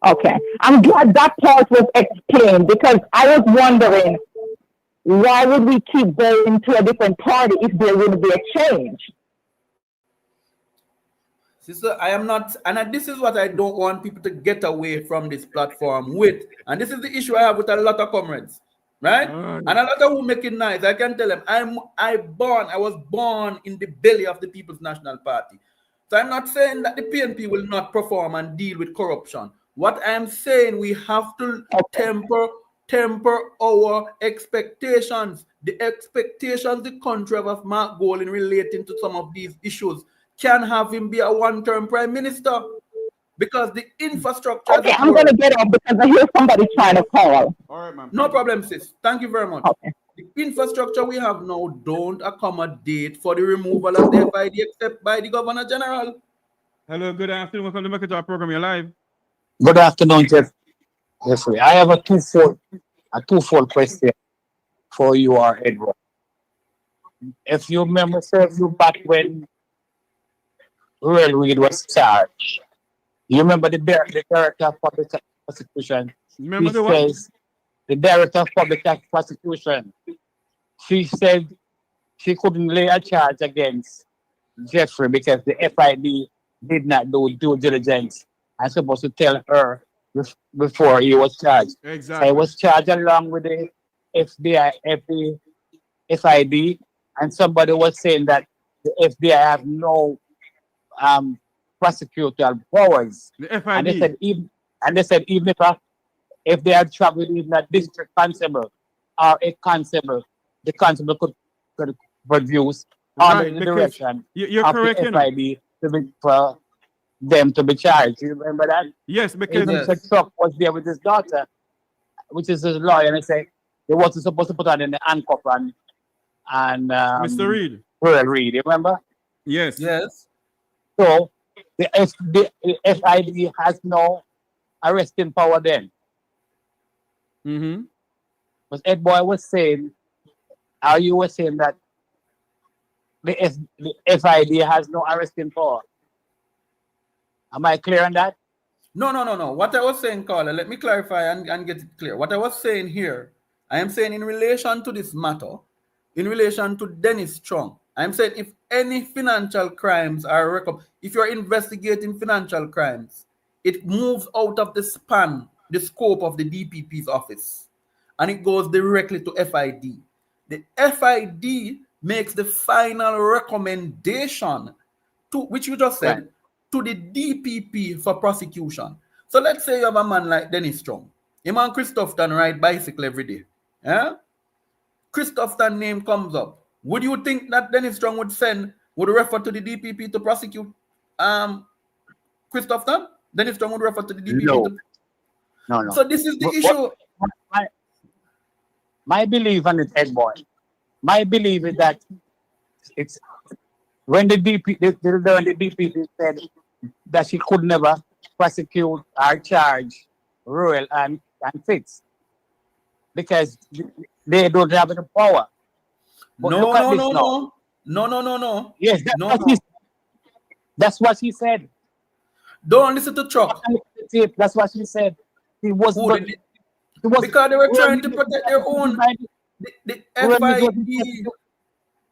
H: Okay, I'm glad that part was explained because I was wondering why would we keep going to a different party if there would be a change?
D: Sister, I am not, and this is what I don't want people to get away from this platform with. And this is the issue I have with a lot of comrades, right? And a lot of who make it nice. I can tell them I was born in the belly of the People's National Party. So I'm not saying that the PNP will not perform and deal with corruption. What I'm saying, we have to temper our expectations. The expectations the country of Mark Golding relating to some of these issues can have him be a one-term prime minister because the infrastructure is
H: Okay,
D: a
H: I'm going
D: poor.
H: to get off because I hear somebody trying to call.
C: All right, ma'am.
D: No problem, sis. Thank you very much.
H: Okay.
D: The infrastructure we have now don't accommodate for the removal of the FID except by the Governor General.
C: Hello, good afternoon. Welcome to the Mercantile Program. You're live.
I: Good afternoon, Jeffrey. I have a twofold question for you, or Edward. If you remember, serve you back when Royal Reed was charged. You remember the director of public prosecution?
C: Remember
I: He
C: the what?
I: says the director of public prosecution. She said she couldn't lay a charge against Jeffrey because the FID did not do due diligence. I'm supposed to tell her before he was charged. So he
C: Exactly.
I: was charged along with the FBI, FID, and somebody was saying that the FBI have no prosecutorial powers.
C: The
I: And they
C: FID.
I: said even if they had traveled even a district constable or a constable, the constable could produce under
C: Right,
I: the
C: because
I: direction
C: you're
I: of
C: correct,
I: the
C: you know.
I: FID for them to be charged. You remember that?
C: Yes, because
I: Even
D: Yes.
I: the truck was there with his daughter, which is his lawyer, and they say they wasn't supposed to put on in the handcuff and
C: Mr. Reed.
I: Royal Reed, you remember?
C: Yes.
D: Yes.
I: So the FID has no arresting power then.
C: Mm-hmm.
I: But Ed Boy was saying, or you were saying that the FID has no arresting power. Am I clear on that?
D: No. What I was saying, Carla, let me clarify and get it clear. What I was saying here, I am saying in relation to this matter, in relation to Dennis Strong, I'm saying if any financial crimes are if you're investigating financial crimes, it moves out of the scope of the DPP's office, and it goes directly to FID. The FID makes the final recommendation to which you just said,
I: Right.
D: to the DPP for prosecution. So let's say you have a man like Dennis Strong. Him and Christopherton ride bicycle every day. Yeah? Christopherton name comes up. Would you think that Dennis Strong would refer to the DPP to prosecute Christopherton? Dennis Strong would refer to the DPP
I: No.
D: to...
I: No.
D: So this is the issue.
I: My belief on it, Ed Boy, my belief is that it's when the DPP said that she could never prosecute or charge Royal and Fitz. because they don't have any power. But
D: No,
I: look at
D: no,
I: this
D: no,
I: now.
D: no. No.
I: Yes,
D: No.
I: that's what she said.
D: Don't listen to Chuck.
I: That's what she said. It was
D: Who
I: not.
D: did it?
I: It was
D: Because they were
I: Royal
D: trying to
I: Reed
D: protect their own. The
I: Royal Reed
D: FID.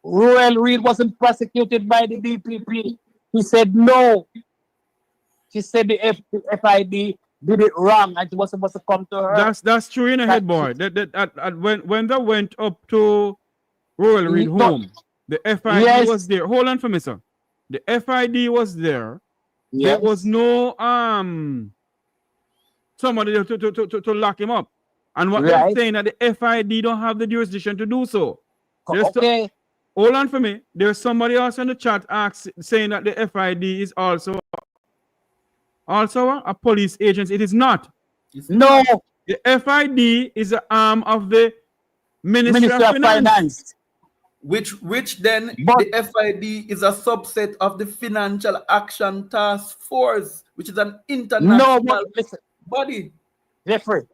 I: Royal Reed wasn't prosecuted by the DPP. He said no. She said the FID did it wrong and it was supposed to come to her.
C: That's true in a head boy. When they went up to Royal Reed home, the FID was there. Hold on for me, sir. The FID was there.
I: Yes.
C: There was no somebody to lock him up. And what they're saying that the FID don't have the jurisdiction to do so.
I: Okay.
C: Hold on for me. There's somebody else in the chat saying that the FID is also a police agency. It is not.
I: No.
C: The FID is an arm of the Ministry of Finance.
D: Which then the FID is a subset of the Financial Action Task Force, which is an international body.
I: Jeffrey.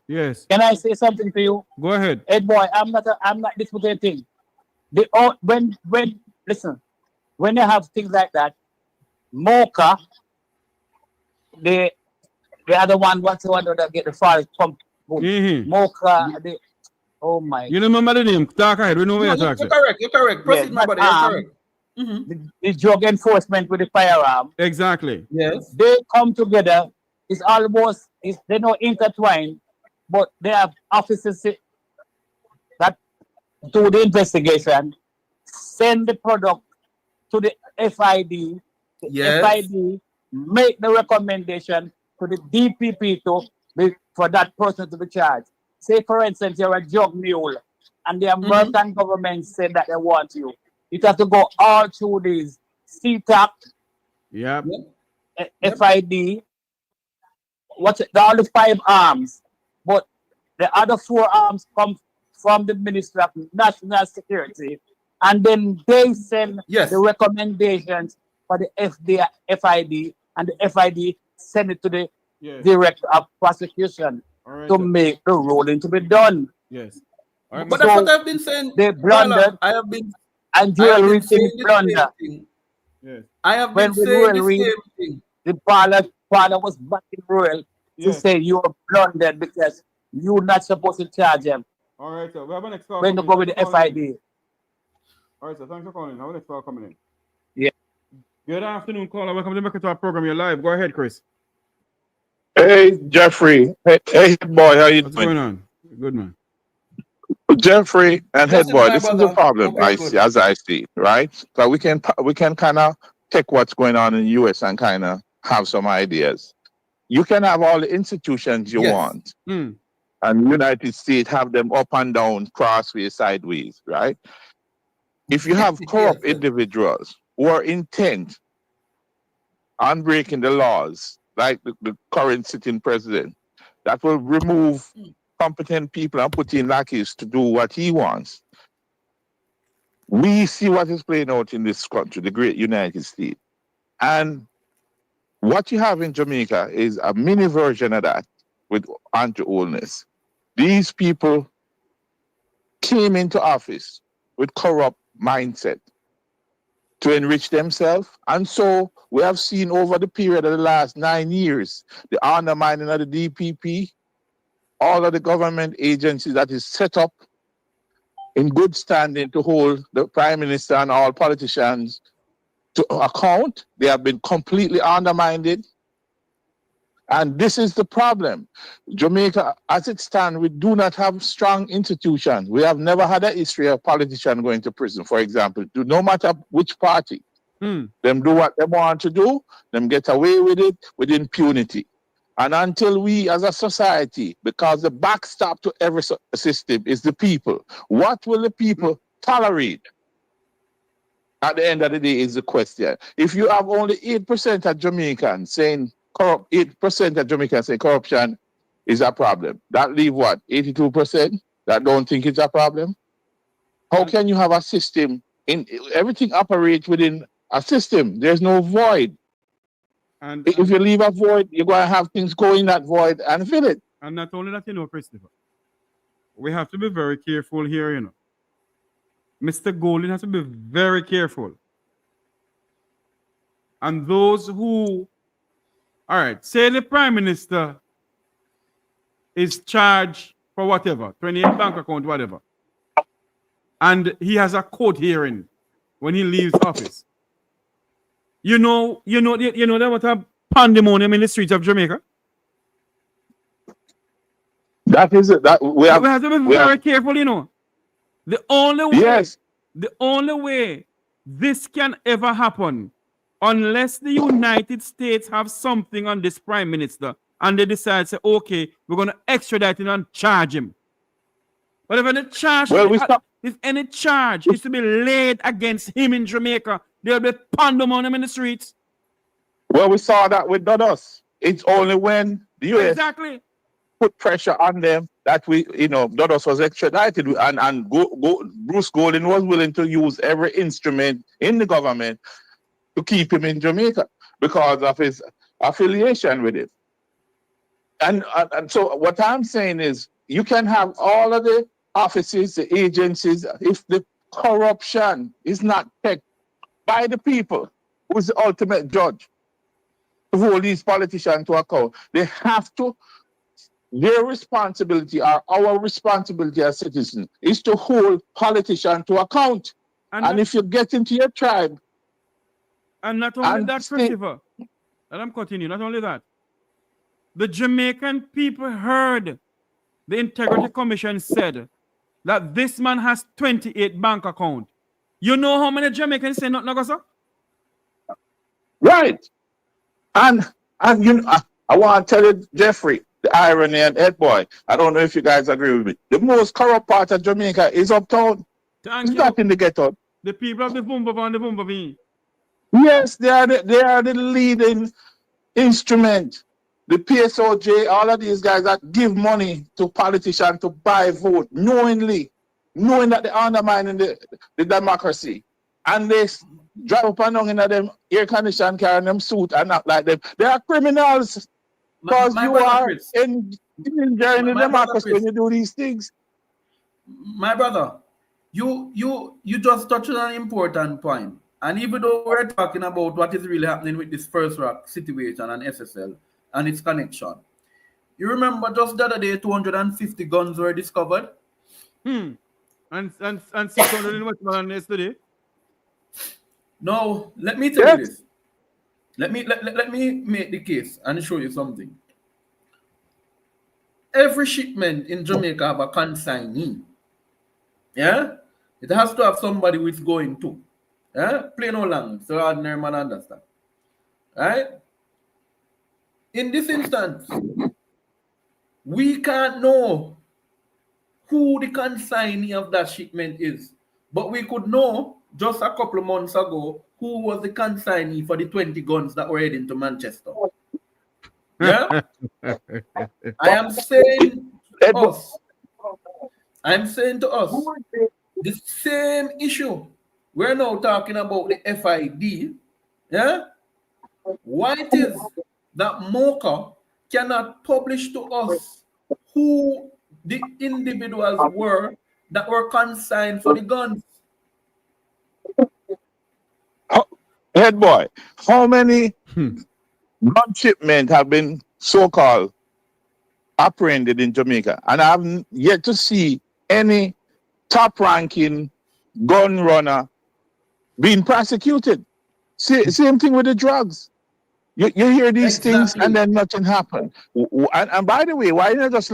C: Yes.
I: Can I say something to you?
C: Go ahead.
I: Ed boy, I'm not disputing. When you have things like that, Mocha, the other one whatsoever that get the file pump. Mocha, oh my.
C: You remember the name? Talk ahead. We know where you're talking.
D: You're correct. Proceed, my brother. You're correct.
I: The drug enforcement with the firearm.
C: Exactly.
D: Yes.
I: They come together. It's almost, they're not intertwined, but they have officers that do the investigation, send the product to the FID.
D: Yes.
I: FID make the recommendation to the DPP for that person to be charged. Say, for instance, you're a drug mule, and the American government said that they want you. It has to go all through these CTAC, FID, all the 5 arms, but the other 4 arms come from the Ministry of National Security, and then they send the recommendations for the FID, and the FID send it to the Director of Prosecution to make the ruling to be done.
C: Yes.
D: But that's what I've been saying.
I: They blundered.
D: I have been
I: blunder.
C: Yes.
D: I have been saying the same thing.
I: The father was backing Royal to say you are blundered because you're not supposed to charge them.
C: All right, sir. We have a next call.
I: When to go with the FID.
C: All right, sir. Thanks for calling. Have a next call coming in.
I: Yeah.
C: Good afternoon, caller. Welcome to our program. You're live. Go ahead, Chris.
G: Hey, Jeffrey. Hey, boy. How you doing?
C: What's going on? Good, man.
G: Jeffrey and Head Boy, this is the problem
D: I
G: see, right? So we can kind of take what's going on in the US and kind of have some ideas. You can have all the institutions you want, and the United States have them up and down, crossways, sideways, right? If you have corrupt individuals who are intent on breaking the laws, like the current sitting president, that will remove competent people and put in lackeys to do what he wants. We see what is playing out in this country, the great United States. And what you have in Jamaica is a mini version of that with Andrew Holness. These people came into office with corrupt mindset to enrich themselves. And so we have seen over the period of the last 9 years, the undermining of the DPP, all of the government agencies that is set up in good standing to hold the Prime Minister and all politicians to account. They have been completely undermined. And this is the problem. Jamaica, as it stands, we do not have strong institutions. We have never had a history of politicians going to prison, for example, no matter which party. Them do what they want to do, them get away with it with impunity. And until we as a society, because the backstop to every system is the people, what will the people tolerate? At the end of the day is the question. If you have only 8% of Jamaicans saying 8% of Jamaicans say corruption is a problem, that leave what? 82% that don't think it's a problem? How can you have a system everything operates within a system? There's no void. And if you leave a void, you're going to have things go in that void and fill it.
C: And not only that, Christopher, we have to be very careful here, Mr. Golden has to be very careful. And those who, all right, say the Prime Minister is charged for whatever, 28 bank account, whatever. And he has a court hearing when he leaves office. You know there was a pandemonium in the streets of Jamaica.
G: That is it. That we have
C: to be very careful, The only way,
G: yes.
C: the only way this can ever happen, unless the United States have something on this Prime Minister and they decide, say, okay, we're going to extradite him and charge him. But if any charge, if any charge is to be laid against him in Jamaica, there'll be pandemonium in the streets.
G: Well, we saw that with Dodos. It's only when the US put pressure on them that Dodos was extradited, and Bruce Golden was willing to use every instrument in the government to keep him in Jamaica because of his affiliation with it. And so what I'm saying is, you can have all of the offices, the agencies, if the corruption is not checked by the people, who's the ultimate judge to hold these politicians to account. They have to, their responsibility, or our responsibility as citizens, is to hold politicians to account. And if you get into your tribe,
C: and not only that, Christopher, and I'm continuing, not only that, the Jamaican people heard the Integrity Commission said that this man has 28 bank accounts. You know how many Jamaicans say nothing, sir?
G: Right. And I want to tell you, Jeffrey, the irony and Ed Boy, I don't know if you guys agree with me. The most corrupt part of Jamaica is uptown. It's not in the ghetto.
C: The people of the Vumbaba and the Vumbabee.
G: Yes, they are the leading instrument. The PSOJ, all of these guys that give money to politicians to buy vote, knowing that they're undermining the democracy. And they drive up and down in them air conditioned car and them suit and act like them. They are criminals because you are enjoying the democracy when you do these things.
D: My brother, you just touched on an important point. And even though we're talking about what is really happening with this First Rock situation and SSL and its connection, you remember just the other day 250 guns were discovered?
C: And 600 in Westmoreland yesterday.
D: No, let me tell you this. Let me make the case and show you something. Every shipment in Jamaica have a consignee. Yeah? It has to have somebody who is going to. Yeah? Plain old language, so ordinary man understand. Right? In this instance, we can't know who the consignee of that shipment is. But we could know just a couple of months ago who was the consignee for the 20 guns that were heading to Manchester. Yeah? I am saying to us, the same issue. We're now talking about the FID. Yeah? Why it is that MOCA cannot publish to us who the individuals were that were consigned for the guns?
G: Head boy, how many gun shipments have been so-called apprehended in Jamaica? And I haven't yet to see any top-ranking gun runner being prosecuted. Same thing with the drugs. You hear these things and then nothing happened. And by the way, why not just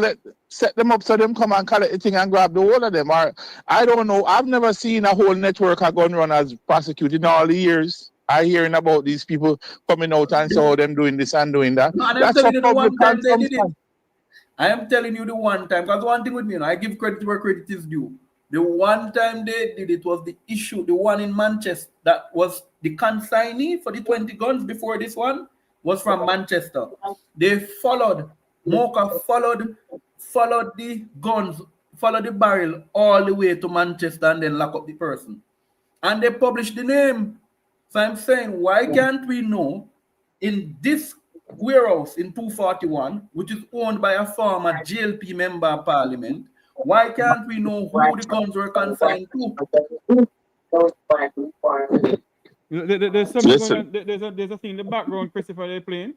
G: set them up so them come and collect the thing and grab the whole of them? Or I don't know. I've never seen a whole network of gun runners prosecuted in all the years. I hearing about these people coming out and saw them doing this and doing that.
D: No, that's the one time they did it. I am telling you the one time, because one thing with me, I give credit where credit is due. The one time they did it was the issue, the one in Manchester, that was the consignee for the 20 guns before this one was from Manchester. They followed, MOCA followed the guns, followed the barrel all the way to Manchester and then lock up the person. And they published the name. So I'm saying, why can't we know in this warehouse in 241, which is owned by a former JLP member of parliament, why can't we know who the guns were consigned to?
C: There's something going on. There's a thing in the background, Christopher, they're playing.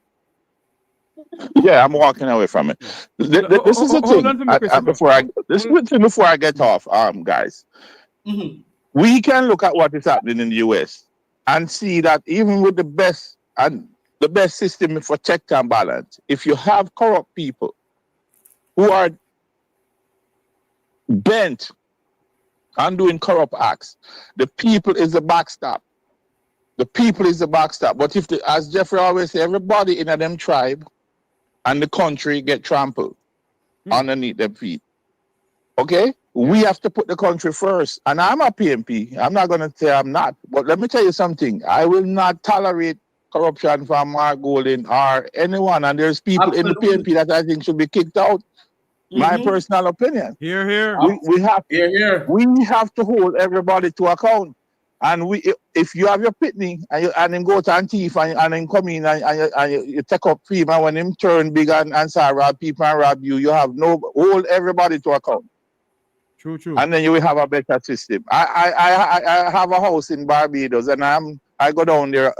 J: Yeah, I'm walking away from it. This is the
C: Hold on
J: thing.
C: to me,
J: Before I get off, guys.
D: Mm-hmm.
J: We can look at what is happening in the US and see that even with the best system for check and balance, if you have corrupt people who are bent on doing corrupt acts, the people is the backstop. The people is the backstop. But if, as Jeffrey always say, everybody in them tribe and the country get trampled underneath their feet. Okay? We have to put the country first. And I'm a PNP. I'm not going to say I'm not. But let me tell you something. I will not tolerate corruption from Mark Golden or anyone. And there's people in the PNP that I think should be kicked out. My personal opinion.
C: Here.
J: We have to hold everybody to account. And if you have your pitney and him go to Antifa and him come in and you take up fee, and when him turn big and start rob people and rob you, you have hold everybody to account.
C: True.
J: And then you will have a better system. I have a house in Barbados and I go down there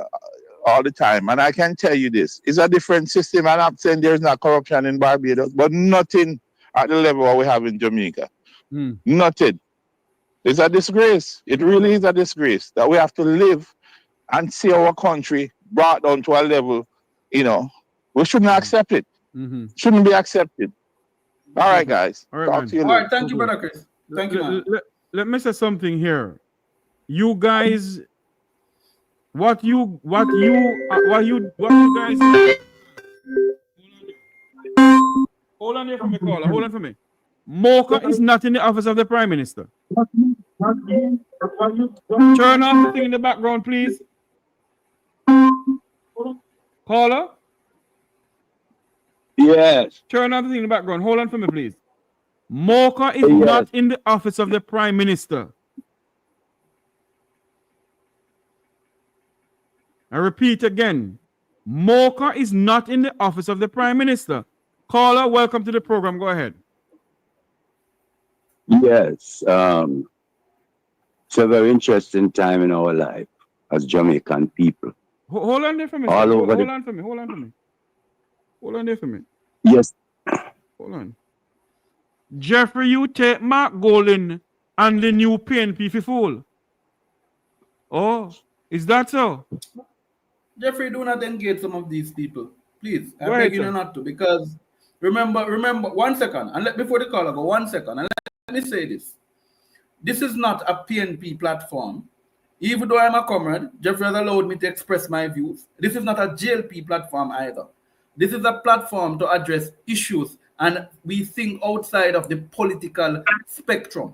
J: all the time, and I can tell you this: it's a different system. And I'm saying there's not corruption in Barbados, but nothing at the level we have in Jamaica. Nothing. It's a disgrace. It really is a disgrace that we have to live and see our country brought down to a level, we shouldn't accept it. Shouldn't be accepted. All right, guys.
C: All right,
J: Talk
C: man.
J: to you
D: All
J: later.
D: right, thank you, Brother Chris. Thank you, man.
C: Let me say something here. You guys, what you guys, hold on here for me, caller. Hold on for me. Mocha is not in the office of the Prime Minister. Turn off the thing in the background, please. Caller?
K: Yes.
C: Turn off the thing in the background. Hold on for me, please. Mocha is not in the office of the Prime Minister. I repeat again. Mocha is not in the office of the Prime Minister. Caller, welcome to the program. Go ahead.
K: Yes. It's a very interesting time in our life as Jamaican people.
C: Hold on there for me. Hold on for me. Hold on there for me.
K: Yes.
C: Hold on. Jeffrey, you take Mark Golden and the new PNP for fool. Oh, is that so?
D: Jeffrey, do not engage some of these people. Please. I
C: Go
D: beg
C: ahead,
D: you
C: sir.
D: not to, because remember, 1 second, and before the caller go, 1 second, and let me say this. This is not a PNP platform. Even though I'm a comrade, Jeffrey has allowed me to express my views. This is not a JLP platform either. This is a platform to address issues, and we think outside of the political spectrum.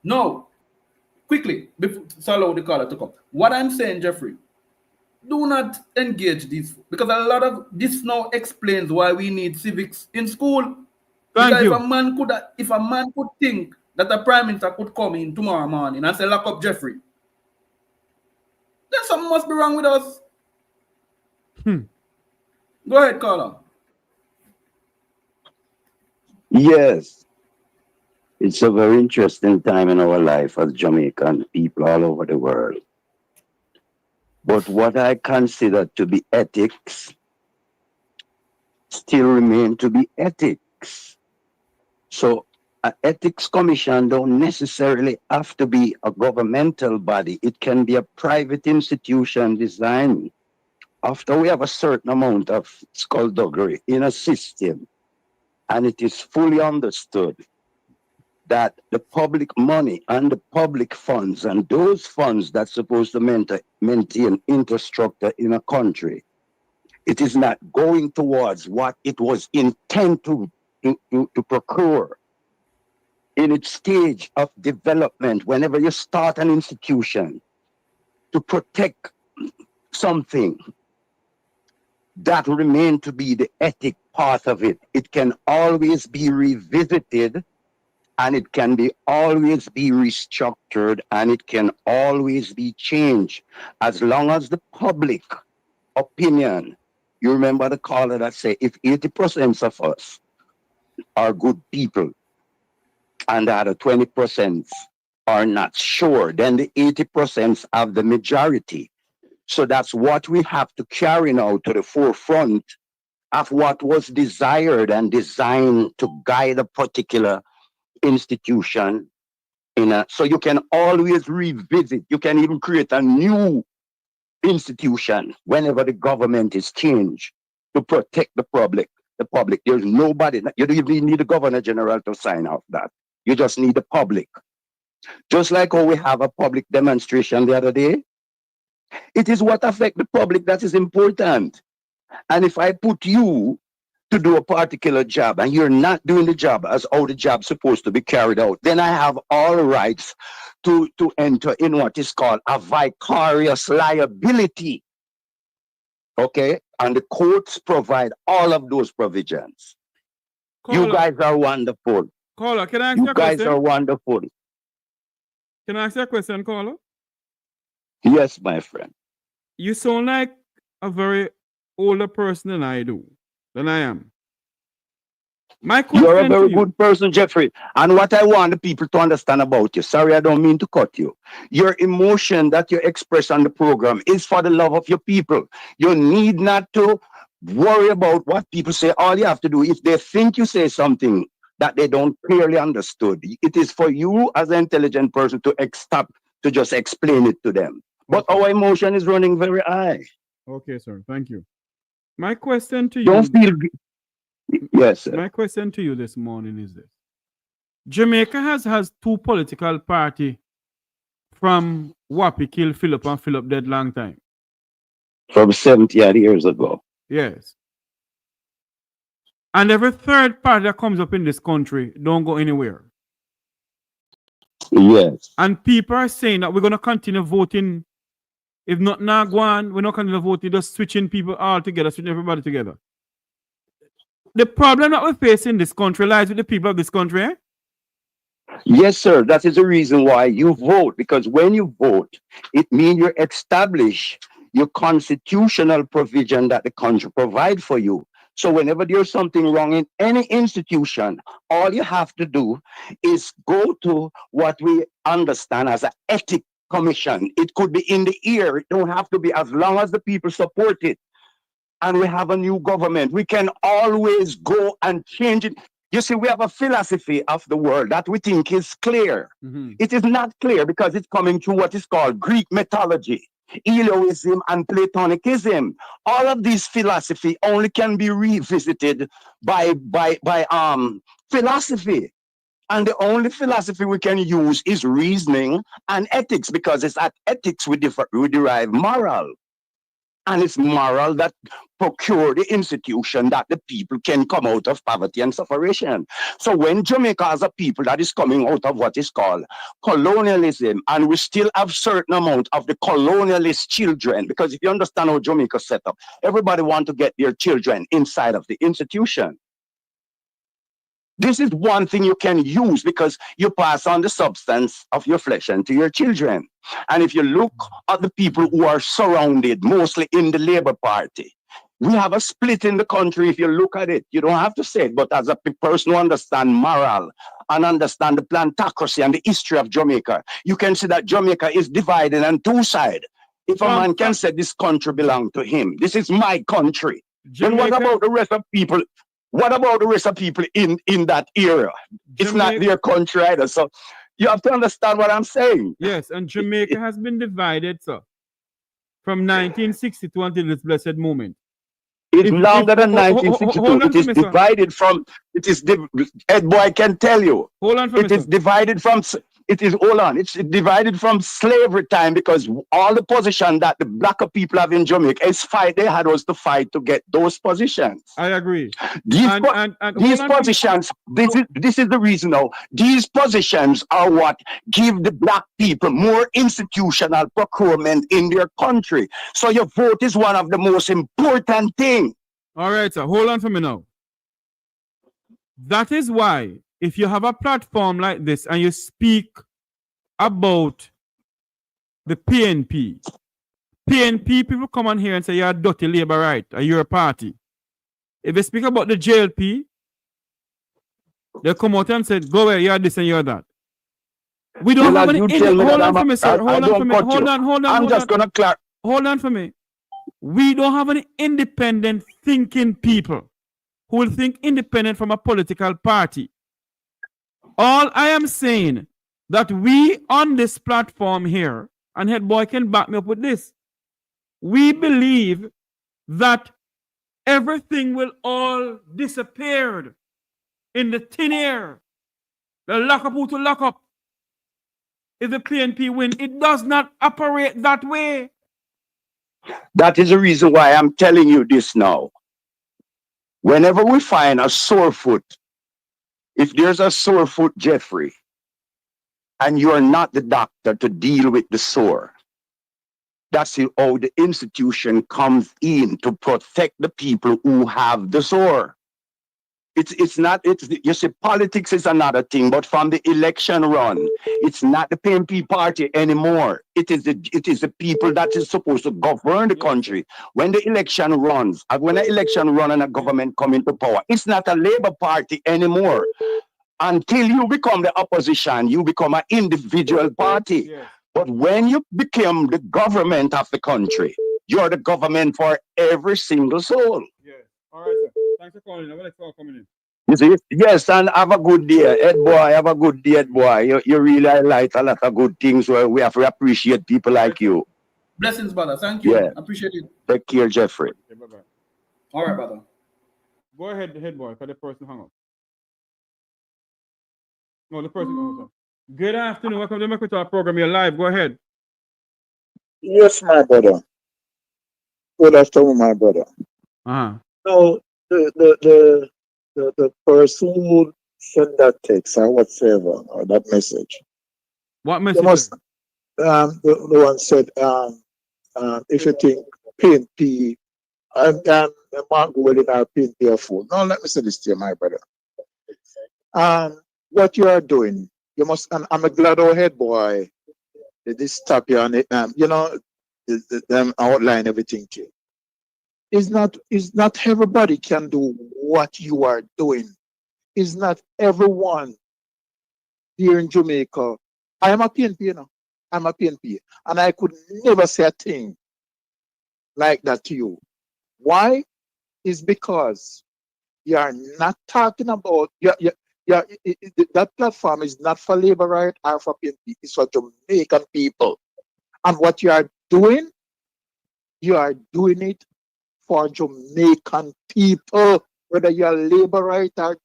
D: Now, quickly, so allow the caller to come. What I'm saying, Jeffrey, do not engage these, because a lot of this now explains why we need civics in school.
C: Thank you.
D: If a man could think that the Prime Minister could come in tomorrow morning and say, lock up Jeffrey, then something must be wrong with us. Go ahead, caller.
K: Yes. It's a very interesting time in our life as Jamaican people all over the world. But what I consider to be ethics still remain to be ethics. So an ethics commission don't necessarily have to be a governmental body. It can be a private institution designed after we have a certain amount of skullduggery in a system, and it is fully understood that the public money and the public funds and those funds that's supposed to maintain infrastructure in a country, it is not going towards what it was intended to procure in its stage of development. Whenever you start an institution to protect something, that remain to be the ethic part of it. It can always be revisited, and it can always be restructured, and it can always be changed, as long as the public opinion You remember the caller that say if 80% of us are good people and the other 20% are not sure, then the 80% have the majority. So that's what we have to carry now to the forefront of what was desired and designed to guide a particular institution. So you can always revisit, you can even create a new institution whenever the government is changed to protect the public. There's nobody, you don't even need the governor general to sign off that. You just need the public. Just like how we have a public demonstration the other day, it is what affects the public that is important. And if I put you to do a particular job and you're not doing the job as how the job's supposed to be carried out, then I have all rights to enter in what is called a vicarious liability. Okay? And the courts provide all of those provisions.
C: Caller,
K: you guys are wonderful.
C: Caller, can I ask you
K: You
C: a
K: guys
C: question?
K: are wonderful.
C: Can I ask you a question, caller?
K: Yes, my friend.
C: You sound like a very older person than I am. My question
K: You're a very
C: to you,
K: good person, Jeffrey. And what I want the people to understand about you, sorry, I don't mean to cut you. Your emotion that you express on the program is for the love of your people. You need not to worry about what people say. All you have to do, if they think you say something that they don't clearly understood, it is for you as an intelligent person to stop to just explain it to them. But
C: Okay.
K: our emotion is running very high.
C: Okay, sir. Thank you. My question to you.
K: Don't feel. Yes, sir.
C: My question to you this morning is this: Jamaica has two political parties from Wapi kill Philip and Philip dead long time.
K: From 70 odd years ago.
C: Yes. And every third party that comes up in this country don't go anywhere.
K: Yes.
C: And people are saying that we're going to continue voting. If not now go on, we're not continue voting, just switching people all together, switching everybody together. The problem that we face in this country lies with the people of this country. Eh?
K: Yes, sir. That is the reason why you vote. Because when you vote, it means you establish your constitutional provision that the country provide for you. So whenever there's something wrong in any institution, all you have to do is go to what we understand as an ethics commission. It could be in the ear. It don't have to be, as long as the people support it. And we have a new government. We can always go and change it. You see, we have a philosophy of the world that we think is clear.
C: Mm-hmm.
K: It is not clear because it's coming through what is called Greek mythology, Helioism, and Platonicism. All of these philosophy only can be revisited by philosophy. And the only philosophy we can use is reasoning and ethics, because it's at ethics we derive moral. And it's moral that procure the institution that the people can come out of poverty and suffering. So when Jamaica has a people that is coming out of what is called colonialism, and we still have certain amount of the colonialist children, because if you understand how Jamaica set up, everybody want to get their children inside of the institution. This is one thing you can use, because you pass on the substance of your flesh into your children. And if you look at the people who are surrounded, mostly in the Labour Party, we have a split in the country. If you look at it, you don't have to say it, but as a person who understands moral and understand the plantocracy and the history of Jamaica, you can see that Jamaica is divided on two sides. If a man can say this country belongs to him, this is my country, then what about the rest of people? What about the rest of people in that area? It's not their country either. So you have to understand what I'm saying.
C: Yes, and Jamaica has been divided, sir, from 1962 until this blessed moment.
K: It's longer than 1962. It is divided from, Ed Boy can tell you.
C: Hold on for
K: It is divided from, it's divided from slavery time, because all the position that the blacker people have in Jamaica is they had us to fight to get those positions.
C: I agree.
K: These positions, this is the reason now, these positions are what give the black people more institutional procurement in their country. So your vote is one of the most important things.
C: All right, sir. Hold on for me now. That is why, if you have a platform like this and you speak about the PNP, PNP people come on here and say you're a dirty labor right, or you're a party. If they speak about the JLP, they come out and say, go where you're this and you're that. We don't have any. Hold on for me, sir. Hold on for me. Hold on.
G: I'm just gonna clarify.
C: Hold on for me. We don't have any independent thinking people who will think independent from a political party. All I am saying that we on this platform here, and Head Boy can back me up with this, we believe that everything will all disappear in the thin air. The lock up who to lock up. If the PNP win, it does not operate that way.
K: That is the reason why I'm telling you this now. Whenever we find a sore foot, if there's a sore foot, Jeffrey, and you're not the doctor to deal with the sore, that's how the institution comes in to protect the people who have the sore. You see, politics is another thing, but from the election run, it's not the PNP party anymore. It is the people that is supposed to govern the country. When the election runs, when an election run and a government come into power, it's not a Labour Party anymore. Until you become the opposition, you become an individual party. Yes. But when you become the government of the country, you're the government for every single soul.
C: Yes. All right, sir. Thanks for calling. I'm going to call coming in.
K: You see? Yes, and have a good day. Ed boy, have a good day, Ed boy. You really highlight a lot of good things where we have to appreciate people like you.
D: Blessings, brother. Thank you.
K: Yeah.
D: Appreciate it.
K: Take care, Jeffrey.
C: Okay, bye-bye.
D: All right, brother.
C: Go ahead, Head Boy, because the person hung up. No, the person hung up. Good afternoon. Welcome to the program. You're live. Go ahead.
G: Yes, my brother. Good afternoon, my brother. So the person who sent that text or whatsoever, or that message.
C: What message?
G: The one said, if you think PNP, I'm not going in our PNP or fool. No, let me say this to you, my brother. What you are doing, you must, and I'm a glad old Head Boy. This stop you on it, them outline everything to you. It's not everybody can do what you are doing. It's not everyone here in Jamaica. I am a PNP, you know. I'm a PNP. And I could never say a thing like that to you. Why? Is because you are not talking about that platform is not for Labour right or for PNP. It's for Jamaican people. And what you are doing it for Jamaican people, whether you're Labour right or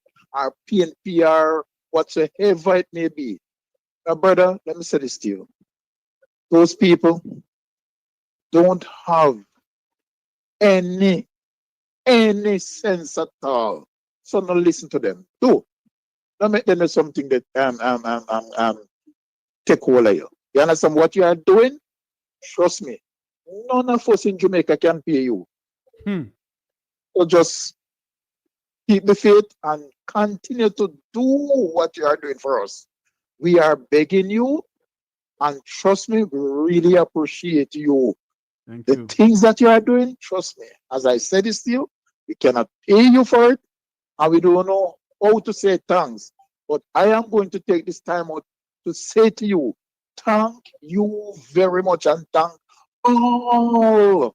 G: PNP or whatsoever it may be. Now, brother, let me say this to you. Those people don't have any sense at all. So now listen to them. Don't make them do something that take hold of you. You understand what you are doing? Trust me. None of us in Jamaica can pay you. So just keep the faith and continue to do what you are doing for us. We are begging you, and trust me, we really appreciate you.
C: Thank
G: you. Things that you are doing, trust me, as I said this to you, we cannot pay you for it, and we don't know how to say thanks. But I am going to take this time out to say to you, thank you very much, and thank all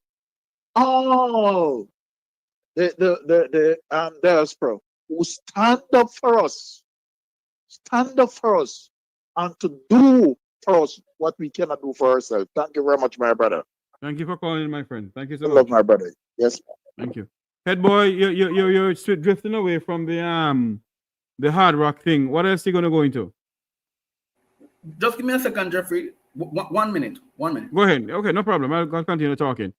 G: the diaspora who stand up for us, and to do for us what we cannot do for ourselves. Thank you very much, my brother.
C: Thank you for calling, my friend. Thank you so much.
G: Love, my brother. Yes.
C: Thank you. Head Boy, you're drifting away from the hard rock thing. What else are you gonna go into?
D: Just give me a second, Jeffrey. 1 minute. 1 minute.
C: Go ahead. Okay, no problem. I'll continue talking.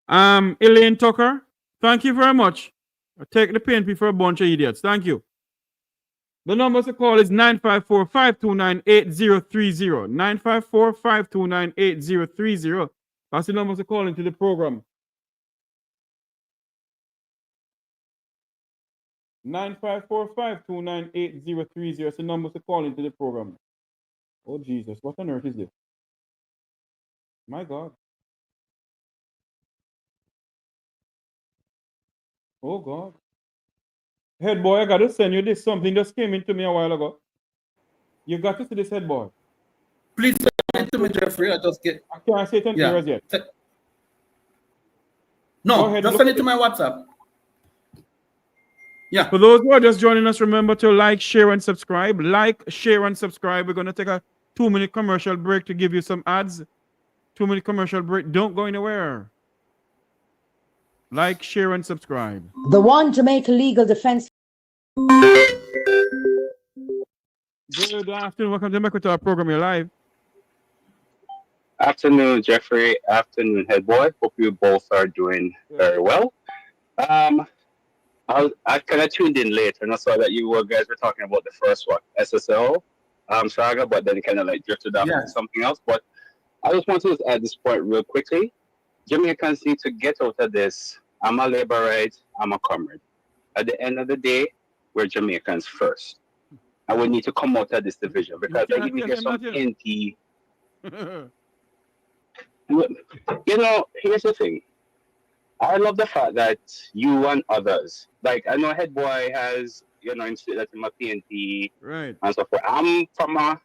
C: Elaine Tucker, thank you very much. I take the PNP for a bunch of idiots. Thank you. The number to call is 954-529-8030. 954-529-8030. That's the number to call into the program. 954-529-8030. That's the number to call into the program. Oh, Jesus. What on earth is this? My God. Oh God. Head boy, I gotta send you this. Something just came into me a while ago. You got to see this, head boy.
D: Please send it to me, Jeffrey. I just get.
C: I can't say it on air as yet.
D: No,
C: Go ahead,
D: just
C: look
D: send
C: at
D: it to my WhatsApp. Yeah.
C: For those who are just joining us, remember to like, share, and subscribe. Like, share, and subscribe. We're gonna take a 2-minute commercial break to give you some ads. 2-minute commercial break. Don't go anywhere. Like, share, and subscribe.
B: The One Jamaica Legal Defense.
C: Good afternoon. Welcome to our program. You're live.
L: Afternoon, Jeffrey. Afternoon, head boy. Hope you both are doing very well. I kind of tuned in late and I saw that you guys were talking about the first one, SSL saga, but then kind of like drifted off to something else. But I just want to add this point real quickly. Jamaicans need to get out of this. I'm a labor right, I'm a comrade. At the end of the day, we're Jamaicans first. And we need to come out of this division because I even hear some NT. You know, here's the thing. I love the fact that you and others, like I know Head Boy has, you know, that in my PNP
C: right.
L: and so forth. I'm from a,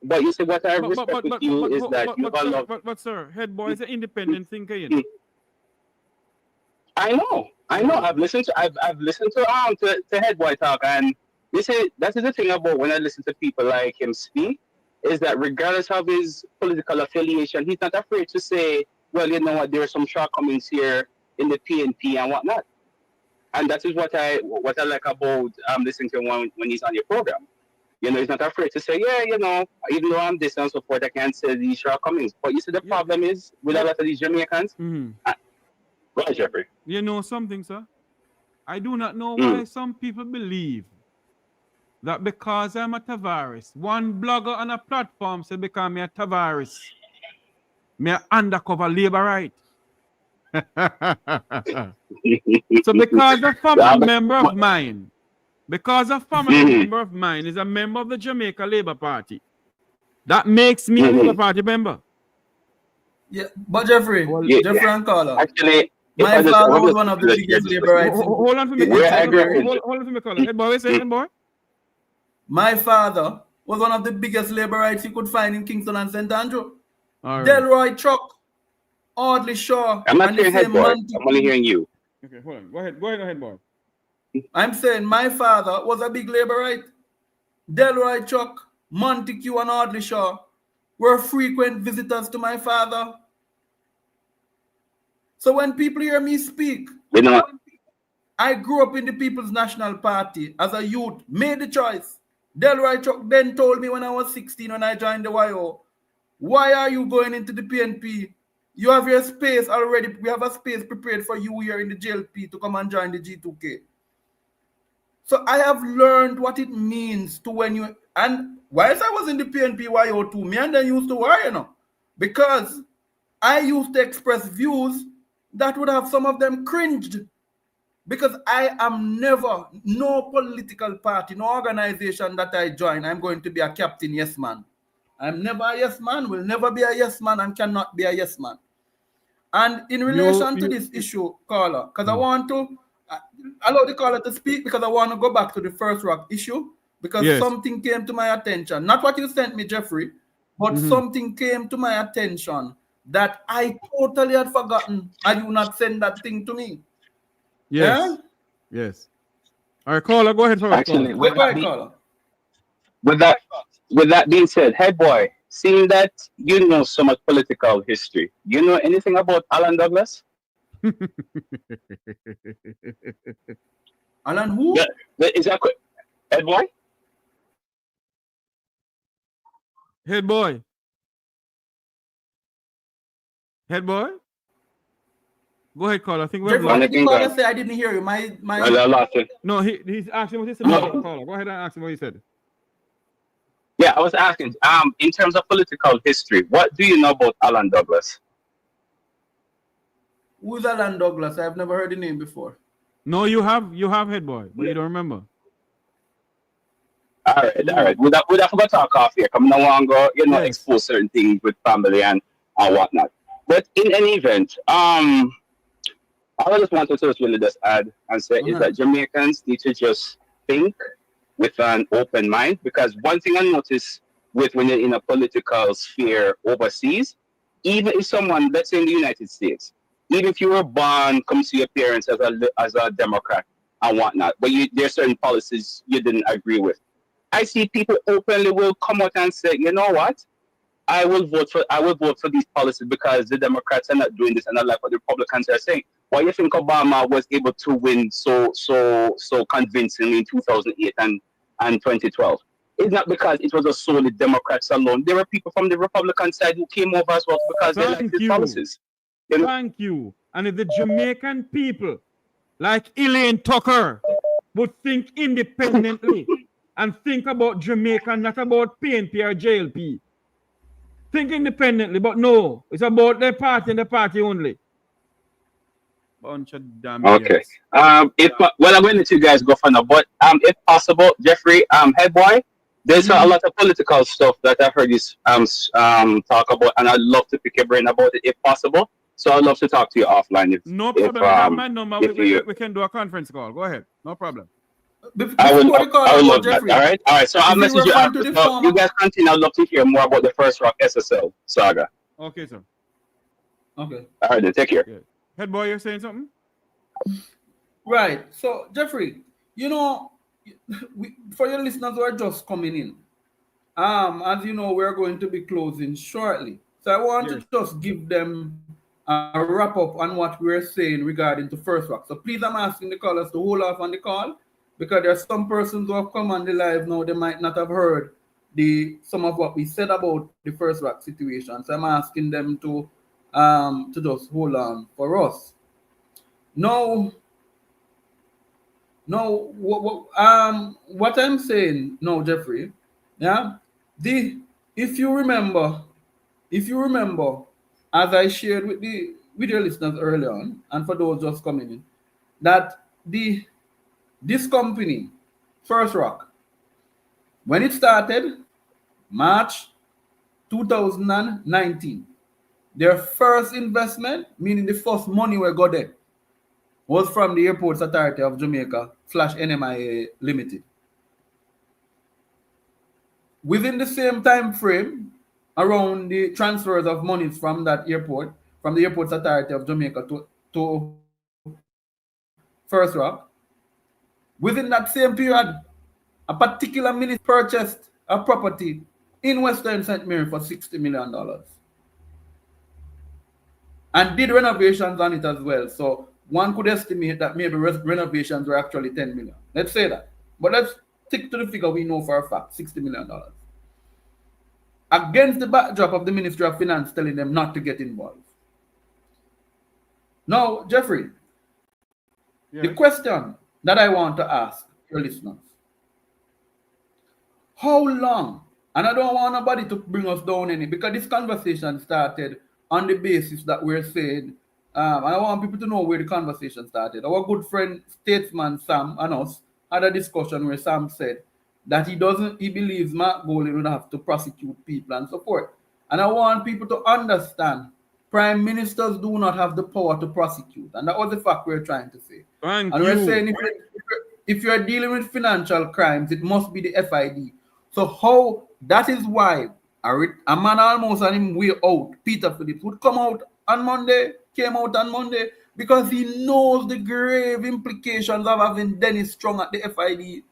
L: but you see what I respect with you is that you all love.
C: But sir, Head Boy is an independent thinker, you know.
L: I know. I've listened to Head Boy talk, and you see that is the thing about when I listen to people like him speak, is that regardless of his political affiliation, he's not afraid to say, well, you know what, there are some shortcomings here in the PNP and whatnot. And that is what I like about listening to him when he's on your program. You know, he's not afraid to say, yeah, you know, even though I'm this and so forth, I can't say these shortcomings. But you see, the problem is with a lot of these Jamaicans. Go ahead, Jeffrey.
C: You know something, sir? I do not know why some people believe that because I'm a Tavares, one blogger on a platform said because I'm a Tavares, me a undercover labor right. So because a family member of mine, member of mine is a member of the Jamaica Labour Party, that makes me a Labour Party member.
D: Yeah, but Jeffrey, Jeffrey and Carla.
L: Actually,
D: my father was one of the biggest labor rights.
C: Hold on for me, hold on for me, Carla. Hey boy, say it, boy.
D: My father was one of the biggest labor rights you could find in Kingston and St. Andrew.
C: Right.
D: Delroy Truck, Audley Shaw.
L: I'm not hearing Head Boy. I'm only hearing you.
C: Okay, hold on. Go ahead, boy.
D: I'm saying my father was a big labor right. Delroy Chuck, Montague, and Audley Shaw were frequent visitors to my father. So when people hear me speak, I grew up in the People's National Party as a youth, made the choice. Delroy Chuck then told me when I was 16 when I joined the YO, why are you going into the PNP? You have your space already. We have a space prepared for you here in the JLP to come and join the G2K. So I have learned what it means to when you, and whilst I was in the PNP YO2, me and them used to worry, you know, because I used to express views that would have some of them cringed. Because I am never, no political party, no organization that I join, I'm going to be a captain yes man. I'm never a yes man, will never be a yes man, and cannot be a yes man. And in relation to this issue, caller, because I want to allow the caller to speak, because I want to go back to the first rock issue, because something came to my attention. Not what you sent me, Jeffrey, but something came to my attention that I totally had forgotten, and you not send that thing to me.
C: Yes. Yeah? Yes. All right, caller, go ahead for
L: Actually, with that being said, Head Boy, seeing that you know so much political history, you know anything about Alan Douglas?
D: Alan who?
L: Yeah, is that quick? Head Boy?
C: Head Boy. Head Boy? Go ahead, caller. I think we're
D: what did the caller say? I didn't hear you.
C: No, he's asking what he said. Caller. Go ahead and ask him what he said.
L: Yeah, I was asking, in terms of political history, what do you know about Alan Douglas?
D: Who's Alan Douglas? I've never heard the name before.
C: No, you have Head Boy, but you don't remember.
L: All right. We'd have to talk off here. Come no longer, expose certain things with family and whatnot. But in any event, I just wanted to really just add and say is that Jamaicans need to just think with an open mind, because one thing I notice with when you're in a political sphere overseas, even if someone, let's say in the United States, even if you were born, come to your parents as a Democrat and whatnot, but there's certain policies you didn't agree with. I see people openly will come out and say, you know what? I will vote for these policies because the Democrats are not doing this, and I like what the Republicans are saying. Why do you think Obama was able to win so convincingly in 2008 and 2012? It's not because it was a solely Democrats alone. There were people from the Republican side who came over as well because they liked his policies. You know?
C: Thank you. And if the Jamaican people, like Elaine Tucker, would think independently and think about Jamaica, not about PNP or JLP. Think independently, but no, it's about their party and the party only. Bunch of damn
L: Okay. I'm going to let you guys go for now, but if possible, Jeffrey, head boy, there's a lot of political stuff that I've heard you talk about, and I'd love to pick your brain about it if possible. So I'd love to talk to you offline.
C: No problem. My number, we can do a conference call. Go ahead. No problem.
L: I would love that. All right. So I'll message you after. So you guys continue. I'd love to hear more about the First Rock SSL saga.
C: Okay, sir.
D: Okay.
L: All right, then take care.
C: Yeah. Head boy, you're saying something?
D: Right. So, Jeffrey, you know, for your listeners who are just coming in, as you know, we're going to be closing shortly. So I want to just give them a wrap up on what we're saying regarding to First Rock. So please, I'm asking the callers to hold off on the call, because there are some persons who have come on the live now, they might not have heard some of what we said about the First Rock situation. So I'm asking them to just hold on for us. Now what I'm saying now, Jeffrey, yeah, if you remember, as I shared with your listeners earlier on, and for those just coming in, that this company, First Rock, when it started, March 2019, their first investment, meaning the first money we got there, was from the Airports Authority of Jamaica / NMIA Limited. Within the same time frame, around the transfers of monies from that airport, from the Airports Authority of Jamaica to First Rock, within that same period, a particular minister purchased a property in Western St. Mary for $60 million and did renovations on it as well. So one could estimate that maybe renovations were actually $10 million. Let's say that. But let's stick to the figure we know for a fact, $60 million. Against the backdrop of the Ministry of Finance telling them not to get involved. Now, Jeffrey, the question that I want to ask your listeners, how long, and I don't want nobody to bring us down any, because this conversation started on the basis that we're saying, and I want people to know where the conversation started. Our good friend, statesman Sam, and us had a discussion where Sam said that he believes Mark Golding would have to prosecute people and so forth. And I want people to understand, prime ministers do not have the power to prosecute. And that was the fact we're trying to say. We're saying if you're dealing with financial crimes, it must be the FID. So that is why a man almost on him way out, Peter Phillips, would came out on Monday, because he knows the grave implications of having Dennis Strong at the FID.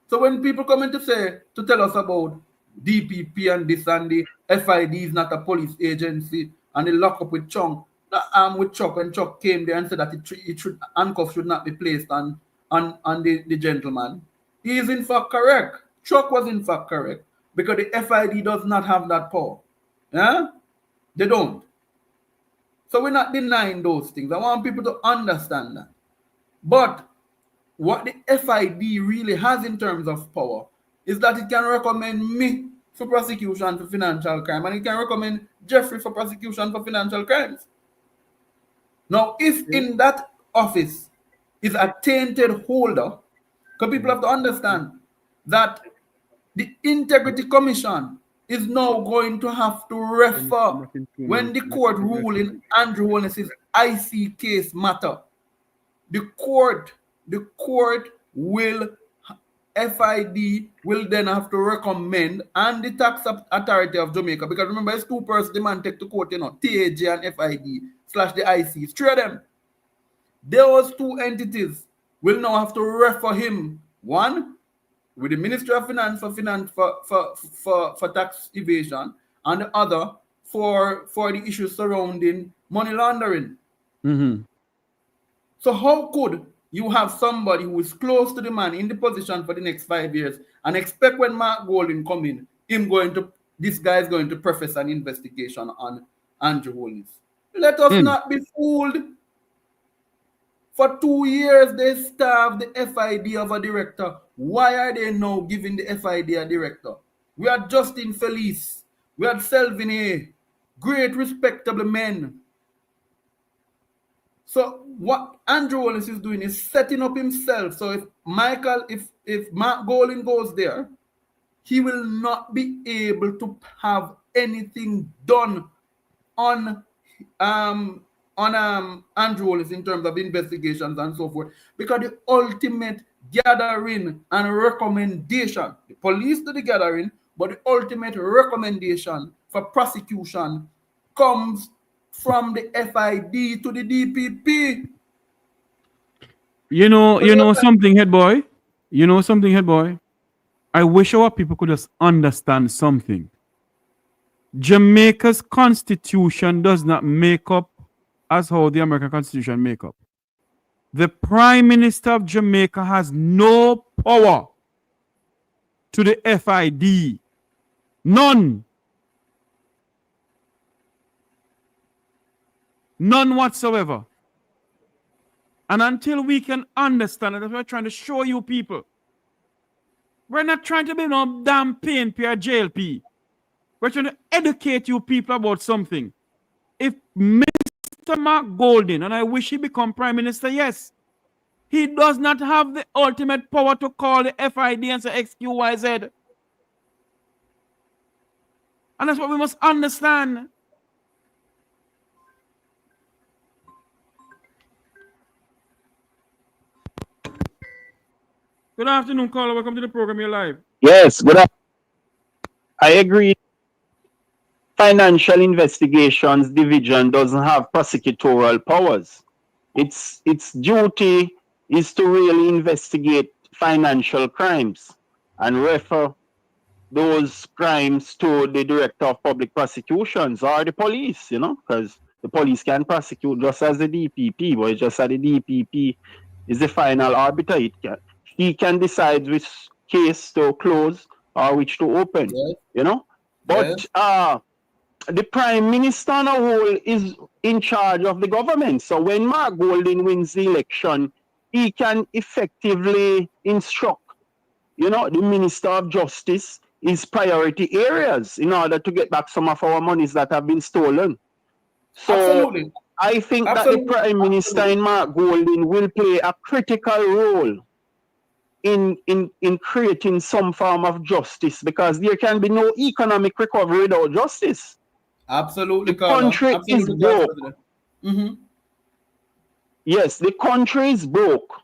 D: So when people come in to tell us about DPP and this and the FID is not a police agency and they lock up with Chung, with Chuck, and Chuck came there and said that handcuffs should not be placed on the gentleman, he is in fact correct. Chuck was in fact correct, because the FID does not have that power. Yeah? They don't. So we're not denying those things. I want people to understand that. But what the FID really has in terms of power is that it can recommend me for prosecution for financial crime, and it can recommend Jeffrey for prosecution for financial crimes. Now, if in that office is a tainted holder, because people have to understand that the Integrity Commission is now going to have to refer when the court rule in Andrew Holness's IC case matter. The court will, FID will then have to recommend, and the tax authority of Jamaica, because remember it's 2 persons the man take to court, you know, TAJ and FID / the IC, three of them. Those 2 entities will now have to refer him, one with the Ministry of Finance for tax evasion, and the other for the issues surrounding money laundering.
C: Mm-hmm.
D: So how could you have somebody who is close to the man in the position for the next 5 years and expect when Mark Golding come in, this guy is going to preface an investigation on Andrew Holness? Let us not be fooled. For 2 years, they starved the FID of a director. Why are they now giving the FID a director? We had Justin Felice. We had Selvin A. Great, respectable men. So what Andrew Holness is doing is setting up himself. So if Mark Golding goes there, he will not be able to have anything done on Andrew Holness in terms of investigations and so forth, because the ultimate gathering and recommendation, the police do the gathering, but the ultimate recommendation for prosecution comes from the FID to the DPP.
C: You know something, head boy. You know something, head boy. I wish our people could just understand something. Jamaica's constitution does not make up as how the American Constitution make up. The Prime Minister of Jamaica has no power to the FID. None. None whatsoever. And until we can understand that, we're trying to show you people. We're not trying to be no damn PNP or JLP. We're trying to educate you people about something. If Mr. Mark Golding, and I wish he become Prime Minister, yes, he does not have the ultimate power to call the FID and say XQYZ. And that's what we must understand. Good afternoon, caller. Welcome to the program. You're live.
M: Yes, good afternoon. I agree. Financial Investigations Division doesn't have prosecutorial powers. Its duty is to really investigate financial crimes and refer those crimes to the Director of Public Prosecutions or the police, you know, because the police can prosecute just as the DPP, but it's just that the DPP is the final arbiter. He can decide which case to close or which to open, you know. But the Prime Minister on a whole is in charge of the government. So when Mark Golding wins the election, he can effectively instruct, you know, the Minister of Justice his priority areas in order to get back some of our monies that have been stolen. So
D: absolutely.
M: I think that the Prime Minister in Mark Golding will play a critical role in creating some form of justice, because there can be no economic recovery without justice.
D: Absolutely,
M: the country is broke. Yes, the country is broke.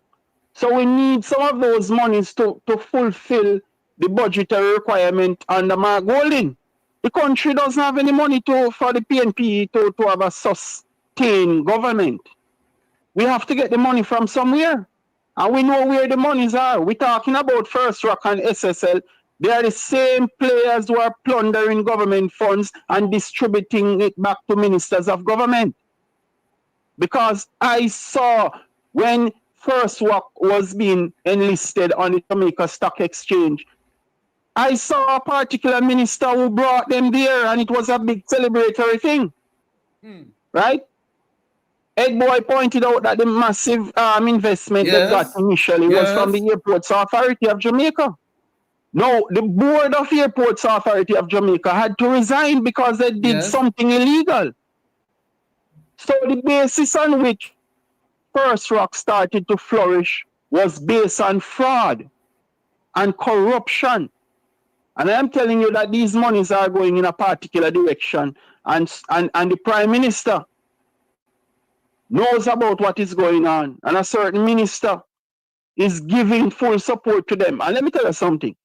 M: So we need some of those monies to fulfill the budgetary requirement under Mark Golding. The country doesn't have any money for the PNP to have a sustained government. We have to get the money from somewhere. And we know where the monies are. We're talking about First Rock and SSL. They are the same players who are plundering government funds and distributing it back to ministers of government. Because I saw when First Rock was being enlisted on the Jamaica Stock Exchange, I saw a particular minister who brought them there, and it was a big celebratory thing. Right? Ed Boy pointed out that the massive investment they got initially was from the Airports Authority of Jamaica. No, the board of Airports Authority of Jamaica had to resign because they did something illegal. So the basis on which First Rock started to flourish was based on fraud and corruption. And I am telling you that these monies are going in a particular direction, and the Prime Minister knows about what is going on, and a certain minister is giving full support to them. And let me tell you something.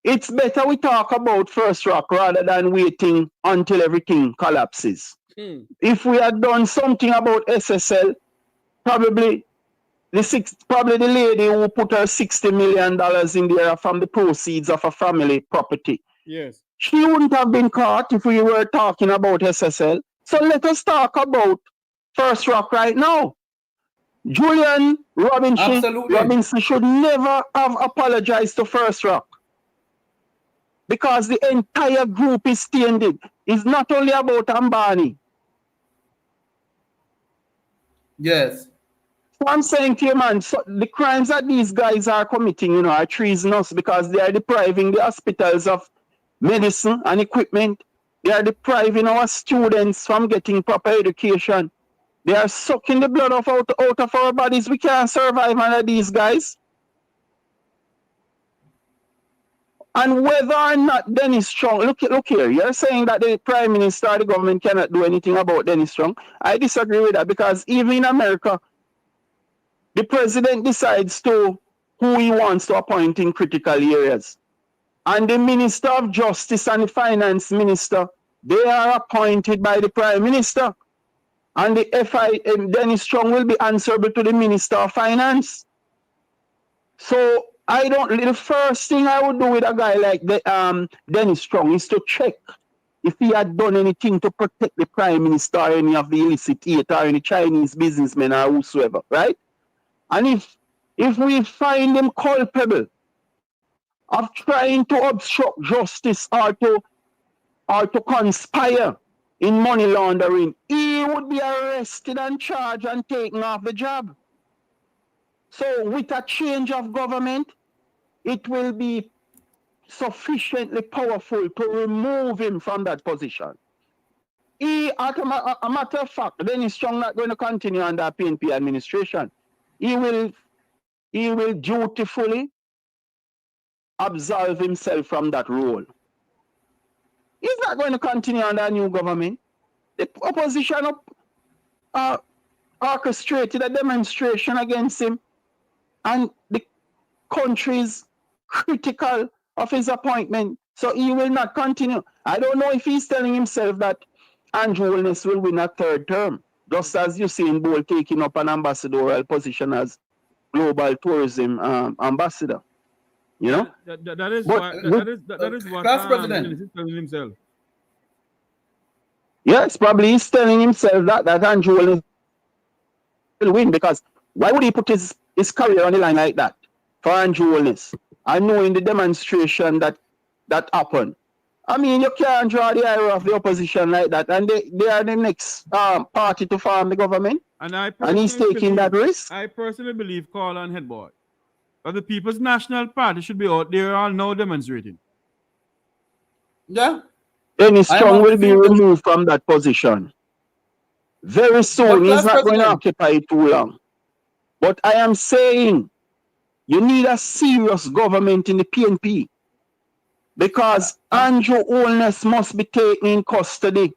M: It's better we talk about First Rock rather than waiting until everything collapses. If we had done something about SSL, probably the lady who put her $60 million in there from the proceeds of a family property.
C: Yes.
M: She wouldn't have been caught if we were talking about SSL. So let us talk about First Rock right now. Julian Robinson should never have apologized to First Rock, because the entire group is tainted. It's not only about Abani.
D: Yes.
M: So I'm saying to you, man, so the crimes that these guys are committing, you know, are treasonous, because they are depriving the hospitals of medicine and equipment. They are depriving our students from getting proper education. They are sucking the blood out of our bodies. We can't survive under these guys. And whether or not Dennis Strong, look here, you're saying that the Prime Minister or the government cannot do anything about Dennis Strong. I disagree with that, because even in America, the president decides who he wants to appoint in critical areas. And the Minister of Justice and the Finance Minister, they are appointed by the Prime Minister. And the Dennis Strong will be answerable to the Minister of Finance. So the first thing I would do with a guy like Dennis Strong is to check if he had done anything to protect the Prime Minister or any of the illicit aid or any Chinese businessmen or whosoever, right? And if we find him culpable of trying to obstruct justice or to conspire in money laundering, he would be arrested and charged and taken off the job. So with a change of government, it will be sufficiently powerful to remove him from that position. As a matter of fact, Dennis Strong not going to continue under PNP administration. He will dutifully absolve himself from that role. He's not going to continue under a new government. The opposition orchestrated a demonstration against him, and the country is critical of his appointment, so he will not continue. I don't know if he's telling himself that Andrew Wilness will win a third term, just as Usain Bolt taking up an ambassadorial position as global tourism ambassador. You know,
C: that is what
D: Class President
C: is telling himself.
M: Yes, probably he's telling himself that Andrew Wilness will win, because why would he put his career on the line like that for Andrew Wilness? I know in the demonstration that happened. I mean, you can't draw the eye of the opposition like that, and they are the next party to form the government, and he's taking that risk.
C: I personally believe, call on head boy, that the People's National Party should be out there all now demonstrating.
D: Yeah.
M: Dennis Strong will be removed from that position very soon. He's not going to occupy it too long. But I am saying you need a serious government in the PNP, because Andrew Holness must be taken in custody.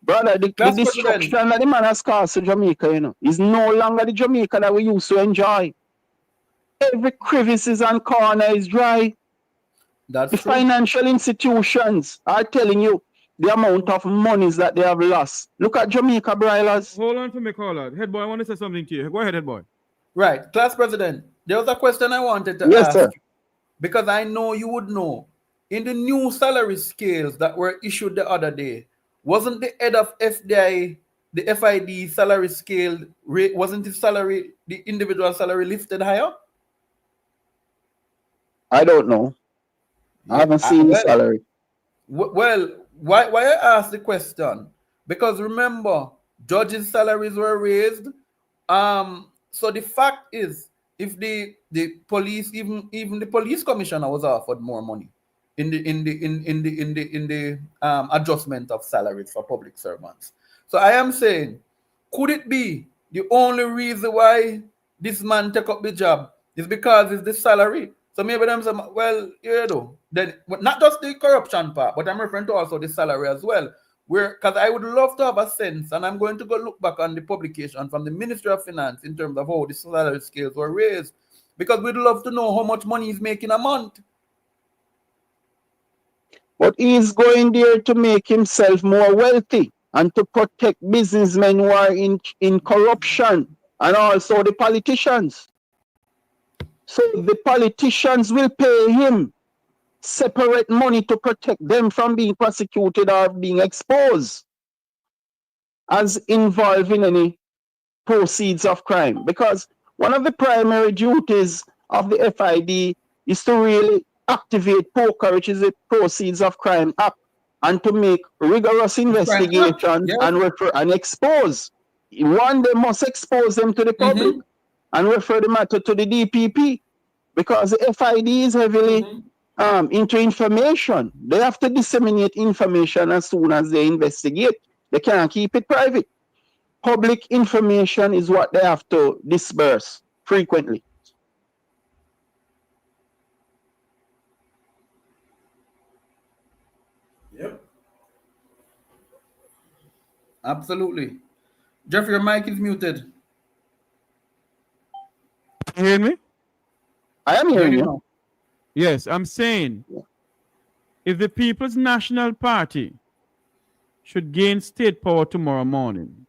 M: Brother, the destruction that the man has caused to Jamaica, you know, is no longer the Jamaica that we used to enjoy. Every crevices and corner is dry.
D: That's
M: the
D: true.
M: Financial institutions are telling you the amount of monies that they have lost. Look at Jamaica Broilers.
C: Hold on for me, caller. Head boy, I want to say something to you. Go ahead, head boy.
D: Right. Class President, there was a question I wanted to
M: Yes,
D: ask.
M: sir.
D: Because I know you would know. In the new salary scales that were issued the other day, wasn't the head of FDI, the FID salary scale, wasn't the individual salary lifted higher?
M: I don't know. I haven't seen the salary.
D: Well, why I asked the question? Because remember, judges' salaries were raised. So the fact is, if the police, even the police commissioner was offered more money in the adjustment of salaries for public servants. So I am saying, could it be the only reason why this man took up the job is because it's the salary? So maybe them say, well, you know, then not just the corruption part, but I'm referring to also the salary as well. Because I would love to have a sense, and I'm going to go look back on the publication from the Ministry of Finance in terms of how the salary scales were raised, because we'd love to know how much money he's making a month.
M: But he's going there to make himself more wealthy and to protect businessmen who are in corruption, and also the politicians. So the politicians will pay him separate money to protect them from being prosecuted or being exposed as involved in any proceeds of crime. Because one of the primary duties of the FID is to really activate POCA, which is the Proceeds of Crime Act, and to make rigorous investigations and expose. One, they must expose them to the public and refer the matter to the DPP, because the FID is heavily into information. They have to disseminate information as soon as they investigate. They can't keep it private. Public information is what they have to disperse frequently.
D: Yep. Absolutely. Jeffrey, your mic is muted.
C: You hear me?
M: I am hearing you.
C: Yes, I'm saying if the People's National Party should gain state power tomorrow morning,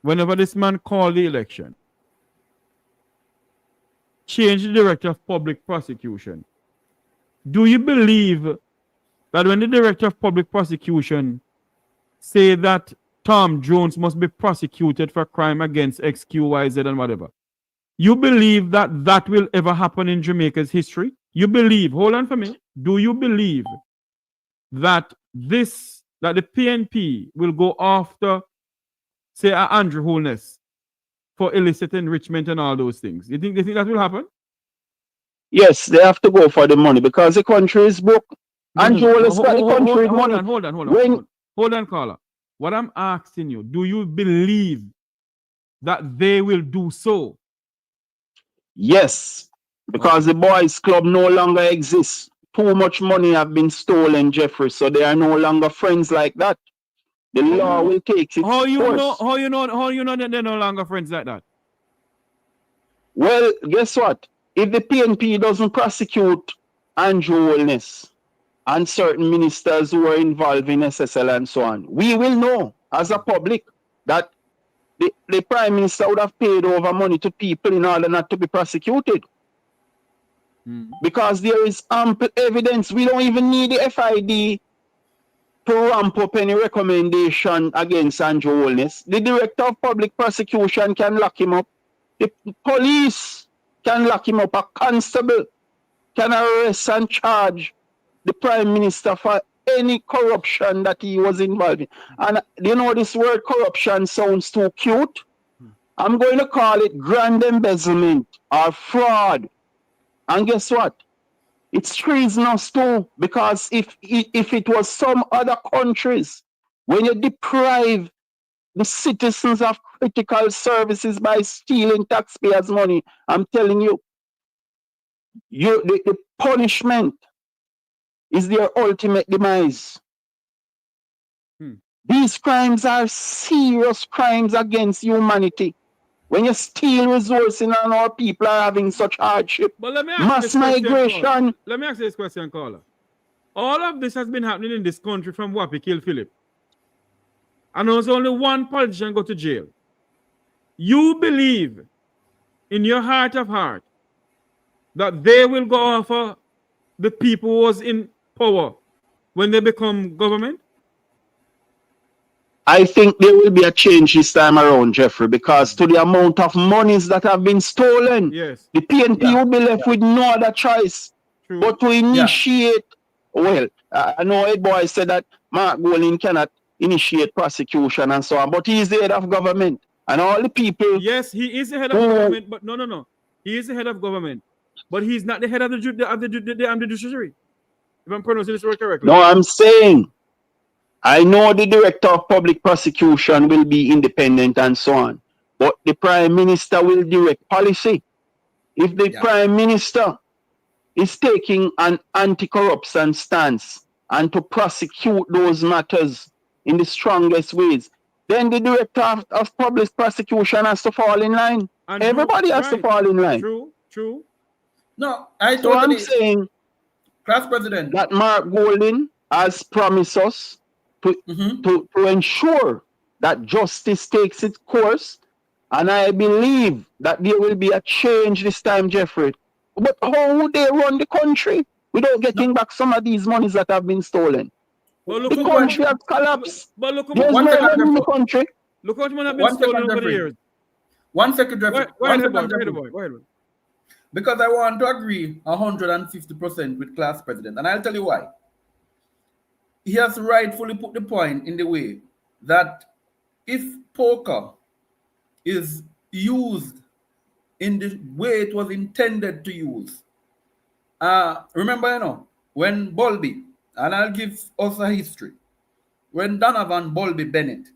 C: whenever this man called the election, change the director of public prosecution, do you believe that when the director of public prosecution say that Tom Jones must be prosecuted for crime against X, Q, Y, Z and whatever, you believe that that will ever happen in Jamaica's history? You believe, hold on for me, do you believe that that the PNP will go after, say, Andrew Holness for illicit enrichment and all those things? They think that will happen?
M: Yes, they have to go for the money because the country is broke. Andrew Holness got the country money.
C: Hold on, caller. What I'm asking you, do you believe that they will do so?
M: Yes, because the boys club no longer exists. Too much money have been stolen, Jeffrey, so they are no longer friends like that. The law will take its course.
C: How you know that they're no longer friends like that?
M: Well, guess what? If the PNP doesn't prosecute Andrew Holness and certain ministers who are involved in SSL and so on, we will know as a public that the Prime Minister would have paid over money to people in order not to be prosecuted. Because there is ample evidence. We don't even need the FID to ramp up any recommendation against Andrew Holness. The Director of Public Prosecution can lock him up. The police can lock him up. A constable can arrest and charge the Prime Minister for any corruption that he was involved in. And you know, this word corruption sounds too cute. I'm going to call it grand embezzlement or fraud. And guess what? It's treasonous too, because if it was some other countries, when you deprive the citizens of critical services by stealing taxpayers' money, I'm telling you, the punishment is their ultimate demise. These crimes are serious crimes against humanity. When you steal resources and our people are having such hardship, mass migration.
C: Let me ask you this question, caller. All of this has been happening in this country from Wapi kill Philip. And there's only one politician go to jail. You believe in your heart of heart that they will go after the people who was in power when they become government?
M: I think there will be a change this time around, Jeffrey, because to the amount of monies that have been stolen, the PNP will be left with no other choice but to initiate. Well, I know Ed Boy said that Mark Golding cannot initiate prosecution and so on, but he is the head of government. And all the people.
C: Yes, he is the head of government, but no. He is the head of government, but he's not the head of the judiciary. If I'm pronouncing this word correctly.
M: No, I'm saying, I know the Director of Public Prosecution will be independent and so on, but the Prime Minister will direct policy. if the Prime Minister is taking an anti-corruption stance and to prosecute those matters in the strongest ways, then the director of public prosecution has to fall in line.
C: And
M: everybody has to fall in line.
C: True.
D: No, I
M: So
D: totally.
M: I'm saying,
D: Class President,
M: that Mark Golding has promised us to ensure that justice takes its course, and I believe that there will be a change this time, Jeffrey. But how would they run the country without getting back some of these monies that have been stolen?
C: But
M: The country has collapsed.
C: But look,
M: there's no money in the country.
C: Look how much have been stolen over the years.
D: 1 second, Jeffrey.
C: Go ahead, boy.
D: Because I want to agree 150% with Class President, and I'll tell you why. He has rightfully put the point in the way that if poker is used in the way it was intended to use, remember, when Bulby, and I'll give us a history, when Donovan Bulby Bennett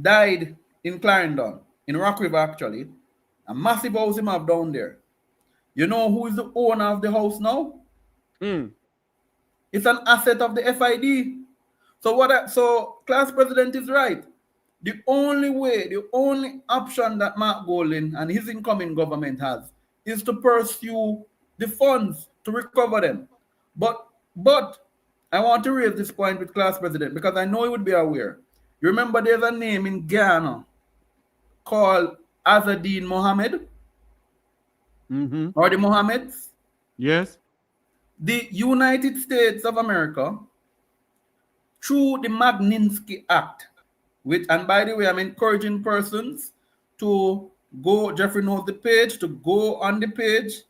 D: died in Clarendon, in Rock River actually, a massive house him have down there. You know who is the owner of the house now? It's an asset of the FID. So Class President is right. The only way, the only option that Mark Golding and his incoming government has is to pursue the funds to recover them. But I want to raise this point with Class President because I know he would be aware. You remember there's a name in Ghana called Azadeen Mohammed, or the Mohammeds.
C: Yes.
D: The United States of America, through the Magnitsky Act, which, and by the way, I'm encouraging persons to go, Jeffrey knows the page, to go on the page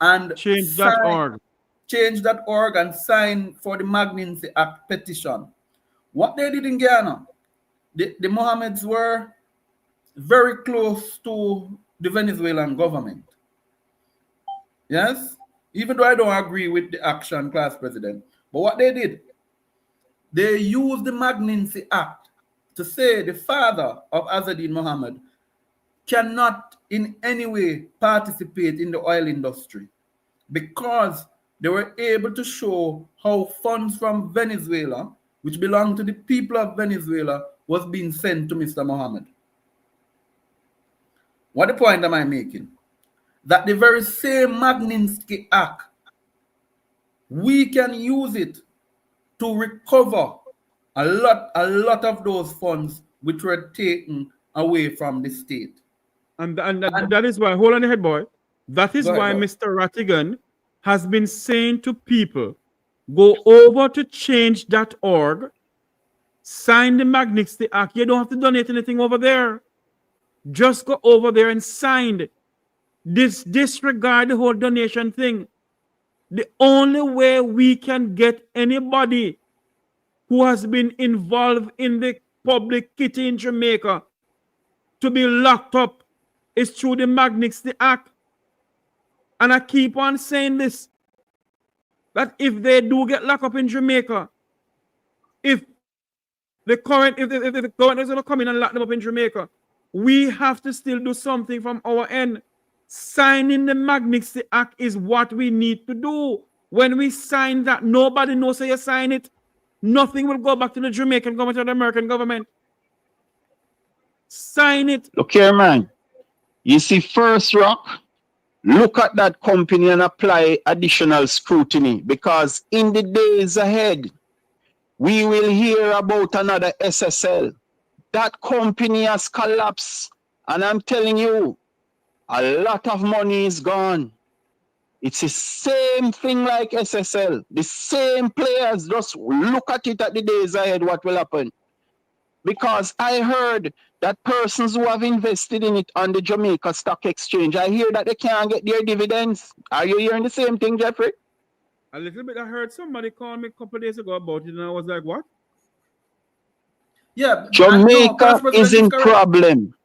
D: and
C: change.org.
D: Change.org and sign for the Magnitsky Act petition. What they did in Ghana, the Mohammeds were very close to the Venezuelan government. Yes? Even though I don't agree with the action, Class President. But what they did, they used the Magnitsky Act to say the father of Azadeen Mohammed cannot in any way participate in the oil industry because they were able to show how funds from Venezuela, which belong to the people of Venezuela, was being sent to Mr. Mohammed. What the point am I making? That the very same Magnitsky Act, we can use it to recover a lot of those funds which were taken away from the state.
C: And that is why, hold on your head, boy. That is why Mr. Rattigan has been saying to people, go over to change.org, sign the Magnitsky Act. You don't have to donate anything over there. Just go over there and sign. Disregard the whole donation thing. The only way we can get anybody who has been involved in the public kitty in Jamaica to be locked up is through the Magnitsky Act. And I keep on saying this, that if they do get locked up in Jamaica, if the government is going to come in and lock them up in Jamaica, we have to still do something from our end. Signing the Magnitsky Act is what we need to do. When we sign that, nobody knows how you sign it. Nothing will go back to the Jamaican government or the American government. Sign it.
M: Look here, man. You see, First Rock, look at that company and apply additional scrutiny, because in the days ahead, we will hear about another SSL. That company has collapsed, and I'm telling you, a lot of money is gone. It's the same thing like SSL. The same players. Just look at it at the days ahead, what will happen. Because I heard that persons who have invested in it on the Jamaica Stock Exchange, I hear that they can't get their dividends. Are you hearing the same thing, Jeffrey?
C: A little bit. I heard somebody call me a couple of days ago about it, and I was like, what?
D: Yeah.
M: Jamaica is in problem.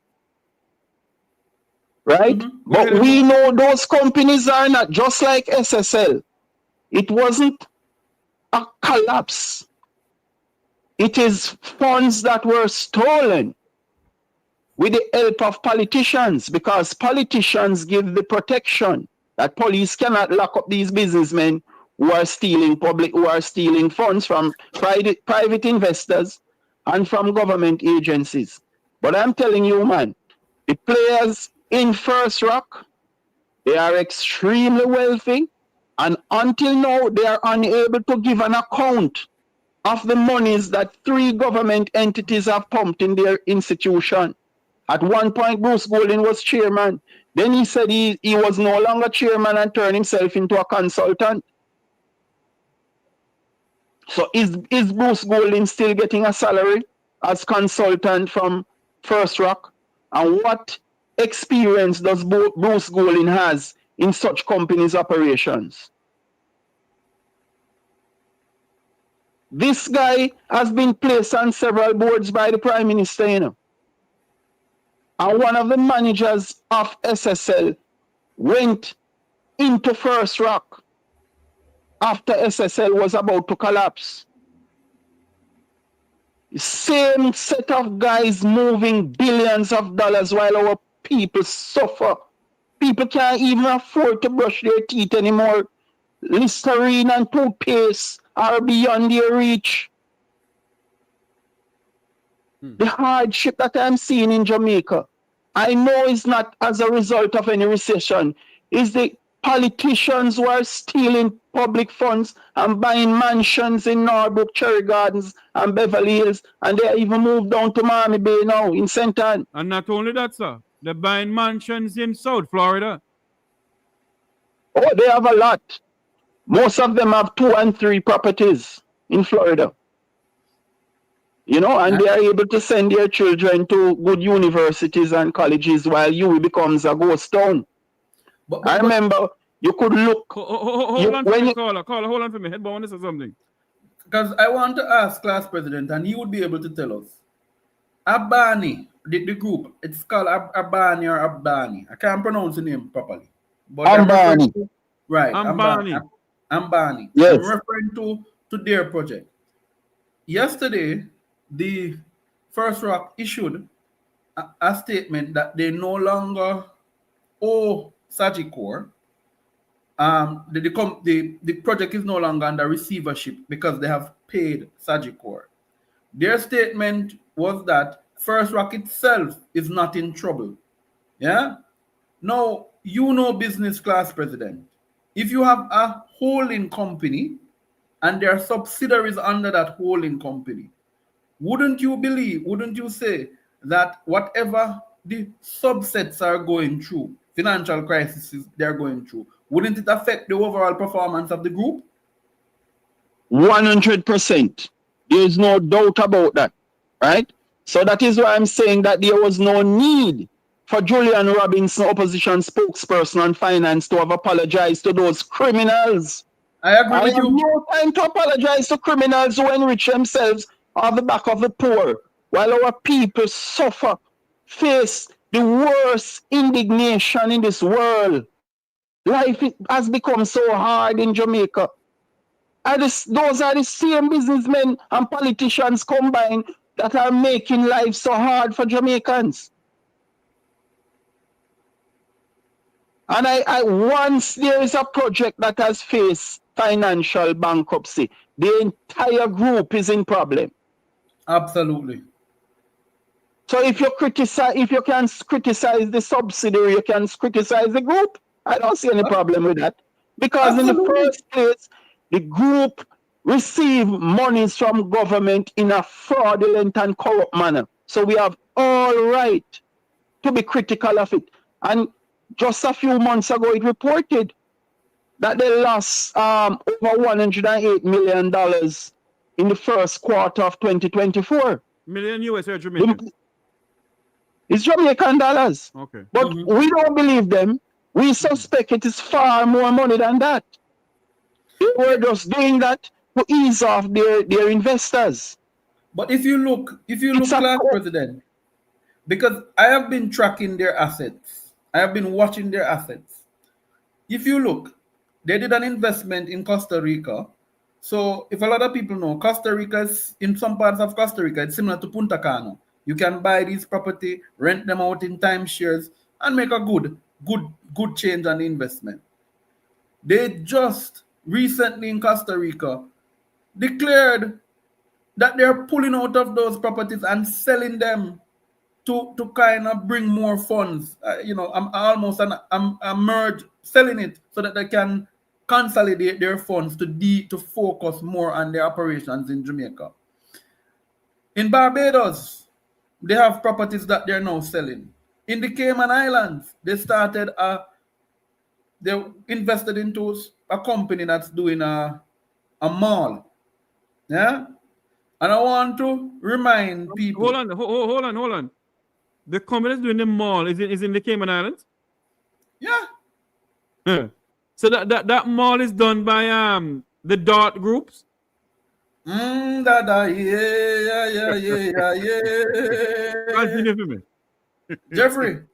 M: Right? But we know those companies are not just like SSL. It wasn't a collapse. It is funds that were stolen. with the help of politicians, because politicians give the protection that police cannot lock up these businessmen who are stealing funds from private investors and from government agencies. But I'm telling you, man, the players in First Rock, they are extremely wealthy, and until now, they are unable to give an account of the monies that 3 government entities have pumped in their institution. At one point, Bruce Golding was chairman. Then he said he was no longer chairman and turned himself into a consultant. So is Bruce Golding still getting a salary as consultant from First Rock? And what experience does Bruce Golding has in such companies' operations? This guy has been placed on several boards by the Prime Minister, you know. And one of the managers of SSL went into First Rock after SSL was about to collapse. Same set of guys moving billions of dollars while our people suffer. People can't even afford to brush their teeth anymore. Listerine and toothpaste are beyond their reach. The hardship that I'm seeing in Jamaica, I know is not as a result of any recession. It's the politicians who are stealing public funds and buying mansions in Norbrook, Cherry Gardens, and Beverly Hills, and they even moved down to Miami Bay now in St. Ann.
C: And not only that, sir, they're buying mansions in South Florida.
M: Oh, they have a lot. Most of them have 2 and 3 properties in Florida. You know, and they are able to send their children to good universities and colleges while UWI becomes a ghost town. I remember you could look.
C: Hold on for me, caller, hold on for me. Headboy, I want to say something.
D: Because I want to ask class president, and he would be able to tell us. Abani, the group, it's called Abani or Abani. I can't pronounce the name properly. But
M: Abani.
D: Right.
C: Abani.
D: Abani.
M: Yes.
D: I'm referring to their project. Yesterday, the First Rock issued a statement that they no longer owe Sagicor. The project is no longer under receivership because they have paid Sagicor. Their statement was that First Rock itself is not in trouble. Yeah? Now, you know, business class president, if you have a holding company and there are subsidiaries under that holding company, wouldn't you say that whatever the subsets are going through, financial crises they're going through, wouldn't it affect the overall performance of the group?
M: 100%. There is no doubt about that, right? So that is why I'm saying that there was no need for Julian Robinson, opposition spokesperson on finance, to have apologized to those criminals.
D: I agree with you.
M: I have no time to apologize to criminals who enrich themselves on the back of the poor, while our people suffer, face the worst indignation in this world. Life has become so hard in Jamaica. Those are the same businessmen and politicians combined that are making life so hard for Jamaicans. And once there is a project that has faced financial bankruptcy, the entire group is in problem.
D: Absolutely.
M: So if you can criticize the subsidiary, you can criticize the group. I don't see any problem with that. Because in the first place, the group received monies from government in a fraudulent and corrupt manner. So we have all right to be critical of it. And just a few months ago, it reported that they lost over $108 million in the first quarter of 2024.
C: Million US or Jamaican?
M: It's Jamaican dollars.
C: Okay.
M: But we don't believe them. We suspect it is far more money than that. They were just doing that to ease off their investors.
D: But if you look, class president, because I have been tracking their assets, I have been watching their assets. If you look, they did an investment in Costa Rica. So if a lot of people know, Costa Rica is, in some parts of Costa Rica, it's similar to Punta Cana. You can buy these property, rent them out in timeshares, and make a good change on the investment. They just recently in Costa Rica declared that they're pulling out of those properties and selling them to kind of bring more funds. I'm merge selling it so that they can consolidate their funds to focus more on their operations in Jamaica. In Barbados, they have properties that they're now selling. In the Cayman Islands, they invested into a company that's doing a mall. Yeah? And I want to remind people.
C: Hold on. The company that's doing the mall is in the Cayman Islands?
D: Yeah.
C: So that mall is done by the Dart groups?
D: Yeah.
C: Continue for me.
D: Jeffrey,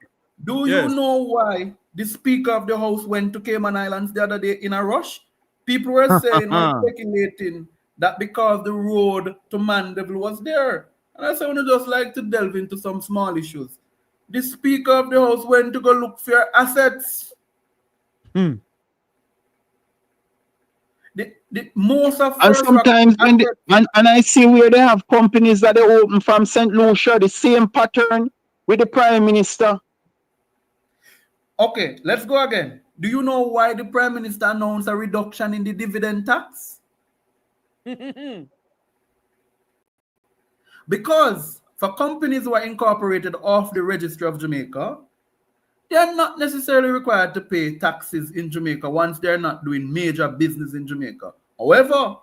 D: do you know why the Speaker of the House went to Cayman Islands the other day in a rush? People were saying or speculating that because the road to Mandeville was there. And I said, I would just like to delve into some small issues. The Speaker of the House went to go look for your assets. The most of
M: and sometimes and I see where they have companies that they open from St. Lucia, the same pattern with the Prime Minister.
D: Okay, let's go again. Do you know why the Prime Minister announced a reduction in the dividend tax? Because for companies who are incorporated off the Registry of Jamaica, they are not necessarily required to pay taxes in Jamaica once they're not doing major business in Jamaica. However,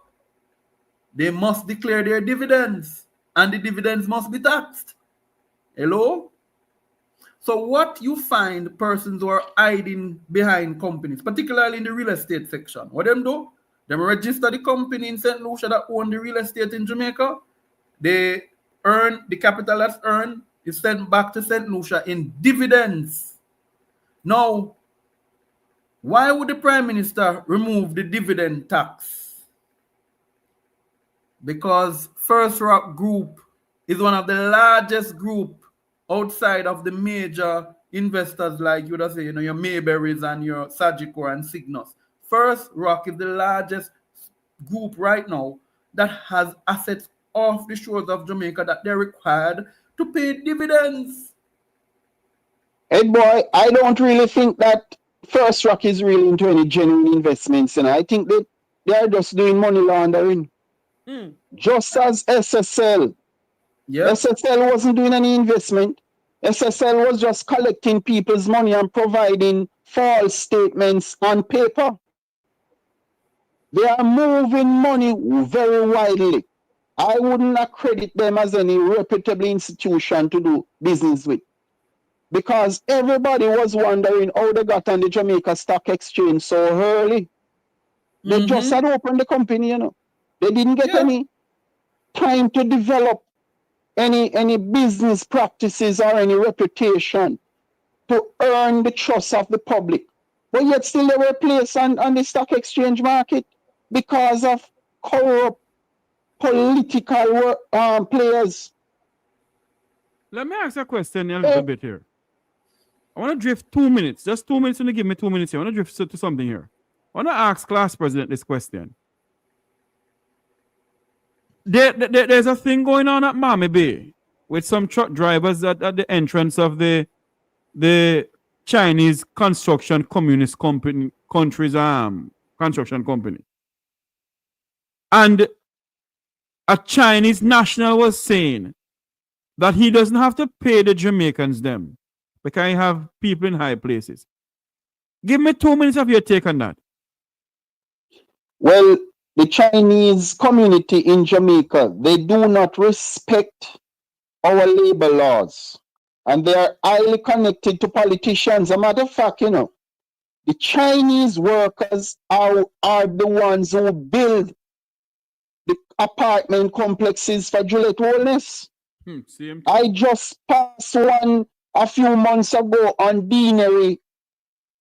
D: they must declare their dividends, and the dividends must be taxed. Hello? So what you find persons who are hiding behind companies, particularly in the real estate section, what them do? Them register the company in St. Lucia that own the real estate in Jamaica. They earn, the capital that's earned is sent back to St. Lucia in dividends. Now, why would the Prime Minister remove the dividend tax? Because First Rock Group is one of the largest group outside of the major investors like you would say, your Mayberries and your Sagicor and Cygnus. First Rock is the largest group right now that has assets off the shores of Jamaica that they're required to pay dividends.
M: Hey boy, I don't really think that First Rock is really into any genuine investments, and I think that they are just doing money laundering. Just as SSL. Yes. SSL wasn't doing any investment. SSL was just collecting people's money and providing false statements on paper. They are moving money very widely. I wouldn't accredit them as any reputable institution to do business with, because everybody was wondering how they got on the Jamaica Stock Exchange so early. They just had opened the company, They didn't get any time to develop any business practices or any reputation to earn the trust of the public. But yet still they were placed on the stock exchange market because of corrupt political players.
C: Let me ask a question a little bit here. I want to drift 2 minutes. Just 2 minutes, and give me 2 minutes here. I want to drift to something here. I want to ask class president this question. There's a thing going on at Miami Bay with some truck drivers at the entrance of the Chinese construction communist country's construction company. And a Chinese national was saying that he doesn't have to pay the Jamaicans them because he have people in high places. Give me 2 minutes of your take on that.
M: Well, the Chinese community in Jamaica, they do not respect our labor laws, and they are highly connected to politicians. As a matter of fact, the Chinese workers are the ones who build the apartment complexes for Juliet Wellness. I just passed one a few months ago on Deanery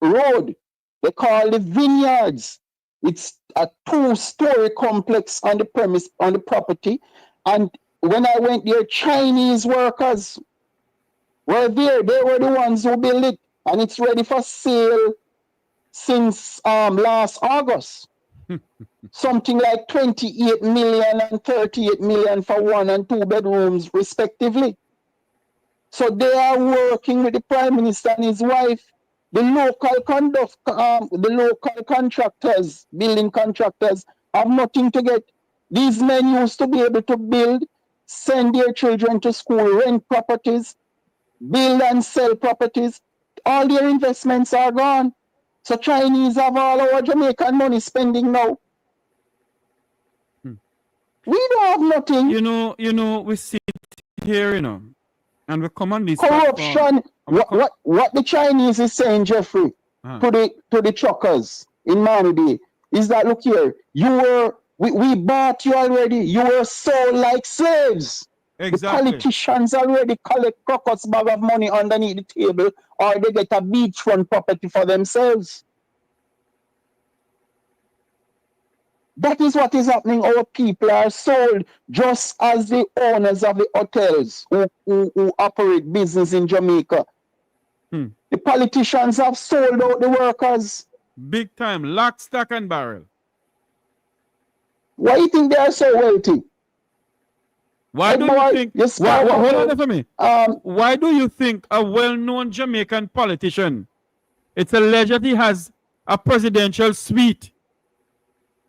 M: Road. They call it Vineyards. It's a 2-story complex on the premise, on the property, and when I went there, Chinese workers were there. They were the ones who built it, and it's ready for sale since last August. Something like 28 million and 38 million for 1 and 2 bedrooms, respectively. So they are working with the Prime Minister and his wife. The local contractors, building contractors, have nothing to get. These men used to be able to build, send their children to school, rent properties, build and sell properties. All their investments are gone. So Chinese have all our Jamaican money spending now. We don't have nothing.
C: You know, we sit here, and we come on this
M: corruption. What the Chinese is saying, Jeffrey, to the truckers in Mandy is that, look here, we bought you already. You were sold like slaves.
C: Exactly.
M: The politicians already collect crocus bag of money underneath the table, or they get a beachfront property for themselves. That is what is happening. Our people are sold just as the owners of the hotels who operate business in Jamaica. The politicians have sold out the workers.
C: Big time, lock, stock, and barrel.
M: Why do you think they are so wealthy?
C: Why do you think? Hold on for me. Why do you think a well-known Jamaican politician, it's alleged that he has a presidential suite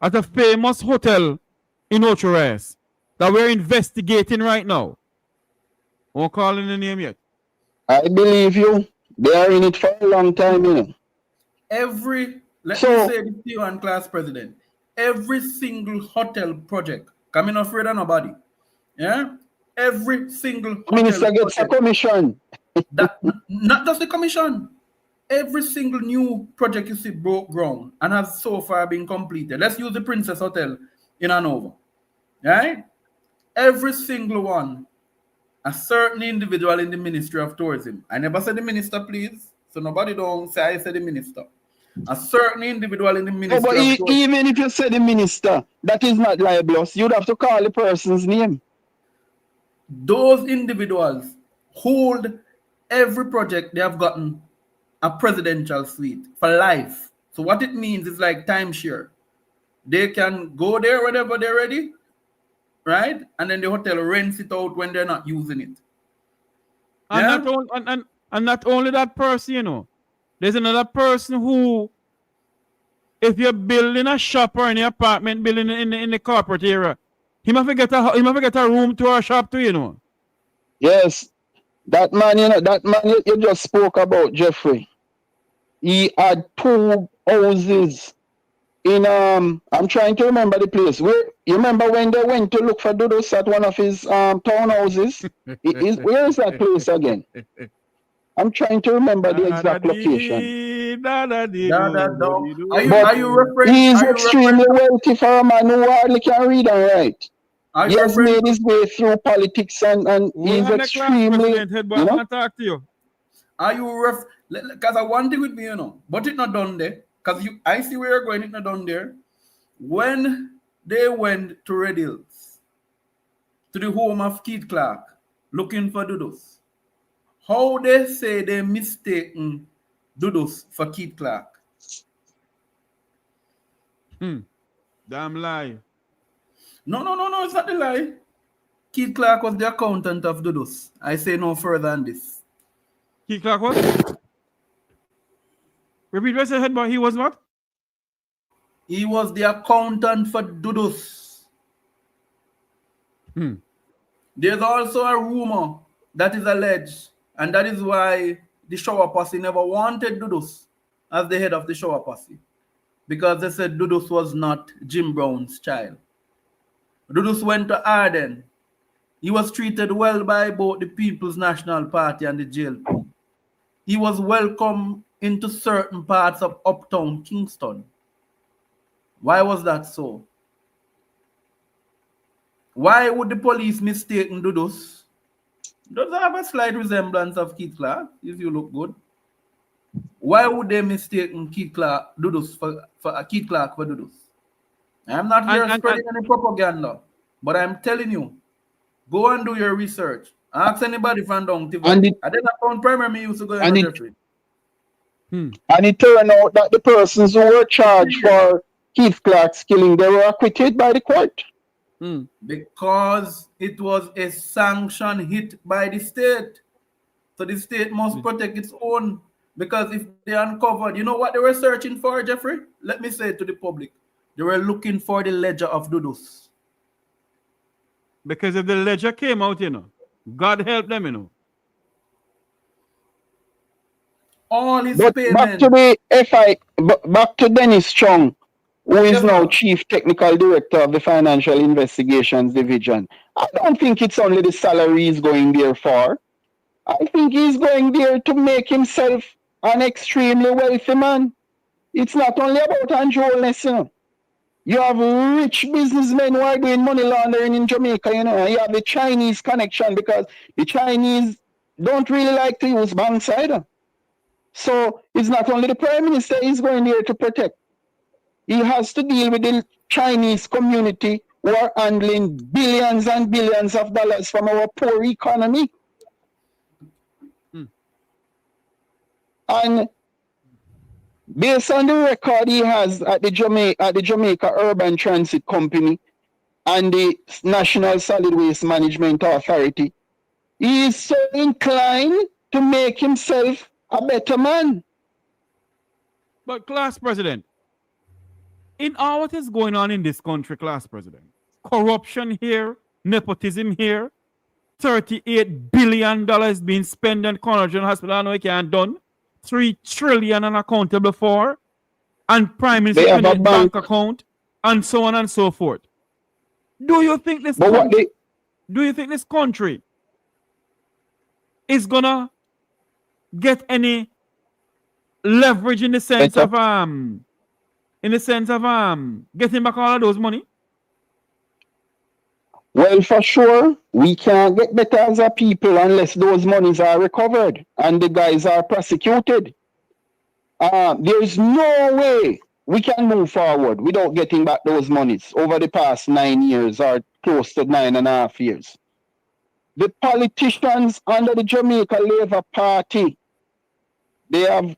C: at a famous hotel in Ocho Rios that we're investigating right now? Won't call in the name yet.
M: I believe you. They are in it for a long time,
D: Let me say the T1 class president. Every single hotel project, coming afraid of nobody. Yeah? Every single
M: minister gets a commission.
D: Not just the commission. Every single new project you see broke ground and has so far been completed. Let's use the Princess Hotel in Hanover. Right? Every single one, a certain individual in the Ministry of Tourism. I never said the minister, please. So nobody don't say I said the minister. A certain individual in the Ministry of Tourism.
M: Even if you say the minister, that is not libelous. You'd have to call the person's name.
D: Those individuals hold every project they have gotten a presidential suite for life. So what it means is like timeshare. They can go there whenever they're ready, right? And then the hotel rents it out when they're not using it.
C: And not only that person, there's another person who, if you're building a shop or any apartment building in the corporate area, he must get a room to a shop too,
M: Yes, that man, you just spoke about, Jeffrey. He had 2 houses in I'm trying to remember the place. Where you remember when they went to look for Dudus at one of his townhouses? Where is that place again? I'm trying to remember the exact location.
D: Are you referring?
M: He is extremely wealthy for a man who hardly can read and write. He has made his way through politics and he's extremely.
C: Talk to you.
D: Are you because I want it with me, but it's not done there. Because I see where you're going, it's not done there. When they went to Red Hills, to the home of Keith Clark, looking for Dudus, how they say they mistaken Dudus for Keith Clark?
C: Damn lie.
D: No, it's not the lie. Keith Clark was the accountant of Dudus. I say no further than this.
C: Keith Clark what? Repeat what I said, but he was what?
D: He was the accountant for Dudus. There's also a rumor that is alleged, and that is why the shower posse never wanted Dudus as the head of the shower posse, because they said Dudus was not Jim Brown's child. Dudus went to Arden. He was treated well by both the People's National Party and the JLP. He was welcome into certain parts of uptown Kingston. Why was that so? Why would the police mistake Dudus? Does have a slight resemblance of Keith Clark, if you look good. Why would they mistake Keith Clark, Dudus for Keith Clark for Dudus? I'm not here spreading any propaganda, but I'm telling you, Go and do your research. Ask anybody from down to
M: And it
D: I did not found primary me used to go
M: and
D: in
M: it
D: Jeffrey.
M: and it turned out that the persons who were charged for Keith Clark's killing, they were acquitted by the court.
D: Because it was a sanction hit by the state. So the state must protect its own. Because if they uncovered, you know what they were searching for, Jeffrey? Let me say it to the public. They were looking for the ledger of Dudus.
C: Because if the ledger came out, God help them,
D: All his
M: But back to
D: payments.
M: back to Dennis Chung, who is
D: Yes,
M: now
D: sir.
M: Chief Technical Director of the Financial Investigations Division. I don't think it's only the salary he's going there for. I think he's going there to make himself an extremely wealthy man. It's not only about Andrew. You have rich businessmen who are doing money laundering in Jamaica, and you have the Chinese connection because the Chinese don't really like to use banks either. So it's not only the Prime Minister he's going there to protect. He has to deal with the Chinese community who are handling billions and billions of dollars from our poor economy. And based on the record he has at the Jamaica Urban Transit Company and the National Solid Waste Management Authority, he is so inclined to make himself a better man.
C: But class president, in all what is going on in this country, class president, corruption here, nepotism here, $38 billion being spent on Conal General Hospital, I know it can't done, $3 trillion unaccountable for, and Prime Minister bank account, and so on and so forth. Do you think this country is gonna get any leverage in the sense of getting back all of those money?
M: Well, for sure, we can't get better as a people unless those monies are recovered and the guys are prosecuted. There is no way we can move forward without getting back those monies over the past 9 years or close to 9.5 years. The politicians under the Jamaica Labour Party, they have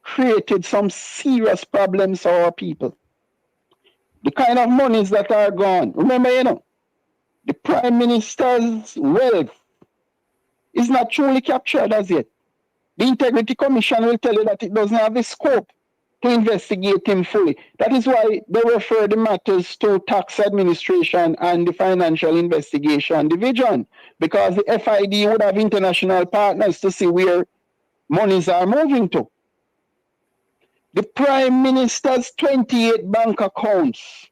M: created some serious problems for our people. The kind of monies that are gone. Remember, the Prime Minister's wealth is not truly captured as yet. The Integrity Commission will tell you that it doesn't have the scope to investigate him fully. That is why they refer the matters to Tax Administration and the Financial Investigation Division, because the FID would have international partners to see where monies are moving to. The Prime Minister's 28 bank accounts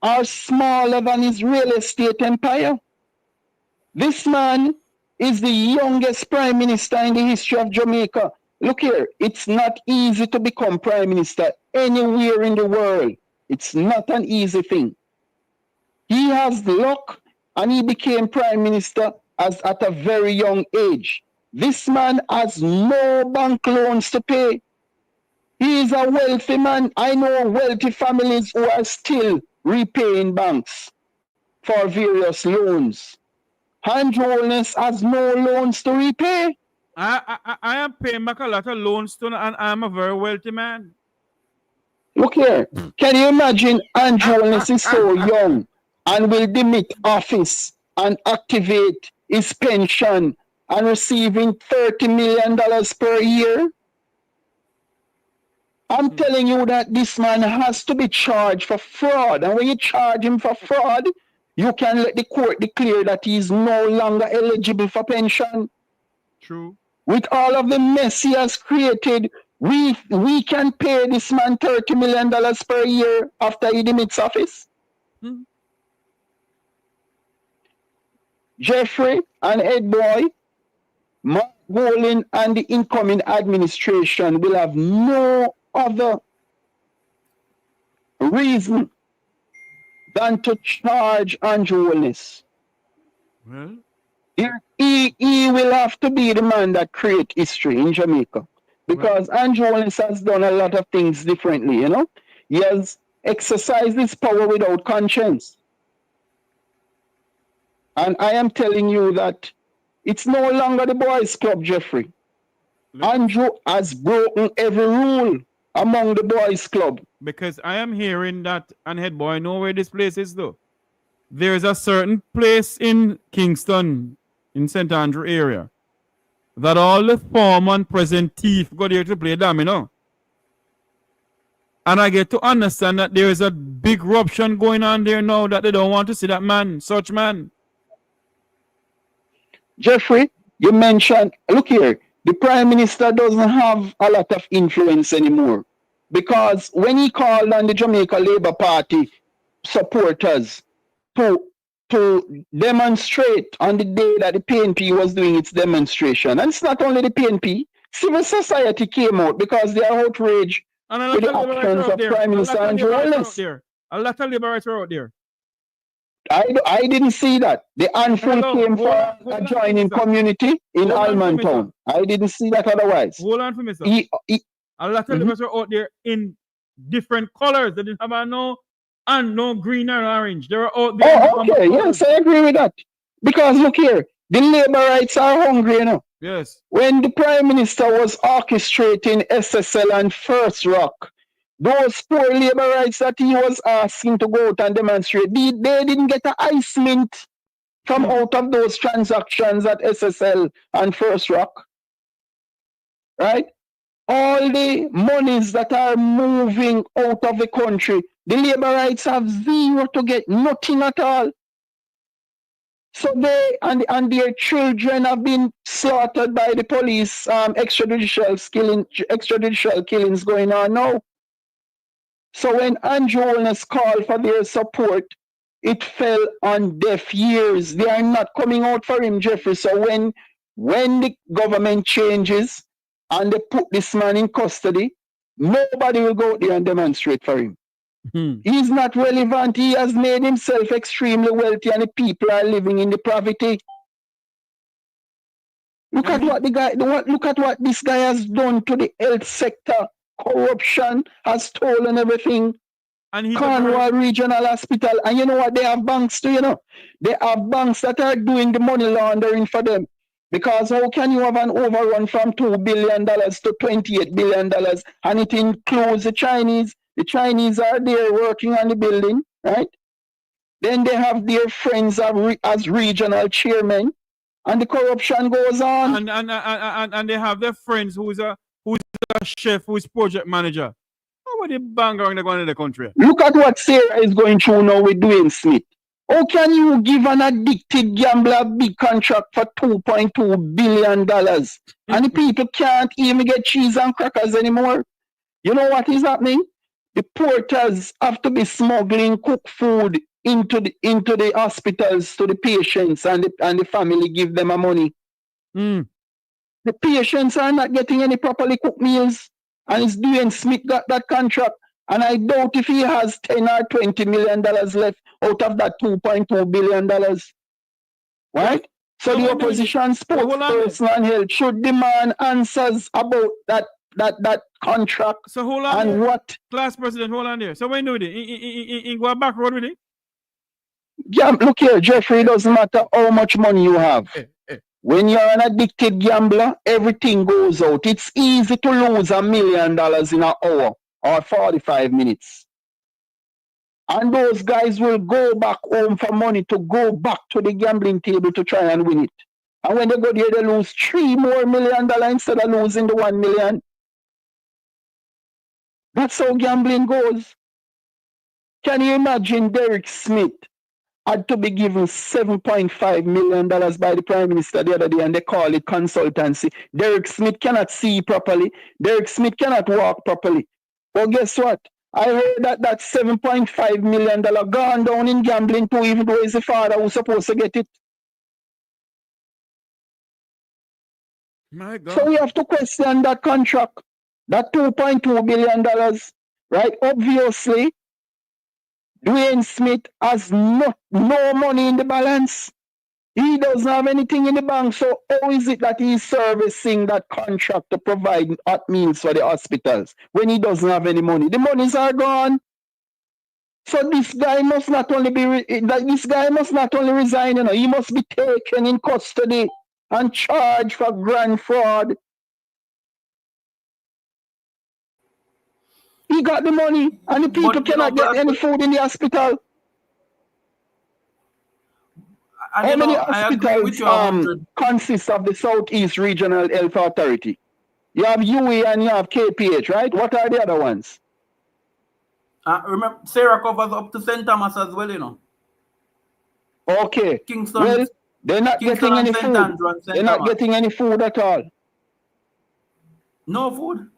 M: are smaller than his real estate empire. This man is the youngest Prime Minister in the history of Jamaica. Look here, it's not easy to become Prime Minister anywhere in the world. It's not an easy thing. He has luck and he became Prime Minister at a very young age. This man has no bank loans to pay. He is a wealthy man. I know wealthy families who are still repaying banks for various loans. Handholness has no loans to repay.
C: I am paying back a lot of loans and I'm a very wealthy man.
M: Look here, can you imagine Handholness is so young and will demit office and activate his pension and receiving $30 million per year? I'm telling you that this man has to be charged for fraud. And when you charge him for fraud, you can let the court declare that he is no longer eligible for pension.
C: True.
M: With all of the mess he has created, we can pay this man $30 million per year after he demits office. Jeffrey and Ed Boy, Mark Golin and the incoming administration will have no other reason than to charge Andrew Willis.
C: Well,
M: he will have to be the man that creates history in Jamaica, because Andrew Willis has done a lot of things differently, He has exercised his power without conscience. And I am telling you that it's no longer the boys' club, Jeffrey. Andrew has broken every rule among the boys' club.
C: Because I am hearing that, and head boy, I know where this place is though. There's a certain place in Kingston, in St. Andrew area, that all the former and present thief go there to play domino. And I get to understand that there is a big eruption going on there now that they don't want to see that man, such man.
M: Jeffrey, you mentioned, look here, the Prime Minister doesn't have a lot of influence anymore. Because when he called on the Jamaica Labour Party supporters to demonstrate on the day that the PNP was doing its demonstration, and it's not only the PNP, civil society came out because they are outraged with the actions of Prime Minister Andrew Holness.
C: A lot of liberals are out there.
M: I didn't see that. The handful came from a joining community in Almantown. I didn't see that otherwise.
C: Hold on for me, sir. A lot of liberals are out there in different colors. They didn't have no green and orange. They were out there.
M: Oh, okay. Yes, I agree with that. Because look here, the labor rights are hungry, you know.
C: Yes.
M: When the Prime Minister was orchestrating SSL and First Rock, those poor labor rights that he was asking to go out and demonstrate, they didn't get an ice mint from out of those transactions at SSL and First Rock. Right? All the monies that are moving out of the country, the labor rights have zero to get, nothing at all. So they and their children have been slaughtered by the police, extrajudicial killings going on now. So when Andrew Holness called for their support, it fell on deaf ears. They are not coming out for him, Jeffrey. So when the government changes and they put this man in custody, nobody will go out there and demonstrate for him. He's not relevant. He has made himself extremely wealthy and the people are living in the poverty. Look at what look at what this guy has done to the health sector. Corruption, has stolen everything. And Cornwall Regional Hospital. And you know what? They have banks too, you know. They have banks that are doing the money laundering for them. Because how can you have an overrun from $2 billion to $28 billion and it includes the Chinese? The Chinese are there working on the building, right? Then they have their friends as regional chairmen, and the corruption goes on.
C: And they have their friends who's a chef, who's project manager. How are the bang around going in the country?
M: Look at what Sarah is going through now with Dwayne Smith. How can you give an addicted gambler a big contract for $2.2 billion and the people can't even get cheese and crackers anymore? You know what is happening? The porters have to be smuggling cooked food into the hospitals to the patients, and the family give them a money. The patients are not getting any properly cooked meals, and it's Dwayne Smith got that contract. And I doubt if he has $10 or $20 million left out of that $2.2 billion. Right? So the opposition spokesperson and health should demand answers about that contract.
C: So hold on.
M: And
C: there.
M: what?
C: Class president, hold on there. So when do it? In go back road with it?
M: Yeah, look here, Jeffrey, it doesn't matter how much money you have. When you're an addicted gambler, everything goes out. It's easy to lose $1 million in an hour or 45 minutes. And those guys will go back home for money to go back to the gambling table to try and win it. And when they go there, they lose $3 more million instead of losing the $1 million. That's how gambling goes. Can you imagine Derek Smith had to be given $7.5 million by the Prime Minister the other day, and they call it consultancy. Derek Smith cannot see properly. Derek Smith cannot walk properly. Well, guess what? I heard that $7.5 million gone down in gambling too, even though it's the father who's supposed to get it.
C: My God.
M: So we have to question that contract, that $2.2 billion, right? Obviously, Dwayne Smith has no money in the balance. He doesn't have anything in the bank. So how is it that he's servicing that contract to provide hot meals for the hospitals when he doesn't have any money? The monies are gone. So this guy must not only resign, you know, he must be taken in custody and charged for grand fraud. He got the money, and the people cannot get any food in the hospital.
D: And
M: How many
D: I agree with
M: hospitals
D: you
M: consist of the Southeast Regional Health Authority? You have UE and you have KPH, right? What are the other ones?
D: Remember, Sarah covers up to St. Thomas as well, you know.
M: Okay.
D: Kingston.
M: Well, they're not
D: Kingston
M: getting any
D: St.
M: food.
D: Andrew and St.
M: They're not
D: Thomas.
M: getting any food at all.
D: No food.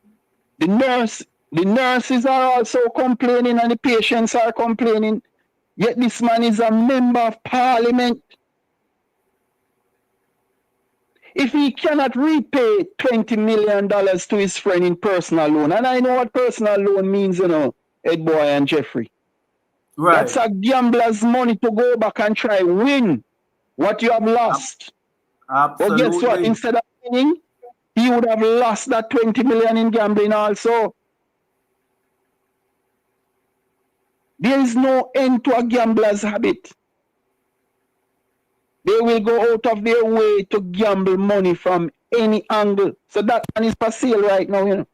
M: The nurses are also complaining, and the patients are complaining. Yet this man is a member of parliament. If he cannot repay $20 million to his friend in personal loan, and I know what personal loan means, you know, Ed Boy and Jeffrey.
D: Right.
M: That's a gambler's money to go back and try win what you have lost.
D: Absolutely.
M: But guess what? Instead of winning, he would have lost that 20 million in gambling also. There is no end to a gambler's habit. They will go out of their way to gamble money from any angle. So that one is for sale right now, you know.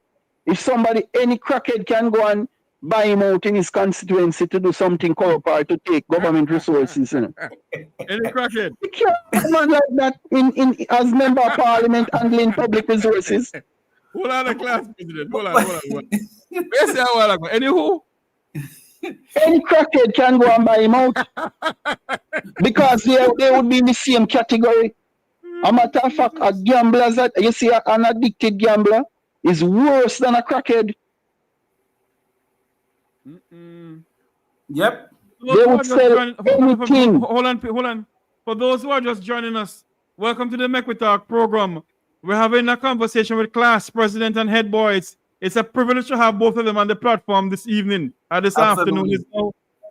M: If somebody, any crackhead can go and buy him out in his constituency to do something corrupt or to take government resources, you know.
C: Any crackhead?
M: You can't have a man like that in as member of parliament handling public resources.
C: Hold on, the class president. Hold on. Let's say a while ago. Anywho?
M: Any crackhead can go and buy him out because they would be in the same category. A matter of fact, a gambler, you see, an addicted gambler is worse than a crackhead.
D: Yep.
M: They would sell anything.
C: Hold on. For those who are just joining us, welcome to the Make We Talk program. We're having a conversation with class president and head boy. It's a privilege to have both of them on the platform this evening, this afternoon.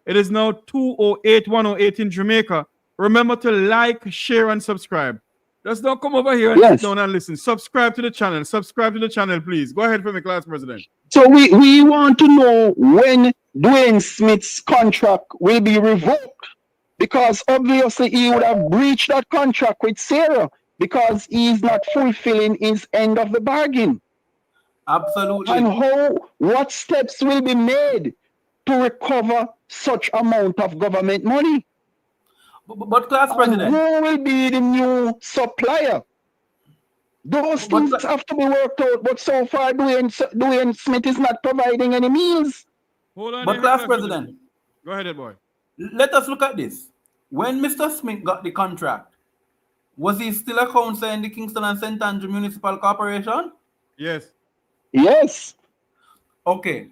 C: It is now 2:08 in Jamaica. Remember to like, share, and subscribe. Just don't come over here and sit down and listen. Subscribe to the channel. Subscribe to the channel, please. Go ahead for me, class president.
M: So we want to know when Dwayne Smith's contract will be revoked, because obviously he would have breached that contract with Sarah because he is not fulfilling his end of the bargain.
D: Absolutely.
M: And what steps will be made to recover such amount of government money?
D: But class president,
M: who will be the new supplier? Those things have to be worked out. But so far, Dwayne Smith is not providing any meals.
C: Hold on.
D: But class president,
C: go ahead, boy.
D: Let us look at this. When Mr. Smith got the contract, was he still a councillor in the Kingston and St. Andrew Municipal Corporation?
C: Yes.
M: Yes.
D: Okay.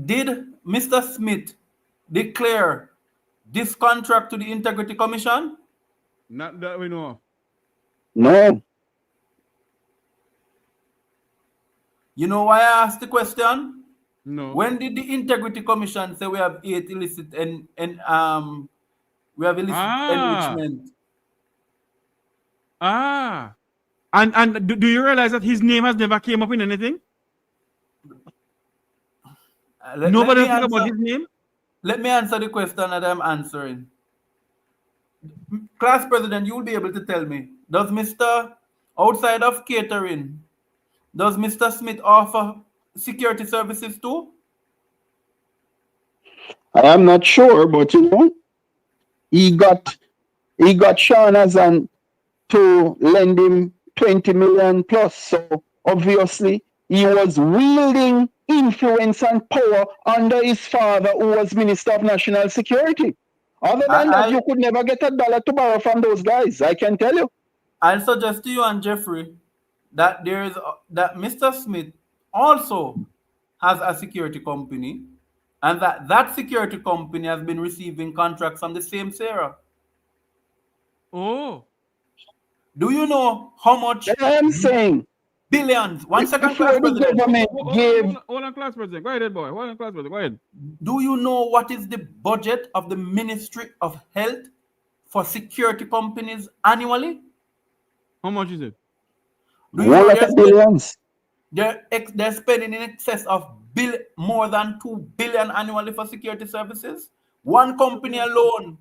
D: Did Mr. Smith declare this contract to the Integrity Commission?
C: Not that we know of.
M: No.
D: You know why I asked the question?
C: No.
D: When did the Integrity Commission say we have 8 illicit and we have illicit enrichment?
C: And do you realize that his name has never came up in anything? Nobody talking about his name?
D: Let me answer the question that I'm answering. Class president, you will be able to tell me, does Mr. outside of catering, does Mr. Smith offer security services too?
M: I am not sure, but you know, he got Sean Azan to lend him 20 million plus. So obviously he was wielding influence and power under his father, who was Minister of National Security. Other than that, you could never get $1 to borrow from those guys, I can tell you.
D: I'll suggest to you and Jeffrey that that Mr. Smith also has a security company, and that security company has been receiving contracts from the same Sarah.
C: Oh.
D: Do you know how much?
M: I am saying
D: billions. One second,
M: class president.
C: Hold on, class president. Go ahead, boy. Hold on, class president. Go ahead.
D: Do you know what is the budget of the Ministry of Health for security companies annually?
C: How much is it?
M: Billions.
D: They're spending in excess of more than 2 billion annually for security services. One company alone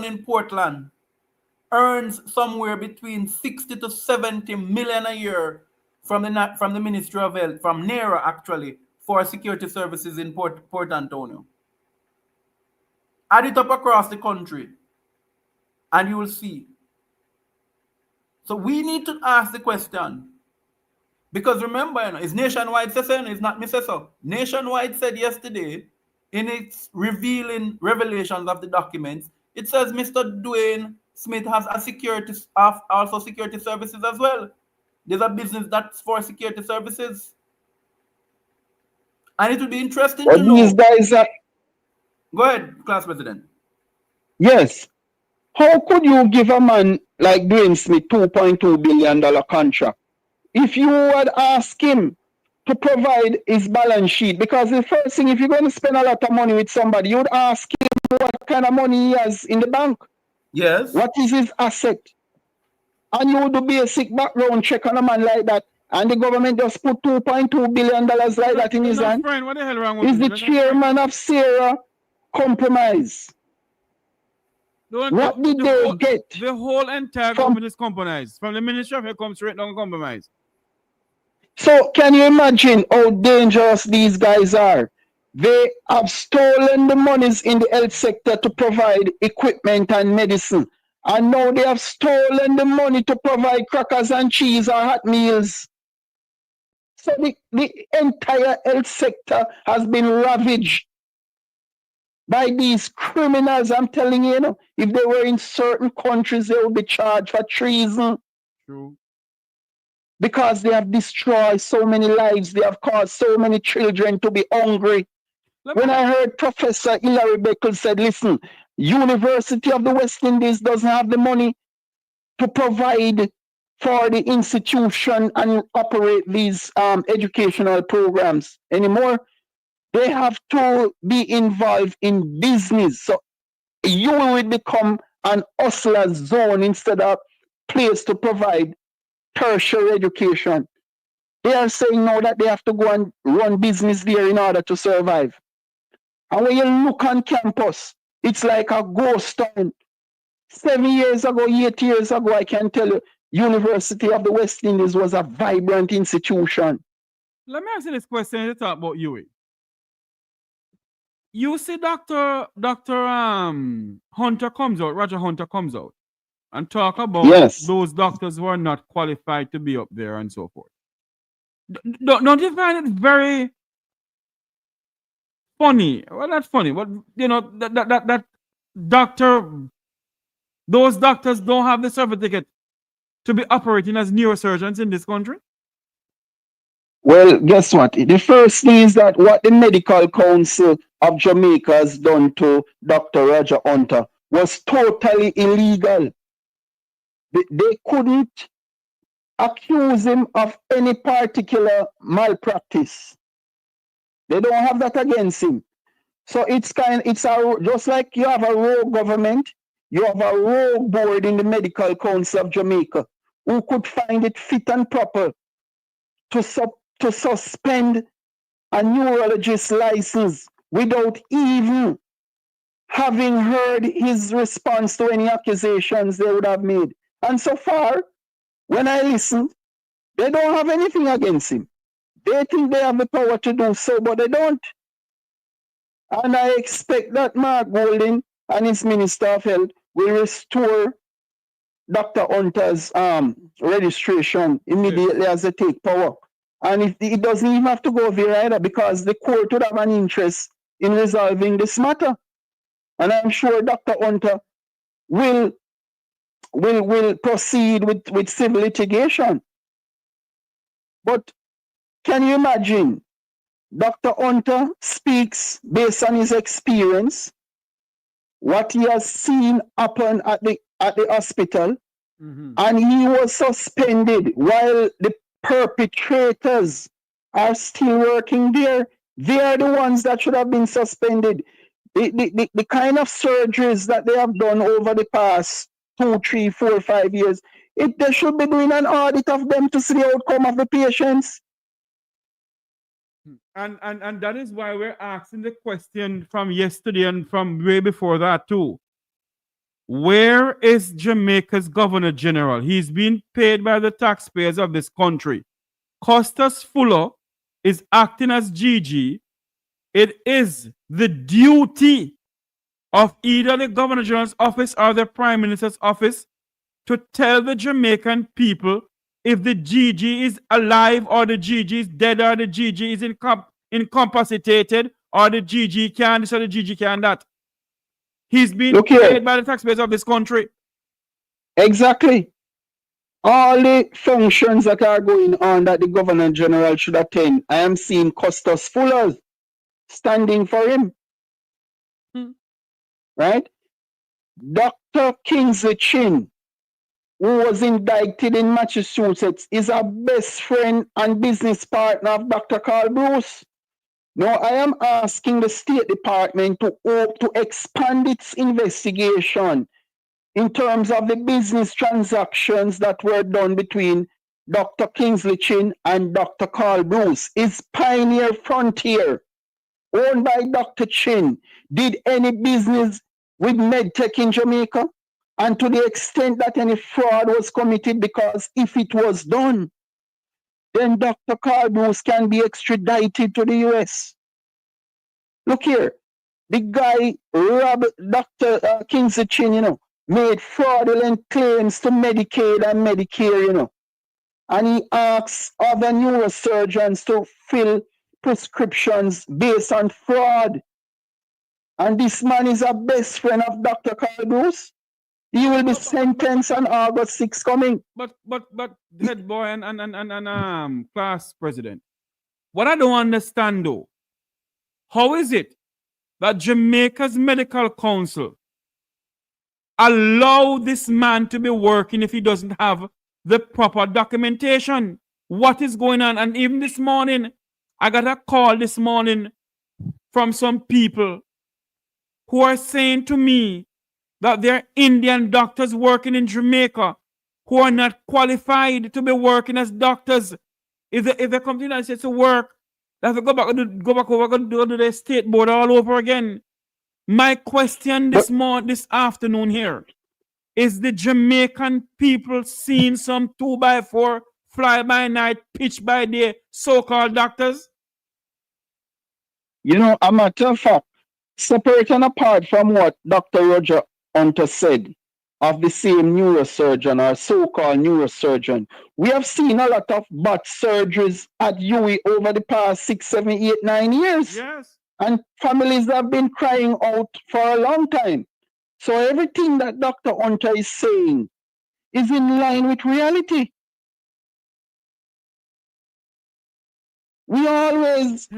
D: in Portland earns somewhere between 60 to 70 million a year from the Ministry of Health, from NERA actually, for security services in Port Antonio. Add it up across the country and you will see. So we need to ask the question, because remember, it's Nationwide said, it's not me say so. Nationwide said yesterday in its revealing revelations of the documents, it says Mr. Dwayne Smith has also security services as well. There's a business that's for security services. And it would be interesting to know.
M: These guys are...
D: Go ahead, class president.
M: Yes. How could you give a man like Dwayne Smith $2.2 billion contract? If you had asked him to provide his balance sheet, because the first thing, if you're going to spend a lot of money with somebody, you'd ask him what kind of money he has in the bank.
D: Yes.
M: What is his asset? And you would do basic background check on a man like that, and the government just put $2.2 billion like that in his hand.
C: Friend, what the hell wrong with
M: Is the chairman of Sarah compromise? What did they get?
C: The whole entire government is compromised. From the Ministry of Health comes straight down compromise.
M: So can you imagine how dangerous these guys are? They have stolen the monies in the health sector to provide equipment and medicine. And now they have stolen the money to provide crackers and cheese or hot meals. So the entire health sector has been ravaged by these criminals. I'm telling you, if they were in certain countries, they would be charged for treason.
C: True.
M: Because they have destroyed so many lives, they have caused so many children to be hungry. When I heard Professor Hilary Beckles said, listen, University of the West Indies doesn't have the money to provide for the institution and operate these educational programs anymore. They have to be involved in business. So you will become an hustler zone instead of place to provide tertiary education. They are saying now that they have to go and run business there in order to survive. And when you look on campus, it's like a ghost town. 7 years ago, 8 years ago, I can tell you, University of the West Indies was a vibrant institution.
C: Let me ask you this question to talk about you. You see Dr. Hunter comes out, Roger Hunter comes out and talk about those doctors who are not qualified to be up there and so forth. Don't you find it very funny? Well, not funny, but that those doctors don't have the certificate to be operating as neurosurgeons in this country?
M: Well, guess what? The first thing is that what the Medical Council of Jamaica has done to Dr. Roger Hunter was totally illegal. They couldn't accuse him of any particular malpractice. They don't have that against him. So it's just like you have a rogue government, you have a rogue board in the Medical Council of Jamaica who could find it fit and proper to suspend a neurologist's license without even having heard his response to any accusations they would have made. And so far, when I listened, they don't have anything against him. They think they have the power to do so, but they don't. And I expect that Mark Golding and his Minister of Health will restore Dr. Hunter's registration immediately as they take power. And it doesn't even have to go there either, because the court would have an interest in resolving this matter. And I'm sure Dr. Hunter will proceed with civil litigation. But can you imagine? Dr. Hunter speaks based on his experience, what he has seen happen at the hospital, and he was suspended while the perpetrators are still working there. They are the ones that should have been suspended. The kind of surgeries that they have done over the past 2, 3, 4, 5 years, they should be doing an audit of them to see the outcome of the patients.
C: And that is why we're asking the question from yesterday and from way before that too. Where is Jamaica's Governor General? He's being paid by the taxpayers of this country. Costas Fuller is acting as GG. It is the duty of either the Governor General's office or the Prime Minister's office to tell the Jamaican people if the GG is alive or the GG is dead or the GG is incapacitated or the GG can this or the GG can that. He's being paid by the taxpayers of this country.
M: Exactly. All the functions that are going on that the Governor General should attend, I am seeing Costas Fuller standing for him. Right? Dr. Kingsley Chin, who was indicted in Massachusetts, is a best friend and business partner of Dr. Carl Bruce. Now, I am asking the State Department to expand its investigation in terms of the business transactions that were done between Dr. Kingsley Chin and Dr. Carl Bruce. Is Pioneer Frontier, owned by Dr. Chin, did any business with MedTech in Jamaica? And to the extent that any fraud was committed, because if it was done, then Dr. Carl Bruce can be extradited to the US. Look here, the guy, Dr. Kingsley Chin, made fraudulent claims to Medicaid and Medicare, and he asks other neurosurgeons to fill prescriptions based on fraud. And this man is a best friend of Dr. Carl Bruce. He will be sentenced on August 6 coming.
C: But head boy and class president, what I don't understand though, how is it that Jamaica's Medical Council allow this man to be working if he doesn't have the proper documentation? What is going on? And even this morning, I got a call this morning from some people who are saying to me that there are Indian doctors working in Jamaica who are not qualified to be working as doctors. If they come to the United States to work, they have to go back over and do the state board all over again. My question this afternoon here is: the Jamaican people seeing some 2x4 fly by night, pitch by day so-called doctors?
M: A matter of fact, separate and apart from what Dr. Roger Hunter said of the same neurosurgeon or so-called neurosurgeon, we have seen a lot of butt surgeries at UWI over the past 6, 7, 8, 9 years.
C: Yes.
M: And families have been crying out for a long time. So everything that Dr. Hunter is saying is in line with reality. We always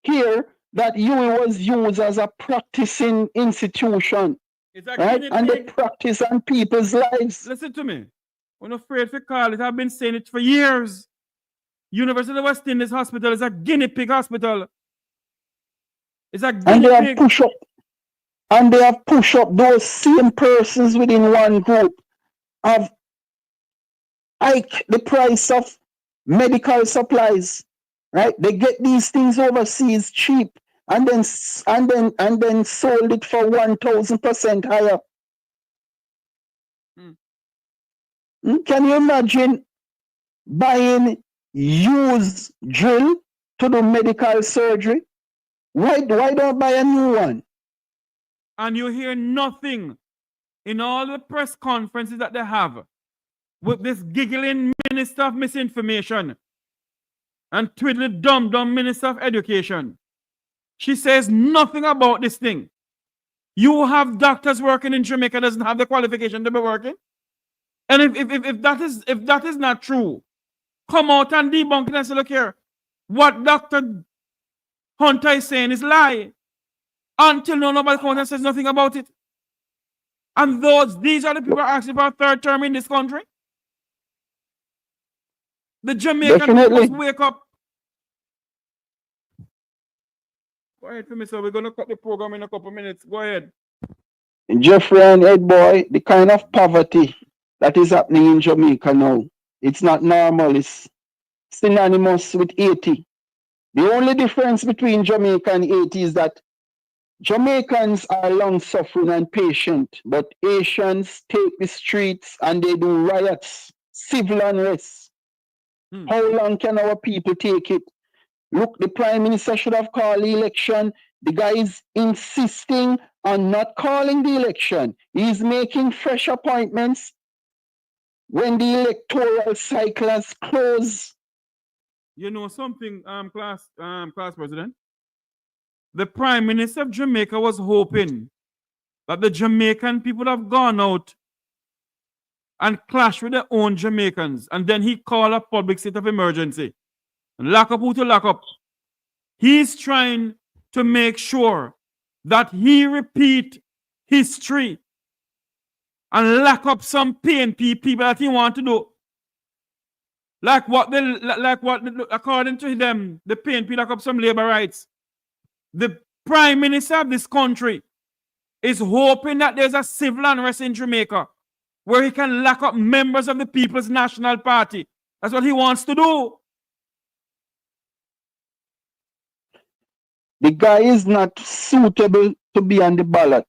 M: hear that UWI was used as a practicing institution, right? And they practice on people's lives.
C: Listen to me. I'm not afraid to call it. I've been saying it for years. University of West Indies Hospital is a guinea pig hospital. It's a guinea pig.
M: And they have pushed up those same persons within one group of hike the price of medical supplies. Right? They get these things overseas cheap and then sold it for 1,000% higher. Can you imagine buying used drill to do medical surgery? Why don't buy a new one?
C: And you hear nothing in all the press conferences that they have with this giggling minister of misinformation and twiddly dumb Minister of Education. She says nothing about this thing. You have doctors working in Jamaica doesn't have the qualification to be working. And if that is not true, come out and debunk it and say, look here, what Dr. Hunter is saying is lie. Until nobody comes and says nothing about it. And these are the people asking for a third term in this country. The Jamaican must wake up. Go ahead for me, sir. We're going to cut the program in a couple minutes. Go ahead.
M: Jeffrey and Ed Boy, the kind of poverty that is happening in Jamaica now, it's not normal. It's synonymous with 80. The only difference between Jamaica and Haiti is that Jamaicans are long-suffering and patient, but Haitians take the streets and they do riots, civil unrest. How long can our people take it? Look, the Prime Minister should have called the election. The guy is insisting on not calling the election. He's making fresh appointments when the electoral cycle has closed.
C: You know something, class president? The Prime Minister of Jamaica was hoping that the Jamaican people have gone out and clashed with their own Jamaicans, and then he called a public state of emergency. And lock up who to lock up. He's trying to make sure that he repeat history and lock up some PNP people that he want to do. According to them, the PNP lock up some labor rights. The Prime Minister of this country is hoping that there's a civil unrest in Jamaica where he can lock up members of the People's National Party. That's what he wants to do.
M: The guy is not suitable to be on the ballot.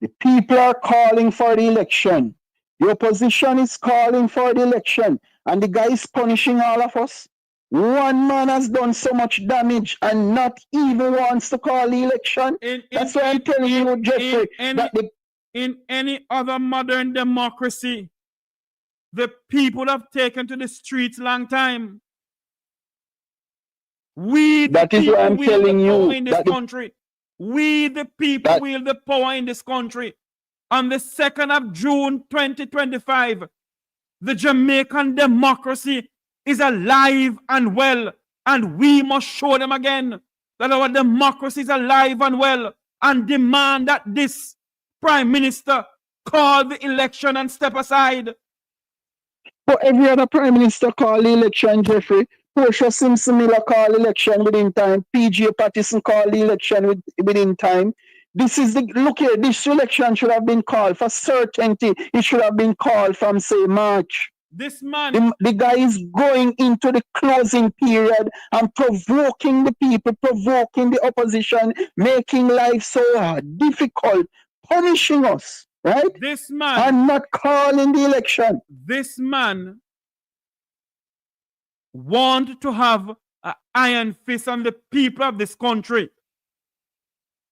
M: The people are calling for the election. The opposition is calling for the election. And the guy is punishing all of us. One man has done so much damage and not even wants to call the election. That's why I'm telling you, Jeffrey,
C: in any other modern democracy, the people have taken to the streets long time. We, the people, wield the power in this country. We, the people, wield the power in this country. On the 2nd of June, 2025, the Jamaican democracy is alive and well, and we must show them again that our democracy is alive and well, and demand that this Prime Minister call the election and step aside.
M: But every other Prime Minister call the election, Jeffrey. Portia Simpson Miller call the election within time. PJ Patterson call the election within time. This is the look here. This election should have been called for certainty. It should have been called from say March.
C: This man,
M: the guy is going into the closing period and provoking the people, provoking the opposition, making life so difficult, punishing us, right?
C: This man,
M: and not calling the election.
C: This man want to have an iron fist on the people of this country.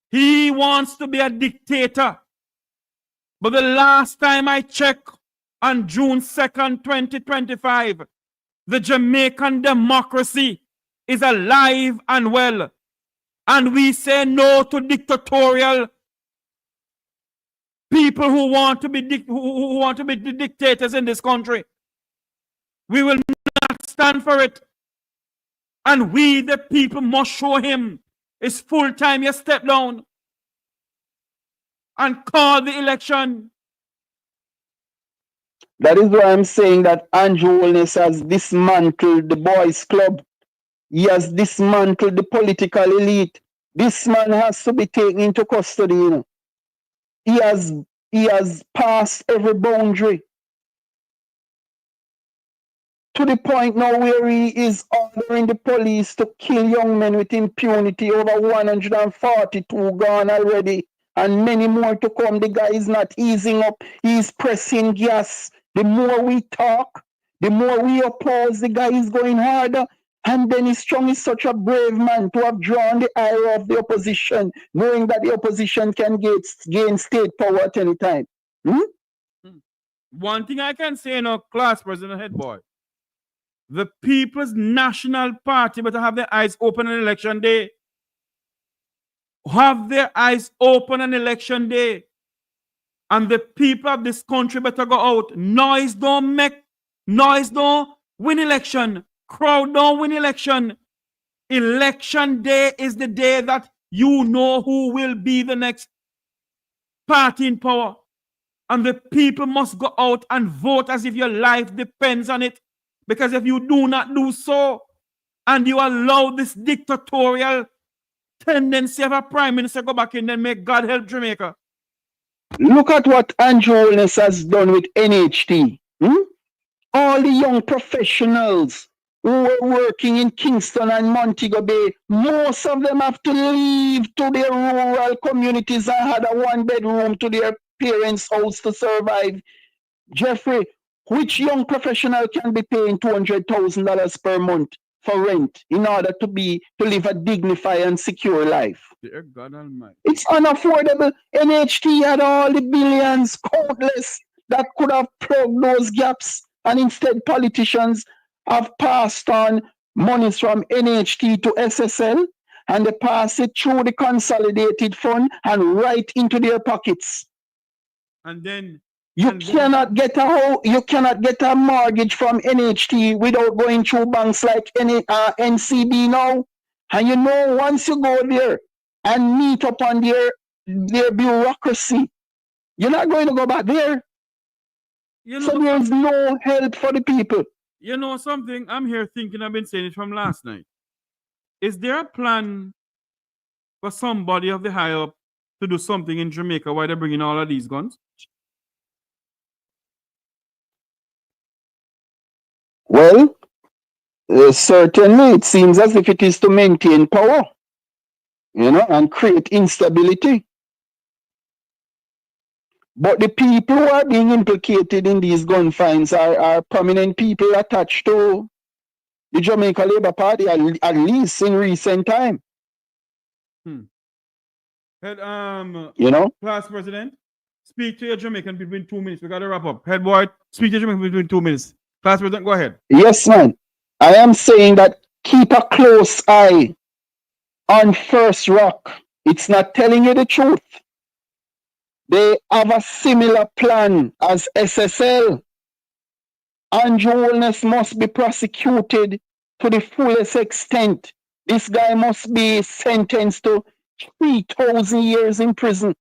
C: He wants to be a dictator. But the last time I checked, on June 2nd, 2025, the Jamaican democracy is alive and well. And we say no to dictatorial people who want to be the dictators in this country. We will not stand for it. And we, the people, must show him it's full time you step down and call the election.
M: That is why I'm saying that Andrew Holness has dismantled the boys' club. He has dismantled the political elite. This man has to be taken into custody. You know. He has passed every boundary. To the point now where he is ordering the police to kill young men with impunity. Over 142 gone already, and many more to come. The guy is not easing up. He's pressing gas. The more we talk, the more we oppose, the guy is going harder. And Dennis Strong is such a brave man to have drawn the ire of the opposition, knowing that the opposition can gain state power at any time.
C: One thing I can say, class president head boy, the People's National Party better have their eyes open on election day. Have their eyes open on election day. And the people of this country better go out. Noise don't win election. Crowd don't win election. Election day is the day that you know who will be the next party in power. And the people must go out and vote as if your life depends on it. Because if you do not do so, and you allow this dictatorial tendency of a prime minister go back in, then may God help Jamaica.
M: Look at what Andrew Holness has done with NHT. All the young professionals who were working in Kingston and Montego Bay, most of them have to leave to their rural communities and had a one-bedroom to their parents' house to survive. Jeffrey, which young professional can be paying $200,000 per month for rent in order to live a dignified and secure life?
C: Dear God Almighty.
M: It's unaffordable. NHT had all the billions, countless, that could have plugged those gaps, and instead politicians have passed on monies from NHT to SSL, and they pass it through the consolidated fund and right into their pockets.
C: And then
M: you cannot get a mortgage from NHT without going through banks like NCB now. And you know, once you go there and meet up on their bureaucracy, you're not going to go back there. So there's no help for the people.
C: You know something? I'm here thinking, I've been saying it from last night. Is there a plan for somebody of the high up to do something in Jamaica while they're bringing all of these guns?
M: Well, certainly it seems as if it is to maintain power, and create instability. But the people who are being implicated in these gun finds are prominent people attached to the Jamaica Labour Party, at least in recent time.
C: Head,
M: Class
C: President, speak to your Jamaican people in 2 minutes. We got to wrap up. Head boy, speak to your Jamaican people in 2 minutes. Class President, go ahead.
M: Yes, man. I am saying that keep a close eye on First Rock. It's not telling you the truth. They have a similar plan as SSL. Andrew Holness must be prosecuted to the fullest extent. This guy must be sentenced to 3,000 years in prison.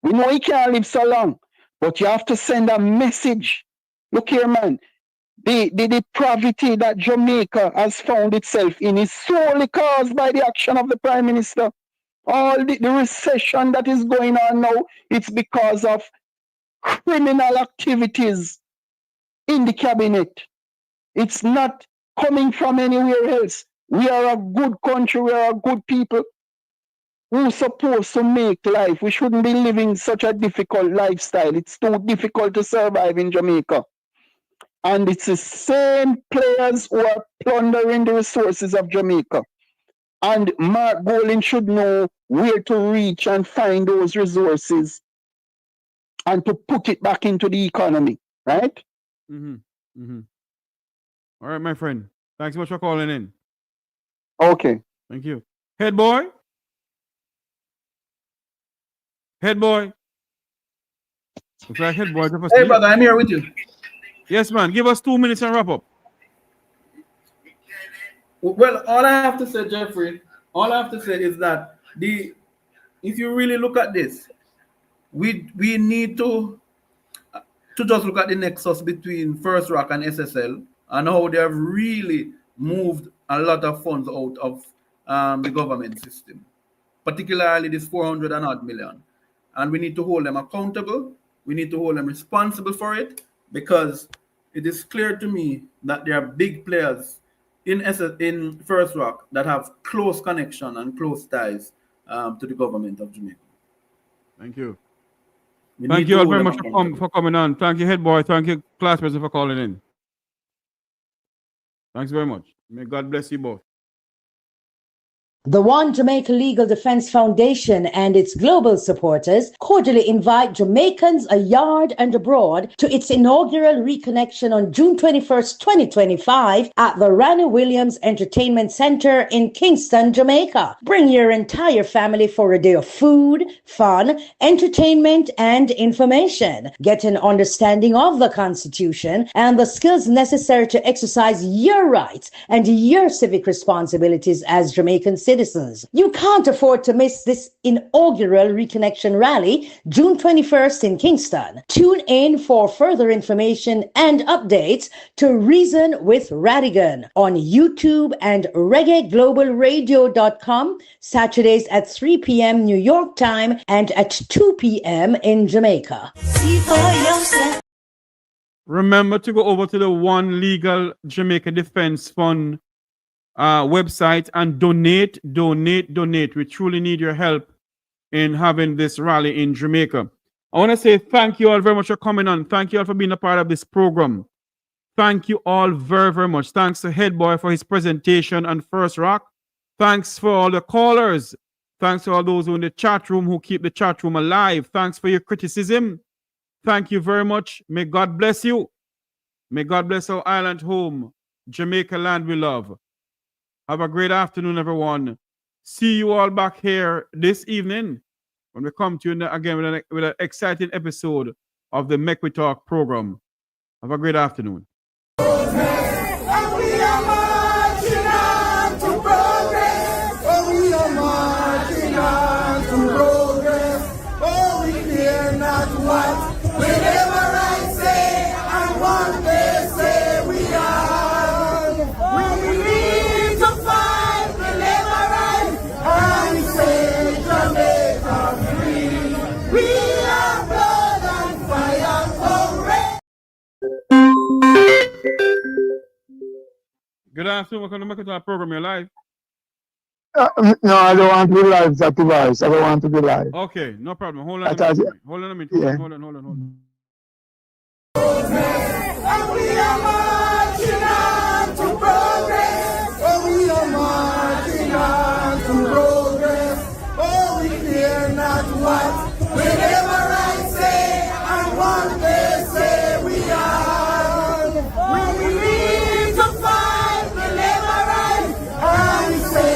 M: We know he can't live so long, but you have to send a message. Look here, man. The depravity that Jamaica has found itself in is solely caused by the action of the Prime Minister. All the recession that is going on now, it's because of criminal activities in the cabinet. It's not coming from anywhere else. We are a good country, we are a good people. We're supposed to make life. We shouldn't be living such a difficult lifestyle. It's too difficult to survive in Jamaica. And it's the same players who are plundering the resources of Jamaica. And Mark Golding should know where to reach and find those resources and to put it back into the economy, right?
C: All right, my friend. Thanks so much for calling in.
M: Okay.
C: Thank you. Head boy. Head boy. Looks like head boy.
D: Hey, brother, I'm here with you.
C: Yes, man. Give us 2 minutes and wrap up.
D: Well, all I have to say, Jeffrey, is that if you really look at this, we need to just look at the nexus between First Rock and SSL and how they have really moved a lot of funds out of the government system, particularly this 400 and odd million. And we need to hold them accountable. We need to hold them responsible for it, because it is clear to me that there are big players in First Rock that have close connection and close ties to the government of Jamaica.
C: Thank you. Thank you all very much for coming on. Thank you, head boy. Thank you, class president, for calling in. Thanks very much. May God bless you both.
B: The One Jamaica Legal Defense Foundation and its global supporters cordially invite Jamaicans abroad and abroad to its inaugural reconnection on June 21st, 2025 at the Ranny Williams Entertainment Center in Kingston, Jamaica. Bring your entire family for a day of food, fun, entertainment, and information. Get an understanding of the Constitution and the skills necessary to exercise your rights and your civic responsibilities as Jamaican citizens. You can't afford to miss this inaugural reconnection rally, June 21st in Kingston. Tune in for further information and updates to Reason with Radigan on YouTube and reggaeglobalradio.com, Saturdays at 3 p.m. New York time and at 2 p.m. in Jamaica. See for yourself.
C: Remember to go over to the One Legal Jamaica Defense Fund website and donate. We truly need your help in having this rally in Jamaica. I want to say thank you all very much for coming on. Thank you all for being a part of this program. Thank you all very, very much. Thanks to Headboy for his presentation on First Rock. Thanks for all the callers. Thanks to all those who in the chat room who keep the chat room alive. Thanks for your criticism. Thank you very much. May God bless you. May God bless our island home, Jamaica land we love. Have a great afternoon, everyone. See you all back here this evening when we come to you again with an exciting episode of the Make We Talk program. Have a great afternoon.
A: And we are marching on to progress. Oh, we are marching on to progress. Oh, we care not what whenever I say and what they say we are. We need to fight deliverance and say Jamaica free. We are blood and fire for red.
C: Good afternoon. Welcome to Make It Talk program. You're live.
F: No, I don't want to be live, Zatuvice. I don't want to be live.
C: Okay, no problem. Hold on a minute.
F: Yeah.
C: Hold on.
A: And we are marching on to progress. Oh, we are marching on to progress. Oh, we care not what whenever I say and what they say we are. We need to fight deliverance and say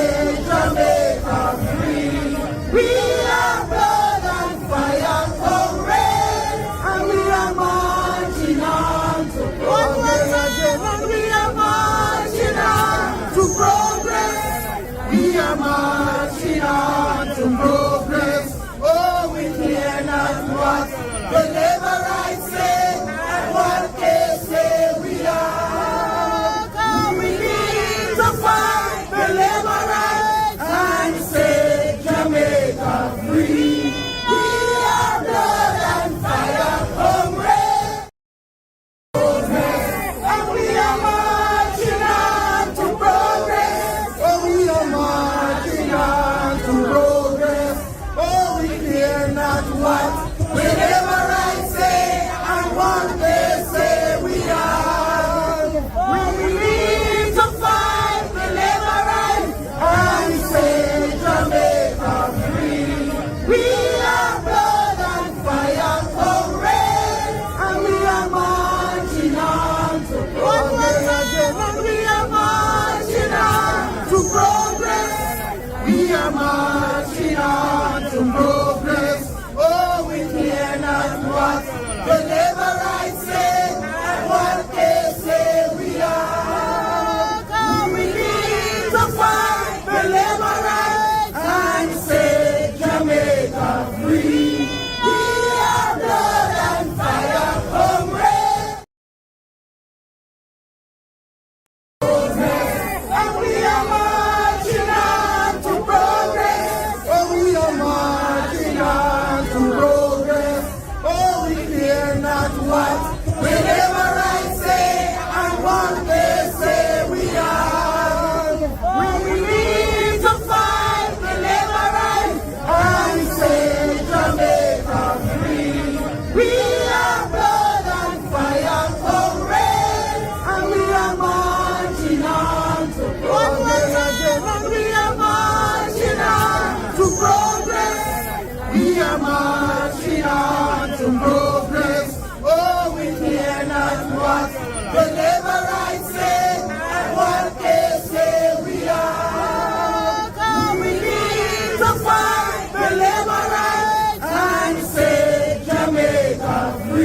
A: Jamaica free. We are blood and fire for red, and we are marching on to progress. And we are marching on to progress. We are marching on to progress. Oh, we care not what whenever I say and what they say we are. We need to fight deliverance and say Jamaica free. We are blood and fire from red. And we are marching on to progress. Oh, we are marching on to progress. Oh, we care not what whenever I say and what they say we are. We need to fight deliverance and say Jamaica free. We are blood and fire from red, and we are marching on to progress. And we are marching on to progress. We are marching on to progress. Oh, we care not what whenever I say and what they say we are. We need to fight deliverance and say Jamaica free. We are blood and fire from red. And we are marching on to progress. Oh, we are marching on to progress. Oh, we care not what whenever I say and what they say we are. We need to fight deliverance and say Jamaica free. We are blood and fire for red, and we are marching on to progress. And we are marching on to progress. We are marching on to progress. Oh, we care not what whenever I say and what they say we are. We need to fight deliverance and say Jamaica free.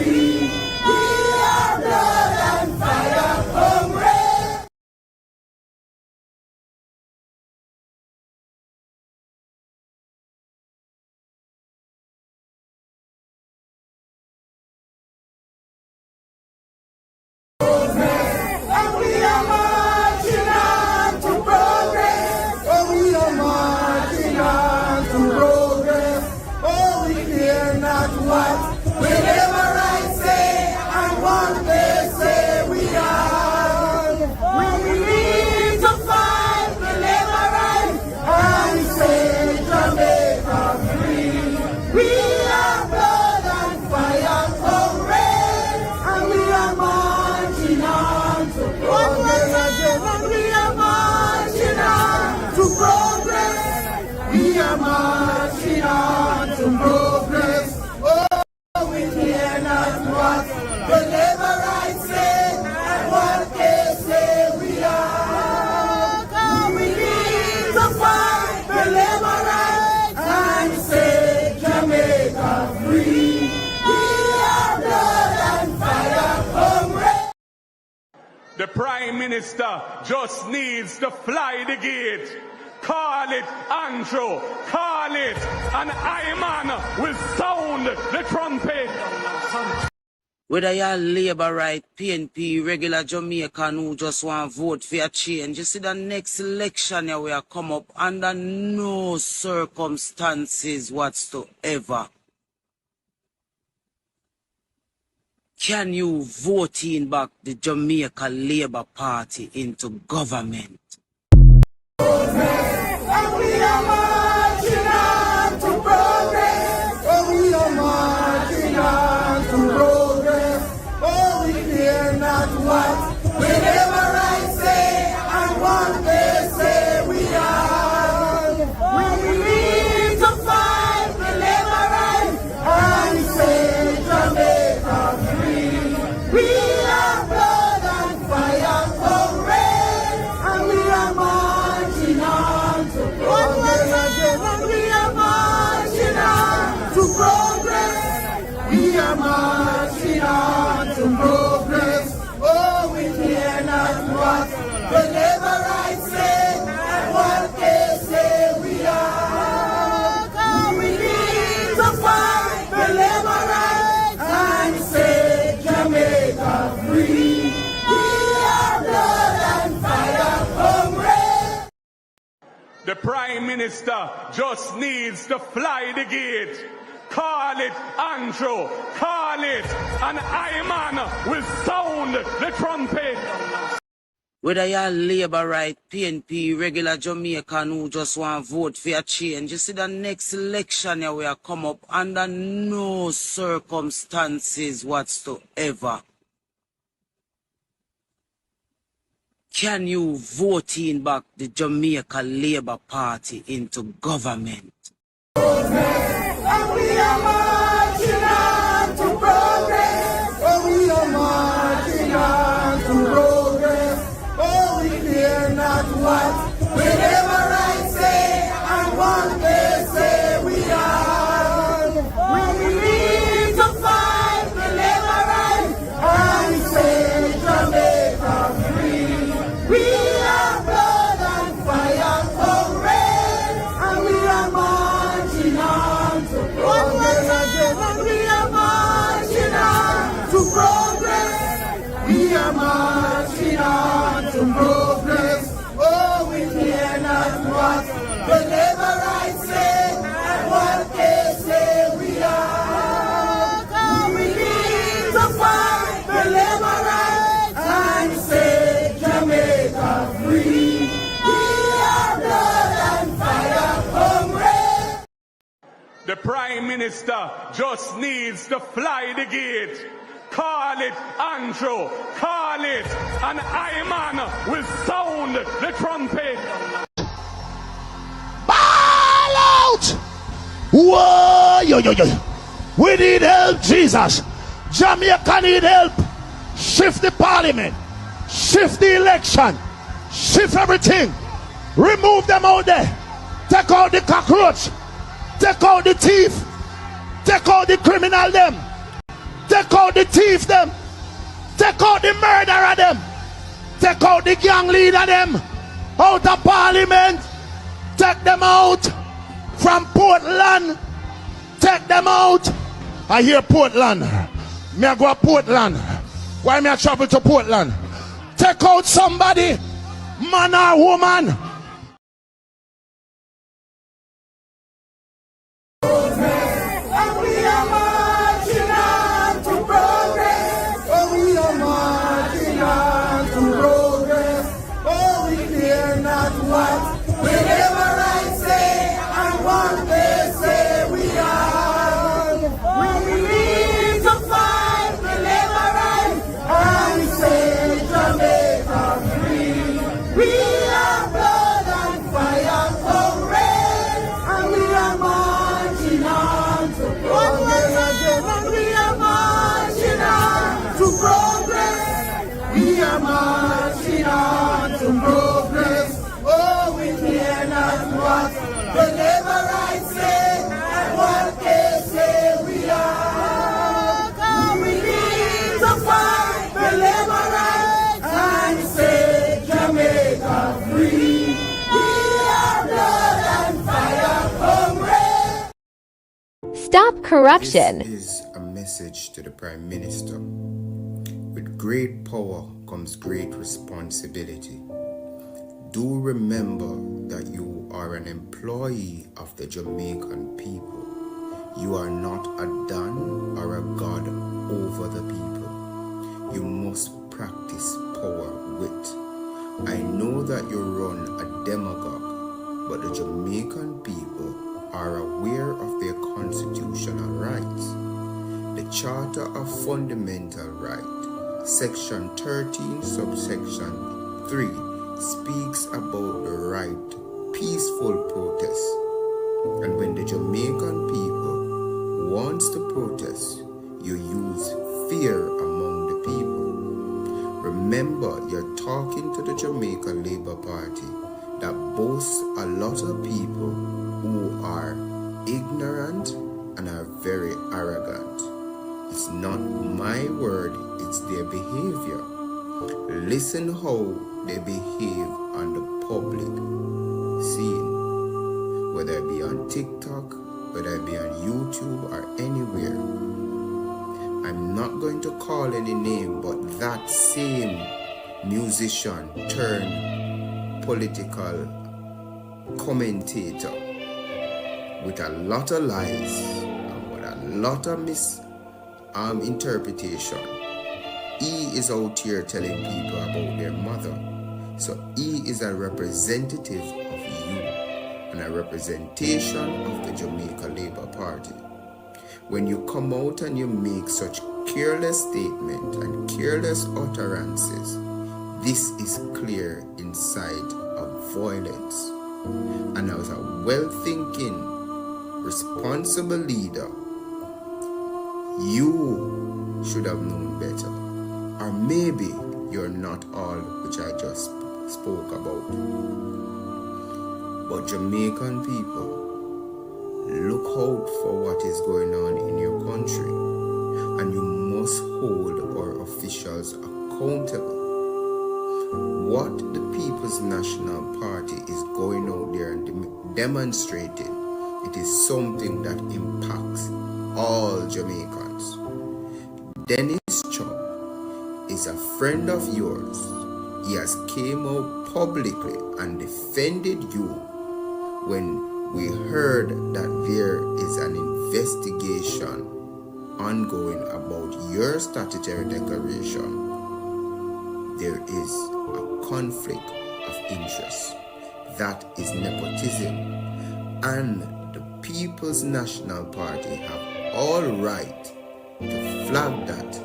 A: what the labor rights say and what they say we are. We need to fight the labor rights and set Jamaica free. We are blood and fire, comrades.
N: The Prime Minister just needs to fly the gate. Call it Andrew, call it, and Iman will sound the trumpet.
O: Whether you're Labour right, PNP, regular Jamaican who just want to vote for a change, you see the next election here will come up under no circumstances whatsoever can you vote in back the Jamaica Labour Party into government.
A: And we are marching on to progress. Oh, we are marching on to progress. Oh, we fear not what the labor rights say and what they say we are. We need to fight the labor rights and set Jamaica free. We are blood and fire, comrades, and we are marching on to progress. And we are marching on to progress. We are marching on to progress. Oh, we fear not what the labor rights say and what they say we are. We need to fight the labor rights and set Jamaica free. We are blood and fire, comrades.
N: The Prime Minister just needs to fly the gate. Call it Andrew, call it, and Iman will sound the trumpet.
O: Whether you're Labour right, PNP, regular Jamaican who just want to vote for a change, you see the next election here will come up under no circumstances whatsoever can you vote in back the Jamaica Labour Party into government.
A: And we are marching on to progress. Oh, we are marching on to progress. Oh, we fear not what the labor rights say and what they say we are. We need to fight the labor rights and set Jamaica free. We are blood and fire, comrades, and we are marching on to progress. And we are marching on to progress. We are marching on to progress. Oh, we fear not what the labor rights say and what they say we are. We need to fight the labor rights and set Jamaica free. We are blood and fire, comrades.
N: The Prime Minister just needs to fly the gate. Call it Andrew, call it, and Iman will sound the trumpet.
P: Ball out! Whoa, yo, yo, yo. We need help, Jesus. Jamaica need help. Shift the parliament. Shift the election. Shift everything. Remove them out there. Take out the cockroach. Take out the thief. Take out the criminal them. Take out the thief them. Take out the murderer them. Take out the gang leader them. Out of parliament. Take them out from Portland. Take them out. I hear Portland. Me I go to Portland. Why me I travel to Portland? Take out somebody, man or woman.
A: And we are marching on to progress. Oh, we are marching on to progress. Oh, we fear not what the labor rights say and what they say we are. We need to fight the labor rights and set Jamaica free. We are blood
Q: Stop corruption.
R: This is a message to the Prime Minister. With great power comes great responsibility. Do remember that you are an employee of the Jamaican people. You are not a don or a god over the people. You must practice power with. I know that you run a demagogue, but the Jamaican people are aware of their constitutional rights. The Charter of Fundamental Rights, Section 13, subsection 3, speaks about the right to peaceful protest. And when the Jamaican people wants to protest, you use fear among the people. Remember, you're talking to the Jamaica Labour Party that boasts a lot of people who are ignorant and are very arrogant. It's not my word, it's their behavior. Listen how they behave on the public scene, whether it be on TikTok, whether it be on YouTube or anywhere. I'm not going to call any name, but that same musician turned political commentator with a lot of lies and with a lot of misinterpretation. He is out here telling people about their mother. So he is a representative of you and a representation of the Jamaica Labour Party. When you come out and you make such careless statements and careless utterances, this is clear inside of violence. And as a well-thinking, responsible leader, you should have known better. Or maybe you're not all which I just spoke about. But Jamaican people, look out for what is going on in your country, and you must hold our officials accountable. What the People's National Party is going out there and demonstrating, it is something that impacts all Jamaicans. Dennis Chum is a friend of yours. He has came out publicly and defended you when we heard that there is an investigation ongoing about your statutory declaration. There is a conflict of interest. That is nepotism. And the People's National Party have all right to flag that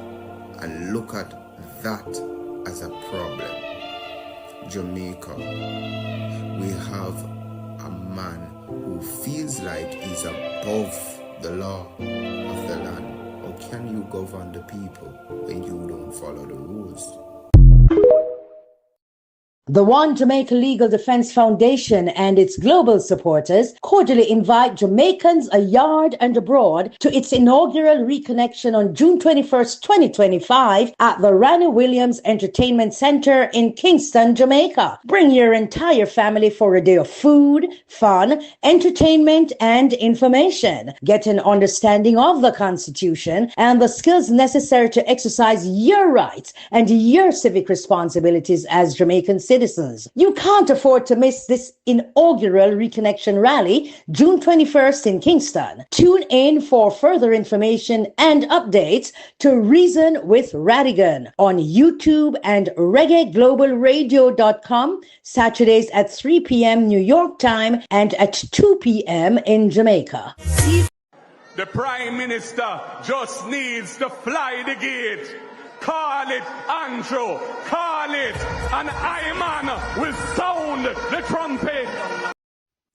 R: and look at that as a problem. Jamaica, we have a man who feels like he's above the law of the land. How can you govern the people when you don't follow the rules?
B: The One Jamaica Legal Defense Foundation and its global supporters cordially invite Jamaicans abroad and abroad to its inaugural reconnection on June 21st, 2025 at the Ranny Williams Entertainment Center in Kingston, Jamaica. Bring your entire family for a day of food, fun, entertainment, and information. Get an understanding of the Constitution and the skills necessary to exercise your rights and your civic responsibilities as Jamaican citizens. You can't afford to miss this inaugural reconnection rally, June 21st in Kingston. Tune in for further information and updates to Reason with Radigan on YouTube and reggaeglobalradio.com, Saturdays at 3 p.m. New York time and at 2 p.m. in Jamaica.
N: The Prime Minister just needs to fly the gate. Call it Andrew, call it, and Iman will sound the trumpet.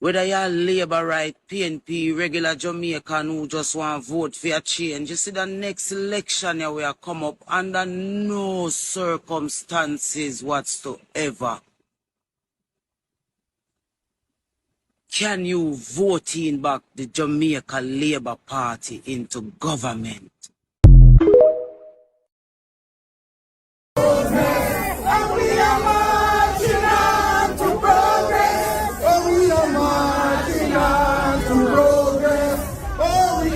O: Whether you're Labour right, PNP, regular Jamaican who just want to vote for a change, you see the next election here will come up under no circumstances whatsoever can you vote in back the Jamaica Labour Party into government.
A: And we are marching on to progress. Oh, we are marching on to progress. Oh, we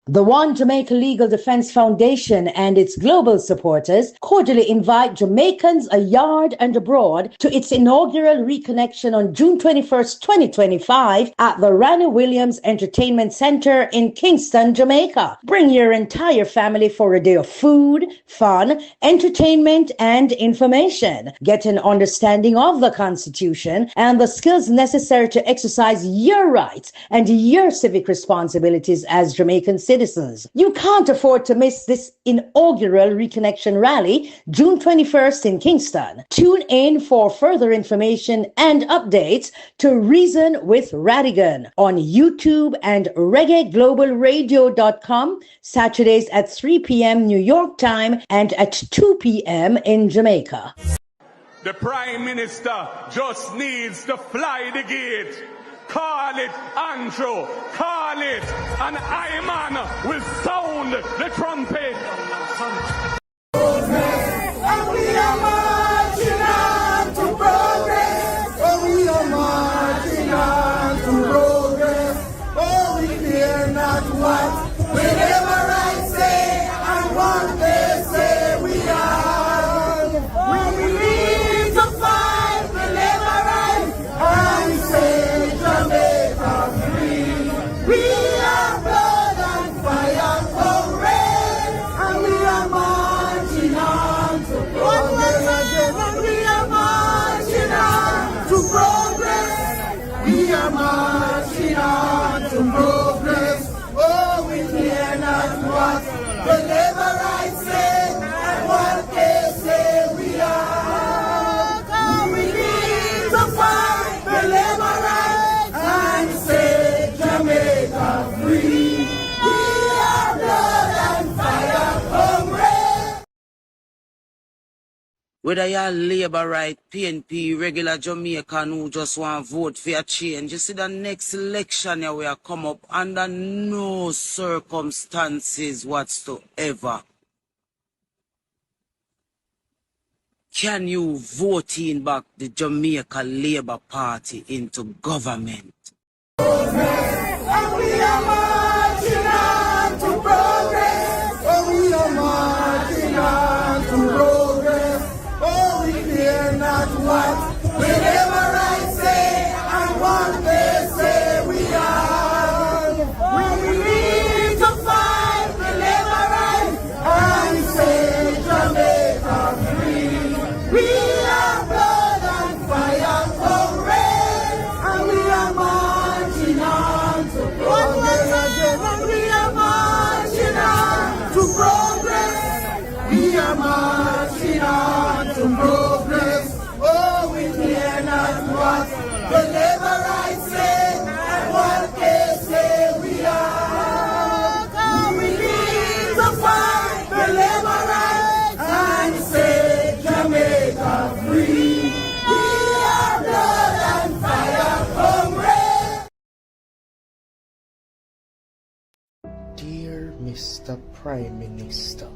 B: The One Jamaica Legal Defense Foundation and its global supporters cordially invite Jamaicans a yard and abroad to its inaugural reconnection on June 21st, 2025 at the Ranny Williams Entertainment Center in Kingston, Jamaica. Bring your entire family for a day of food, fun, entertainment, and information. Get an understanding of the Constitution and the skills necessary to exercise your rights and your civic responsibilities as Jamaican citizens. You can't afford to miss this inaugural reconnection rally, June 21st in Kingston. Tune in for further information and updates to Reason with Radigan on YouTube and reggaeglobalradio.com, Saturdays at 3 p.m. New York time and at 2 p.m. in Jamaica.
N: The Prime Minister just needs to fly the gate. Call it Andrew, call it, and Iman will sound the trumpet.
A: And we are marching on to progress. Oh, we are marching on to progress. Oh, we fear not what whenever I say and what they say we are. When we need to fight deliverance and say Jamaica free. We are blood and fire comrades, and we are marching on to progress. And we are marching on to progress. We are marching on to progress. Oh, we care not what the Levirate say and what they say we are. We need to fight the Levirate and say Jamaica free. We are blood and fire comrades.
O: Whether you're Labour right, PNP, regular Jamaican who just want to vote for a change, you see the next election here will come up under no circumstances whatsoever can you vote in back the Jamaica Labour Party into government.
A: And we are marching on to progress. Oh, we are marching on to progress. Oh, we fear not what whenever I say and what they say we are. When we need to fight deliverance and say Jamaica free. We are blood and fire comrades, and we are marching on to progress. And we are marching on to progress. We are marching on to progress. Oh, we care not what the Levirate say and what they say we are. We need to fight the Levirate and say Jamaica free. We are blood and fire comrades.
Q: Dear Mr. Prime Minister,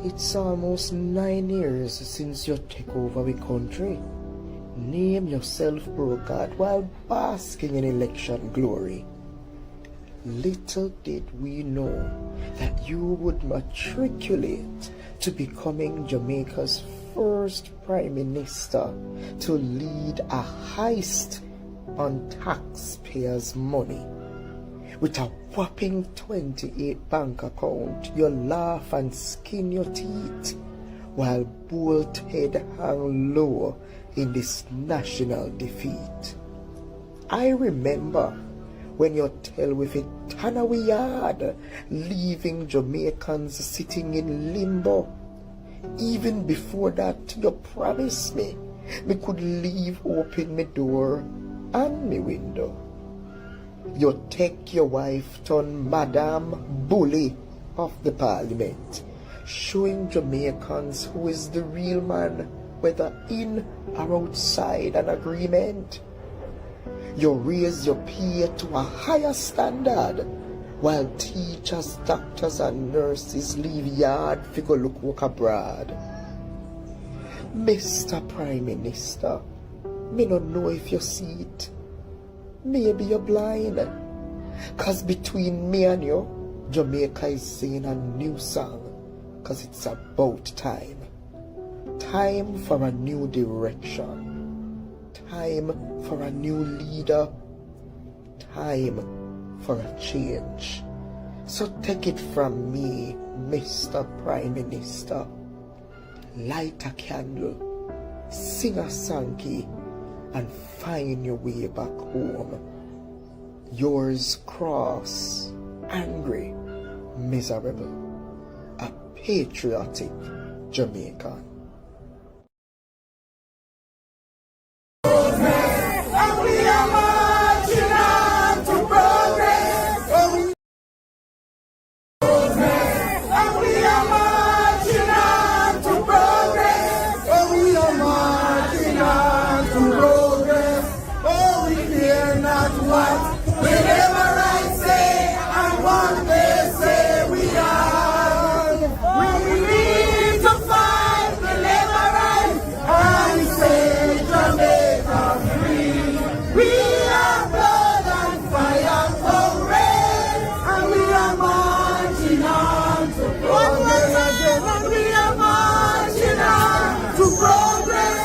Q: it's almost 9 years since you took over the country. Name yourself Brogard while basking in election glory. Little did we know that you would matriculate to becoming Jamaica's first Prime Minister to lead a heist on taxpayers' money. With a whopping 28 bank account, you laugh and skin your teeth while bolt head hang low in this national defeat. I remember when you tell with it Tanawi yard, leaving Jamaicans sitting in limbo. Even before that, you promised me could leave open me door and me window. You take your wife turn Madam Bully of the Parliament, showing Jamaicans who is the real man, whether in or outside an agreement. You raise your pay to a higher standard, while teachers, doctors and nurses leave yard to go look work abroad. Mr. Prime Minister, me don't know if you see it. Maybe you're blind. 'Cause between me and you, Jamaica is singing a new song because it's about time. Time for a new direction. Time for a new leader. Time for a change. So take it from me, Mr. Prime Minister. Light a candle, sing a song key, and find your way back home. Yours cross, angry, miserable, a patriotic Jamaican.
A: And we are marching on to progress. And we are marching on to progress. Oh, we are marching on to progress. Oh, we fear not what whenever I say and what they say we are. We need to find deliverance and say Jamaica free. We are blood and fire comrades, and we are marching on to progress. And we are marching on to progress.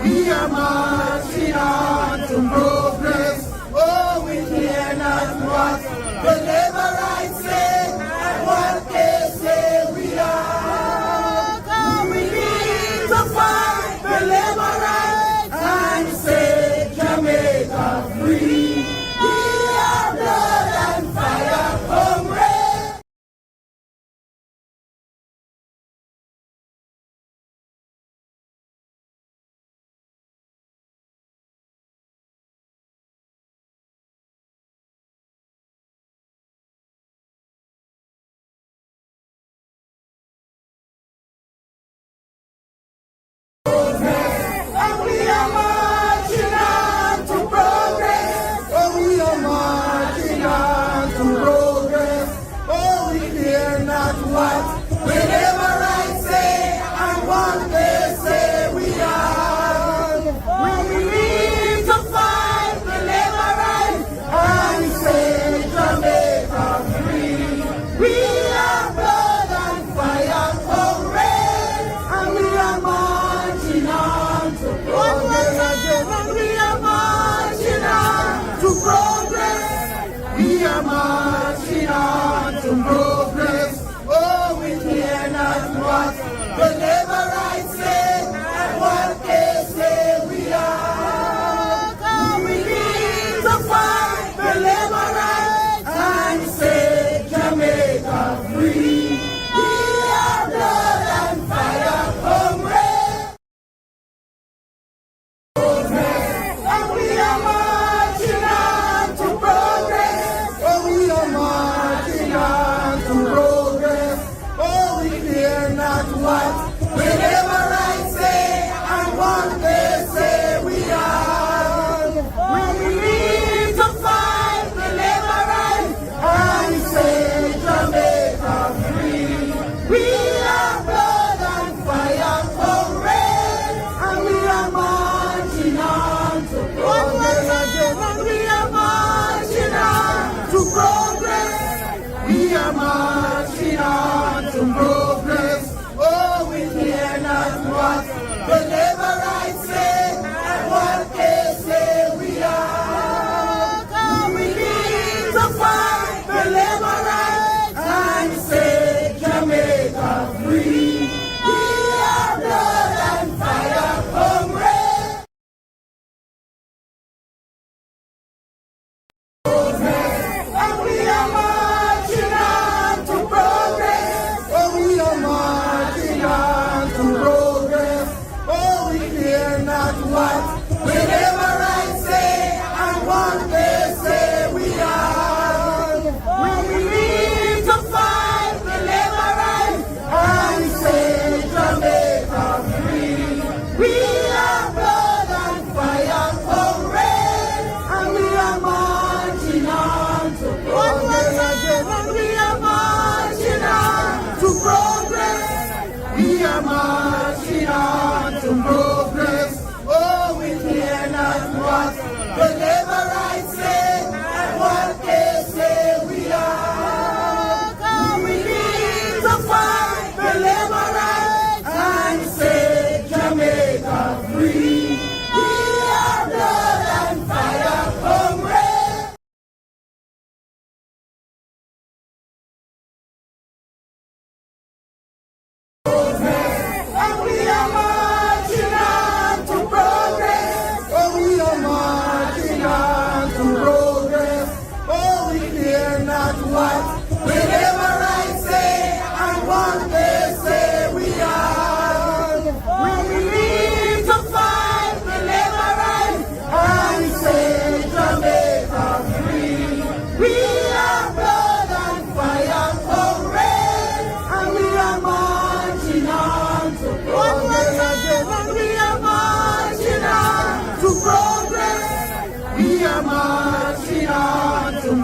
A: We are marching on to progress. Oh, we care not what the Leverites say and what they say we are. We need to fight the Leverites and say Jamaica free. We are blood and fire comrades. And we are marching on to progress. Oh, we are marching on to progress. Oh, we fear not what whenever I say and what they say we are. We need to find deliverance and say Jamaica free. We are blood and fire comrades, and we are marching on to progress. And we are marching on to progress. We are marching on to progress. Oh, we care not what the Leverites say and what they say we are. We need to fight the Leverites and say Jamaica free. We are blood and fire comrades. And we are marching on to progress. Oh, we are marching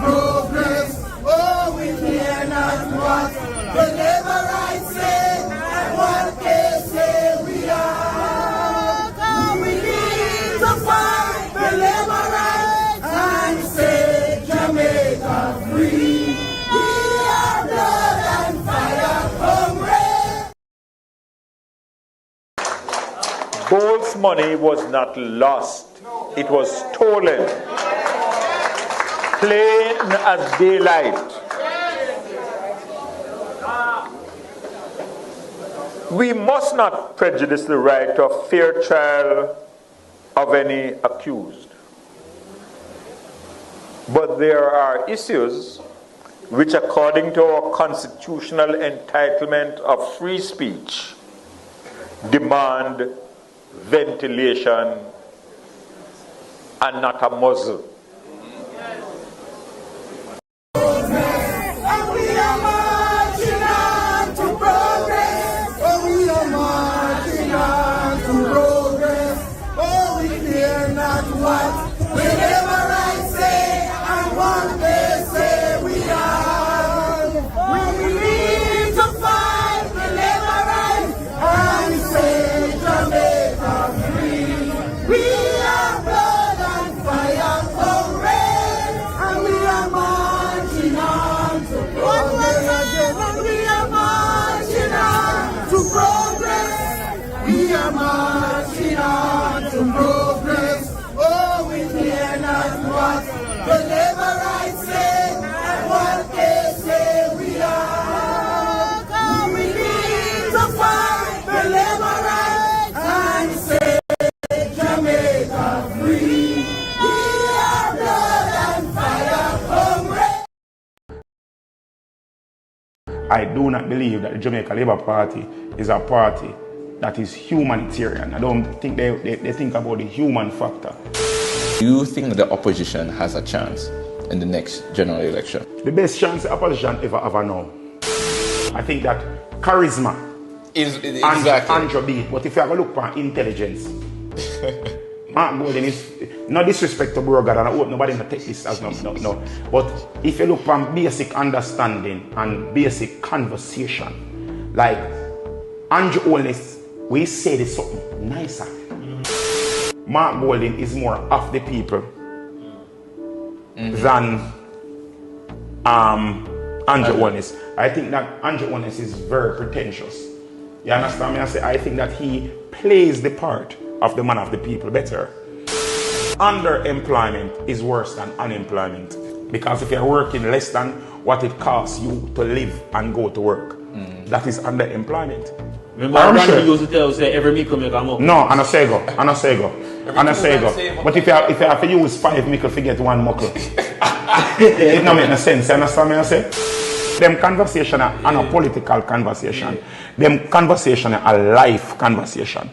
A: progress. Oh, we fear not what the labor rights say, and what they say we are. We need to fight the labor rights and set Jamaica free. We are blood and fire, comrades.
S: Bowles' money was not lost, it was stolen. Plain as daylight. We must not prejudice the right of fair trial of any accused. But there are issues which, according to our constitutional entitlement of free speech, demand ventilation and not a muzzle.
A: And we are marching on to progress. Oh, we are marching on to progress. Oh, we fear not what the labor rights say and what they say we are. We need to fight the labor rights and set Jamaica free. We are blood and fire, comrades, and we are marching on to progress. And we are marching on to progress. We are marching on to progress. Oh, we fear not what the labor rights say and what they say we are. We need to fight the labor rights and set Jamaica free. We are blood and fire, comrades.
T: I do not believe that the Jamaica Labour Party is a party that is humanitarian. I don't think they think about the human factor.
U: Do you think that the opposition has a chance in the next general election?
T: The best chance the opposition ever know. I think that charisma
U: is exactly.
T: Andrew beat, but if you have a look at intelligence, Mark Golden is no disrespect to Brogan, and I hope nobody will take this as no. But if you look at basic understanding and basic conversation, like Andrew Holness, we say this something nicer. Mark Golden is more of the people than Andrew Holness. I think that Andrew Holness is very pretentious. You understand me? I think that he plays the part of the man of the people better. Underemployment is worse than unemployment, because if you're working less than what it costs you to live and go to work, that is underemployment.
V: Remember, Randy used to tell say every meal come up.
T: No, and I say go. But if you have to use 5 meal to get 1 muckle, it don't make no sense. You understand me? I say them conversation are not a political conversation. Them conversation are a life conversation.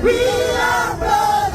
T: We are blood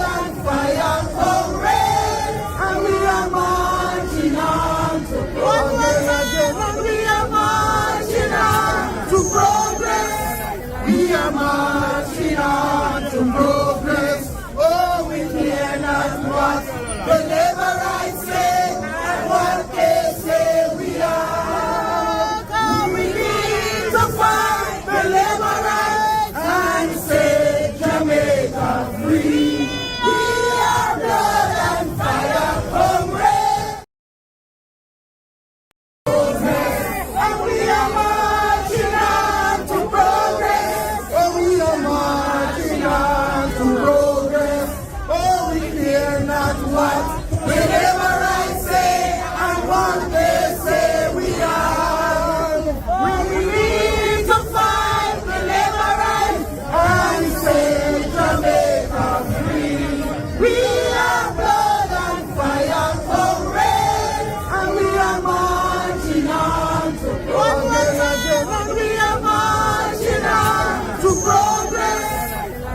A: We are blood and fire comrades, and we are marching on to progress. And we are marching on to progress.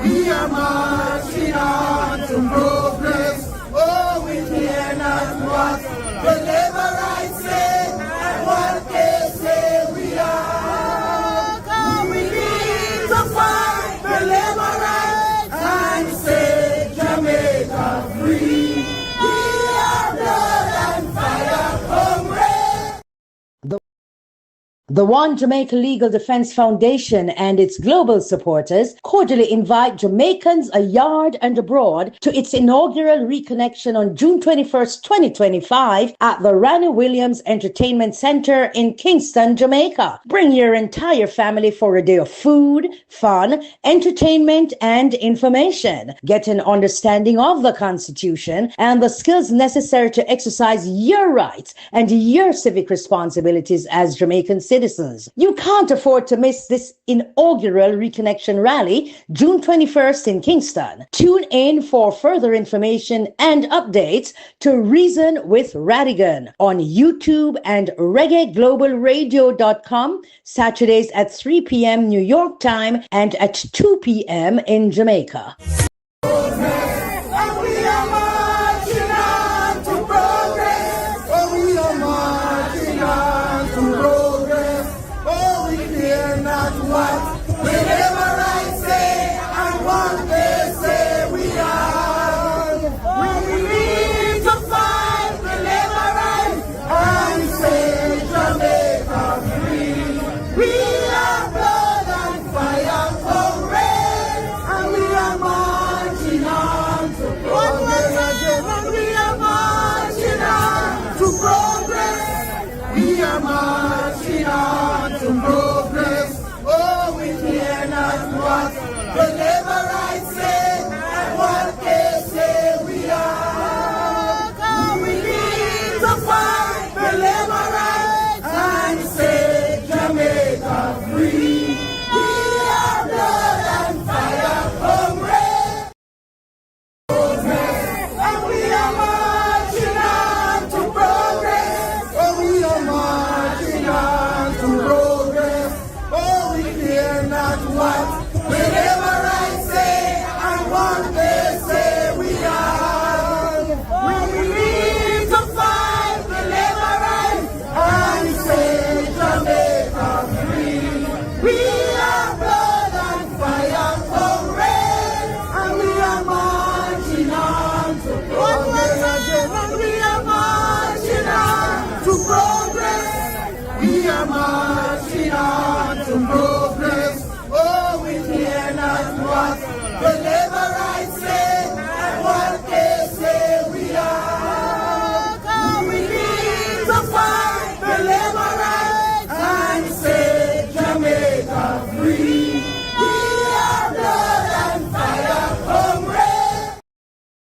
A: We are marching on to progress. Oh, we hear not what the Levites say, and what they say we are. We need to fight the Levites and set Jamaica free. We are blood and fire comrades.
B: The One Jamaica Legal Defense Foundation and its global supporters cordially invite Jamaicans ayard and abroad to its inaugural reconnection on June 21st, 2025 at the Ranny Williams Entertainment Center in Kingston, Jamaica. Bring your entire family for a day of food, fun, entertainment, and information. Get an understanding of the Constitution and the skills necessary to exercise your rights and your civic responsibilities as Jamaican citizens. You can't afford to miss this inaugural reconnection rally, June 21st in Kingston. Tune in for further information and updates to Reason with Radigan on YouTube and reggaeglobalradio.com, Saturdays at 3 p.m. New York time and at 2 p.m. in Jamaica.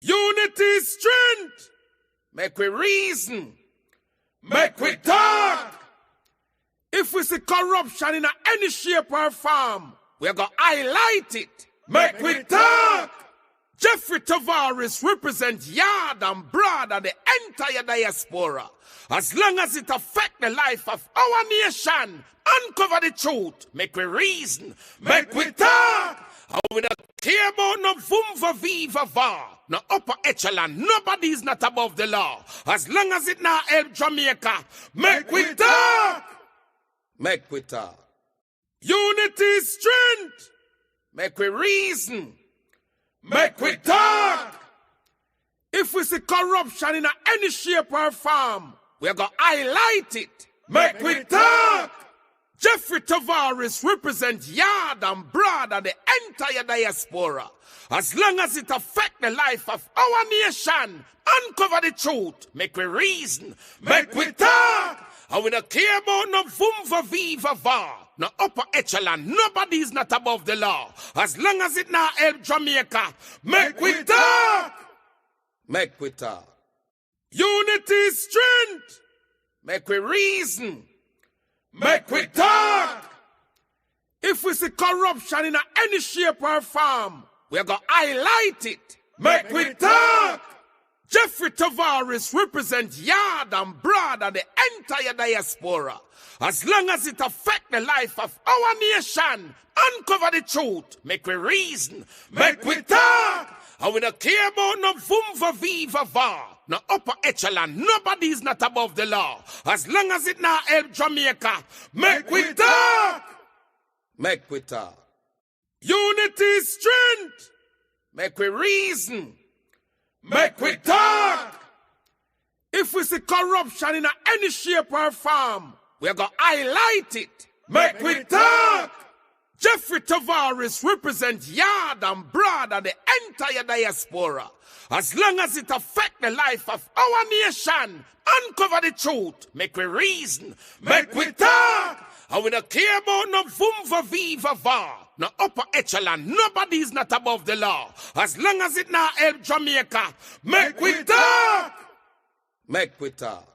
E: Unity strength. Make we reason. Make we talk. If we see corruption in any shape or form, we're going to highlight it. Make we talk. Jeffrey Tavares represents yard and broad and the entire diaspora. As long as it affects the life of our nation, uncover the truth. Make we reason. Make we talk. And we don't care about no vumva viva va. No upper echelon. Nobody is not above the law. As long as it not help Jamaica, make we talk. Make we talk. Unity is strength. Make we reason. Make we talk. If we see corruption in any shape or form, we're going to highlight it. Make we talk. Jeffrey Tavares represents yard and broad and the entire diaspora. As long as it affects the life of our nation, uncover the truth. Make we reason. Make we talk. And we don't care about no vumva viva va. No upper echelon. Nobody is not above the law. As long as it not help Jamaica, make we talk. Make we talk. Unity is strength. Make we reason. Make we talk. If we see corruption in any shape or form, we're going to highlight it. Make we talk. Jeffrey Tavares represent Yard and Broad and the entire diaspora. As long as it affect the life of our nation, uncover the truth, make we reason, make we talk. And we don't care about no vumva viva va, no upper echelon, nobody is not above the law. As long as it not help Jamaica, make we talk. Make we talk. Unity is strength. Make we reason. Make we talk. If we see corruption in any shape or form, we're going to highlight it. Make we talk. Jeffrey Tavares represent Yard and Broad and the entire diaspora. As long as it affect the life of our nation, uncover the truth, make we reason, make we talk. And we don't care about no vumva viva va, no upper echelon, nobody is not above the law. As long as it not help Jamaica, make we talk. Make we talk.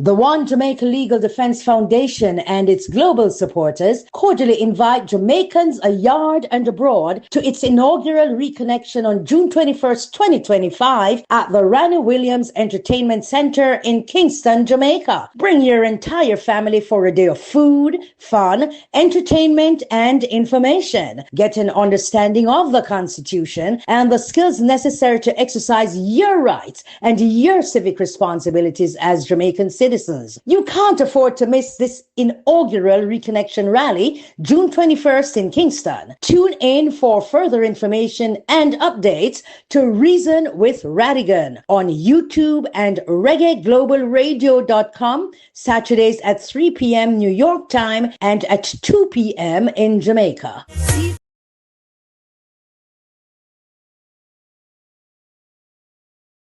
B: The One Jamaica Legal Defense Foundation and its global supporters cordially invite Jamaicans a yard and abroad to its inaugural reconnection on June 21st, 2025 at the Ranny Williams Entertainment Center in Kingston, Jamaica. Bring your entire family for a day of food, fun, entertainment, and information. Get an understanding of the Constitution and the skills necessary to exercise your rights and your civic responsibilities as Jamaican citizens. You can't afford to miss this inaugural reconnection rally, June 21st in Kingston. Tune in for further information and updates to Reason with Radigan on YouTube and reggaeglobalradio.com, Saturdays at 3 p.m. New York time and at 2 p.m. in Jamaica.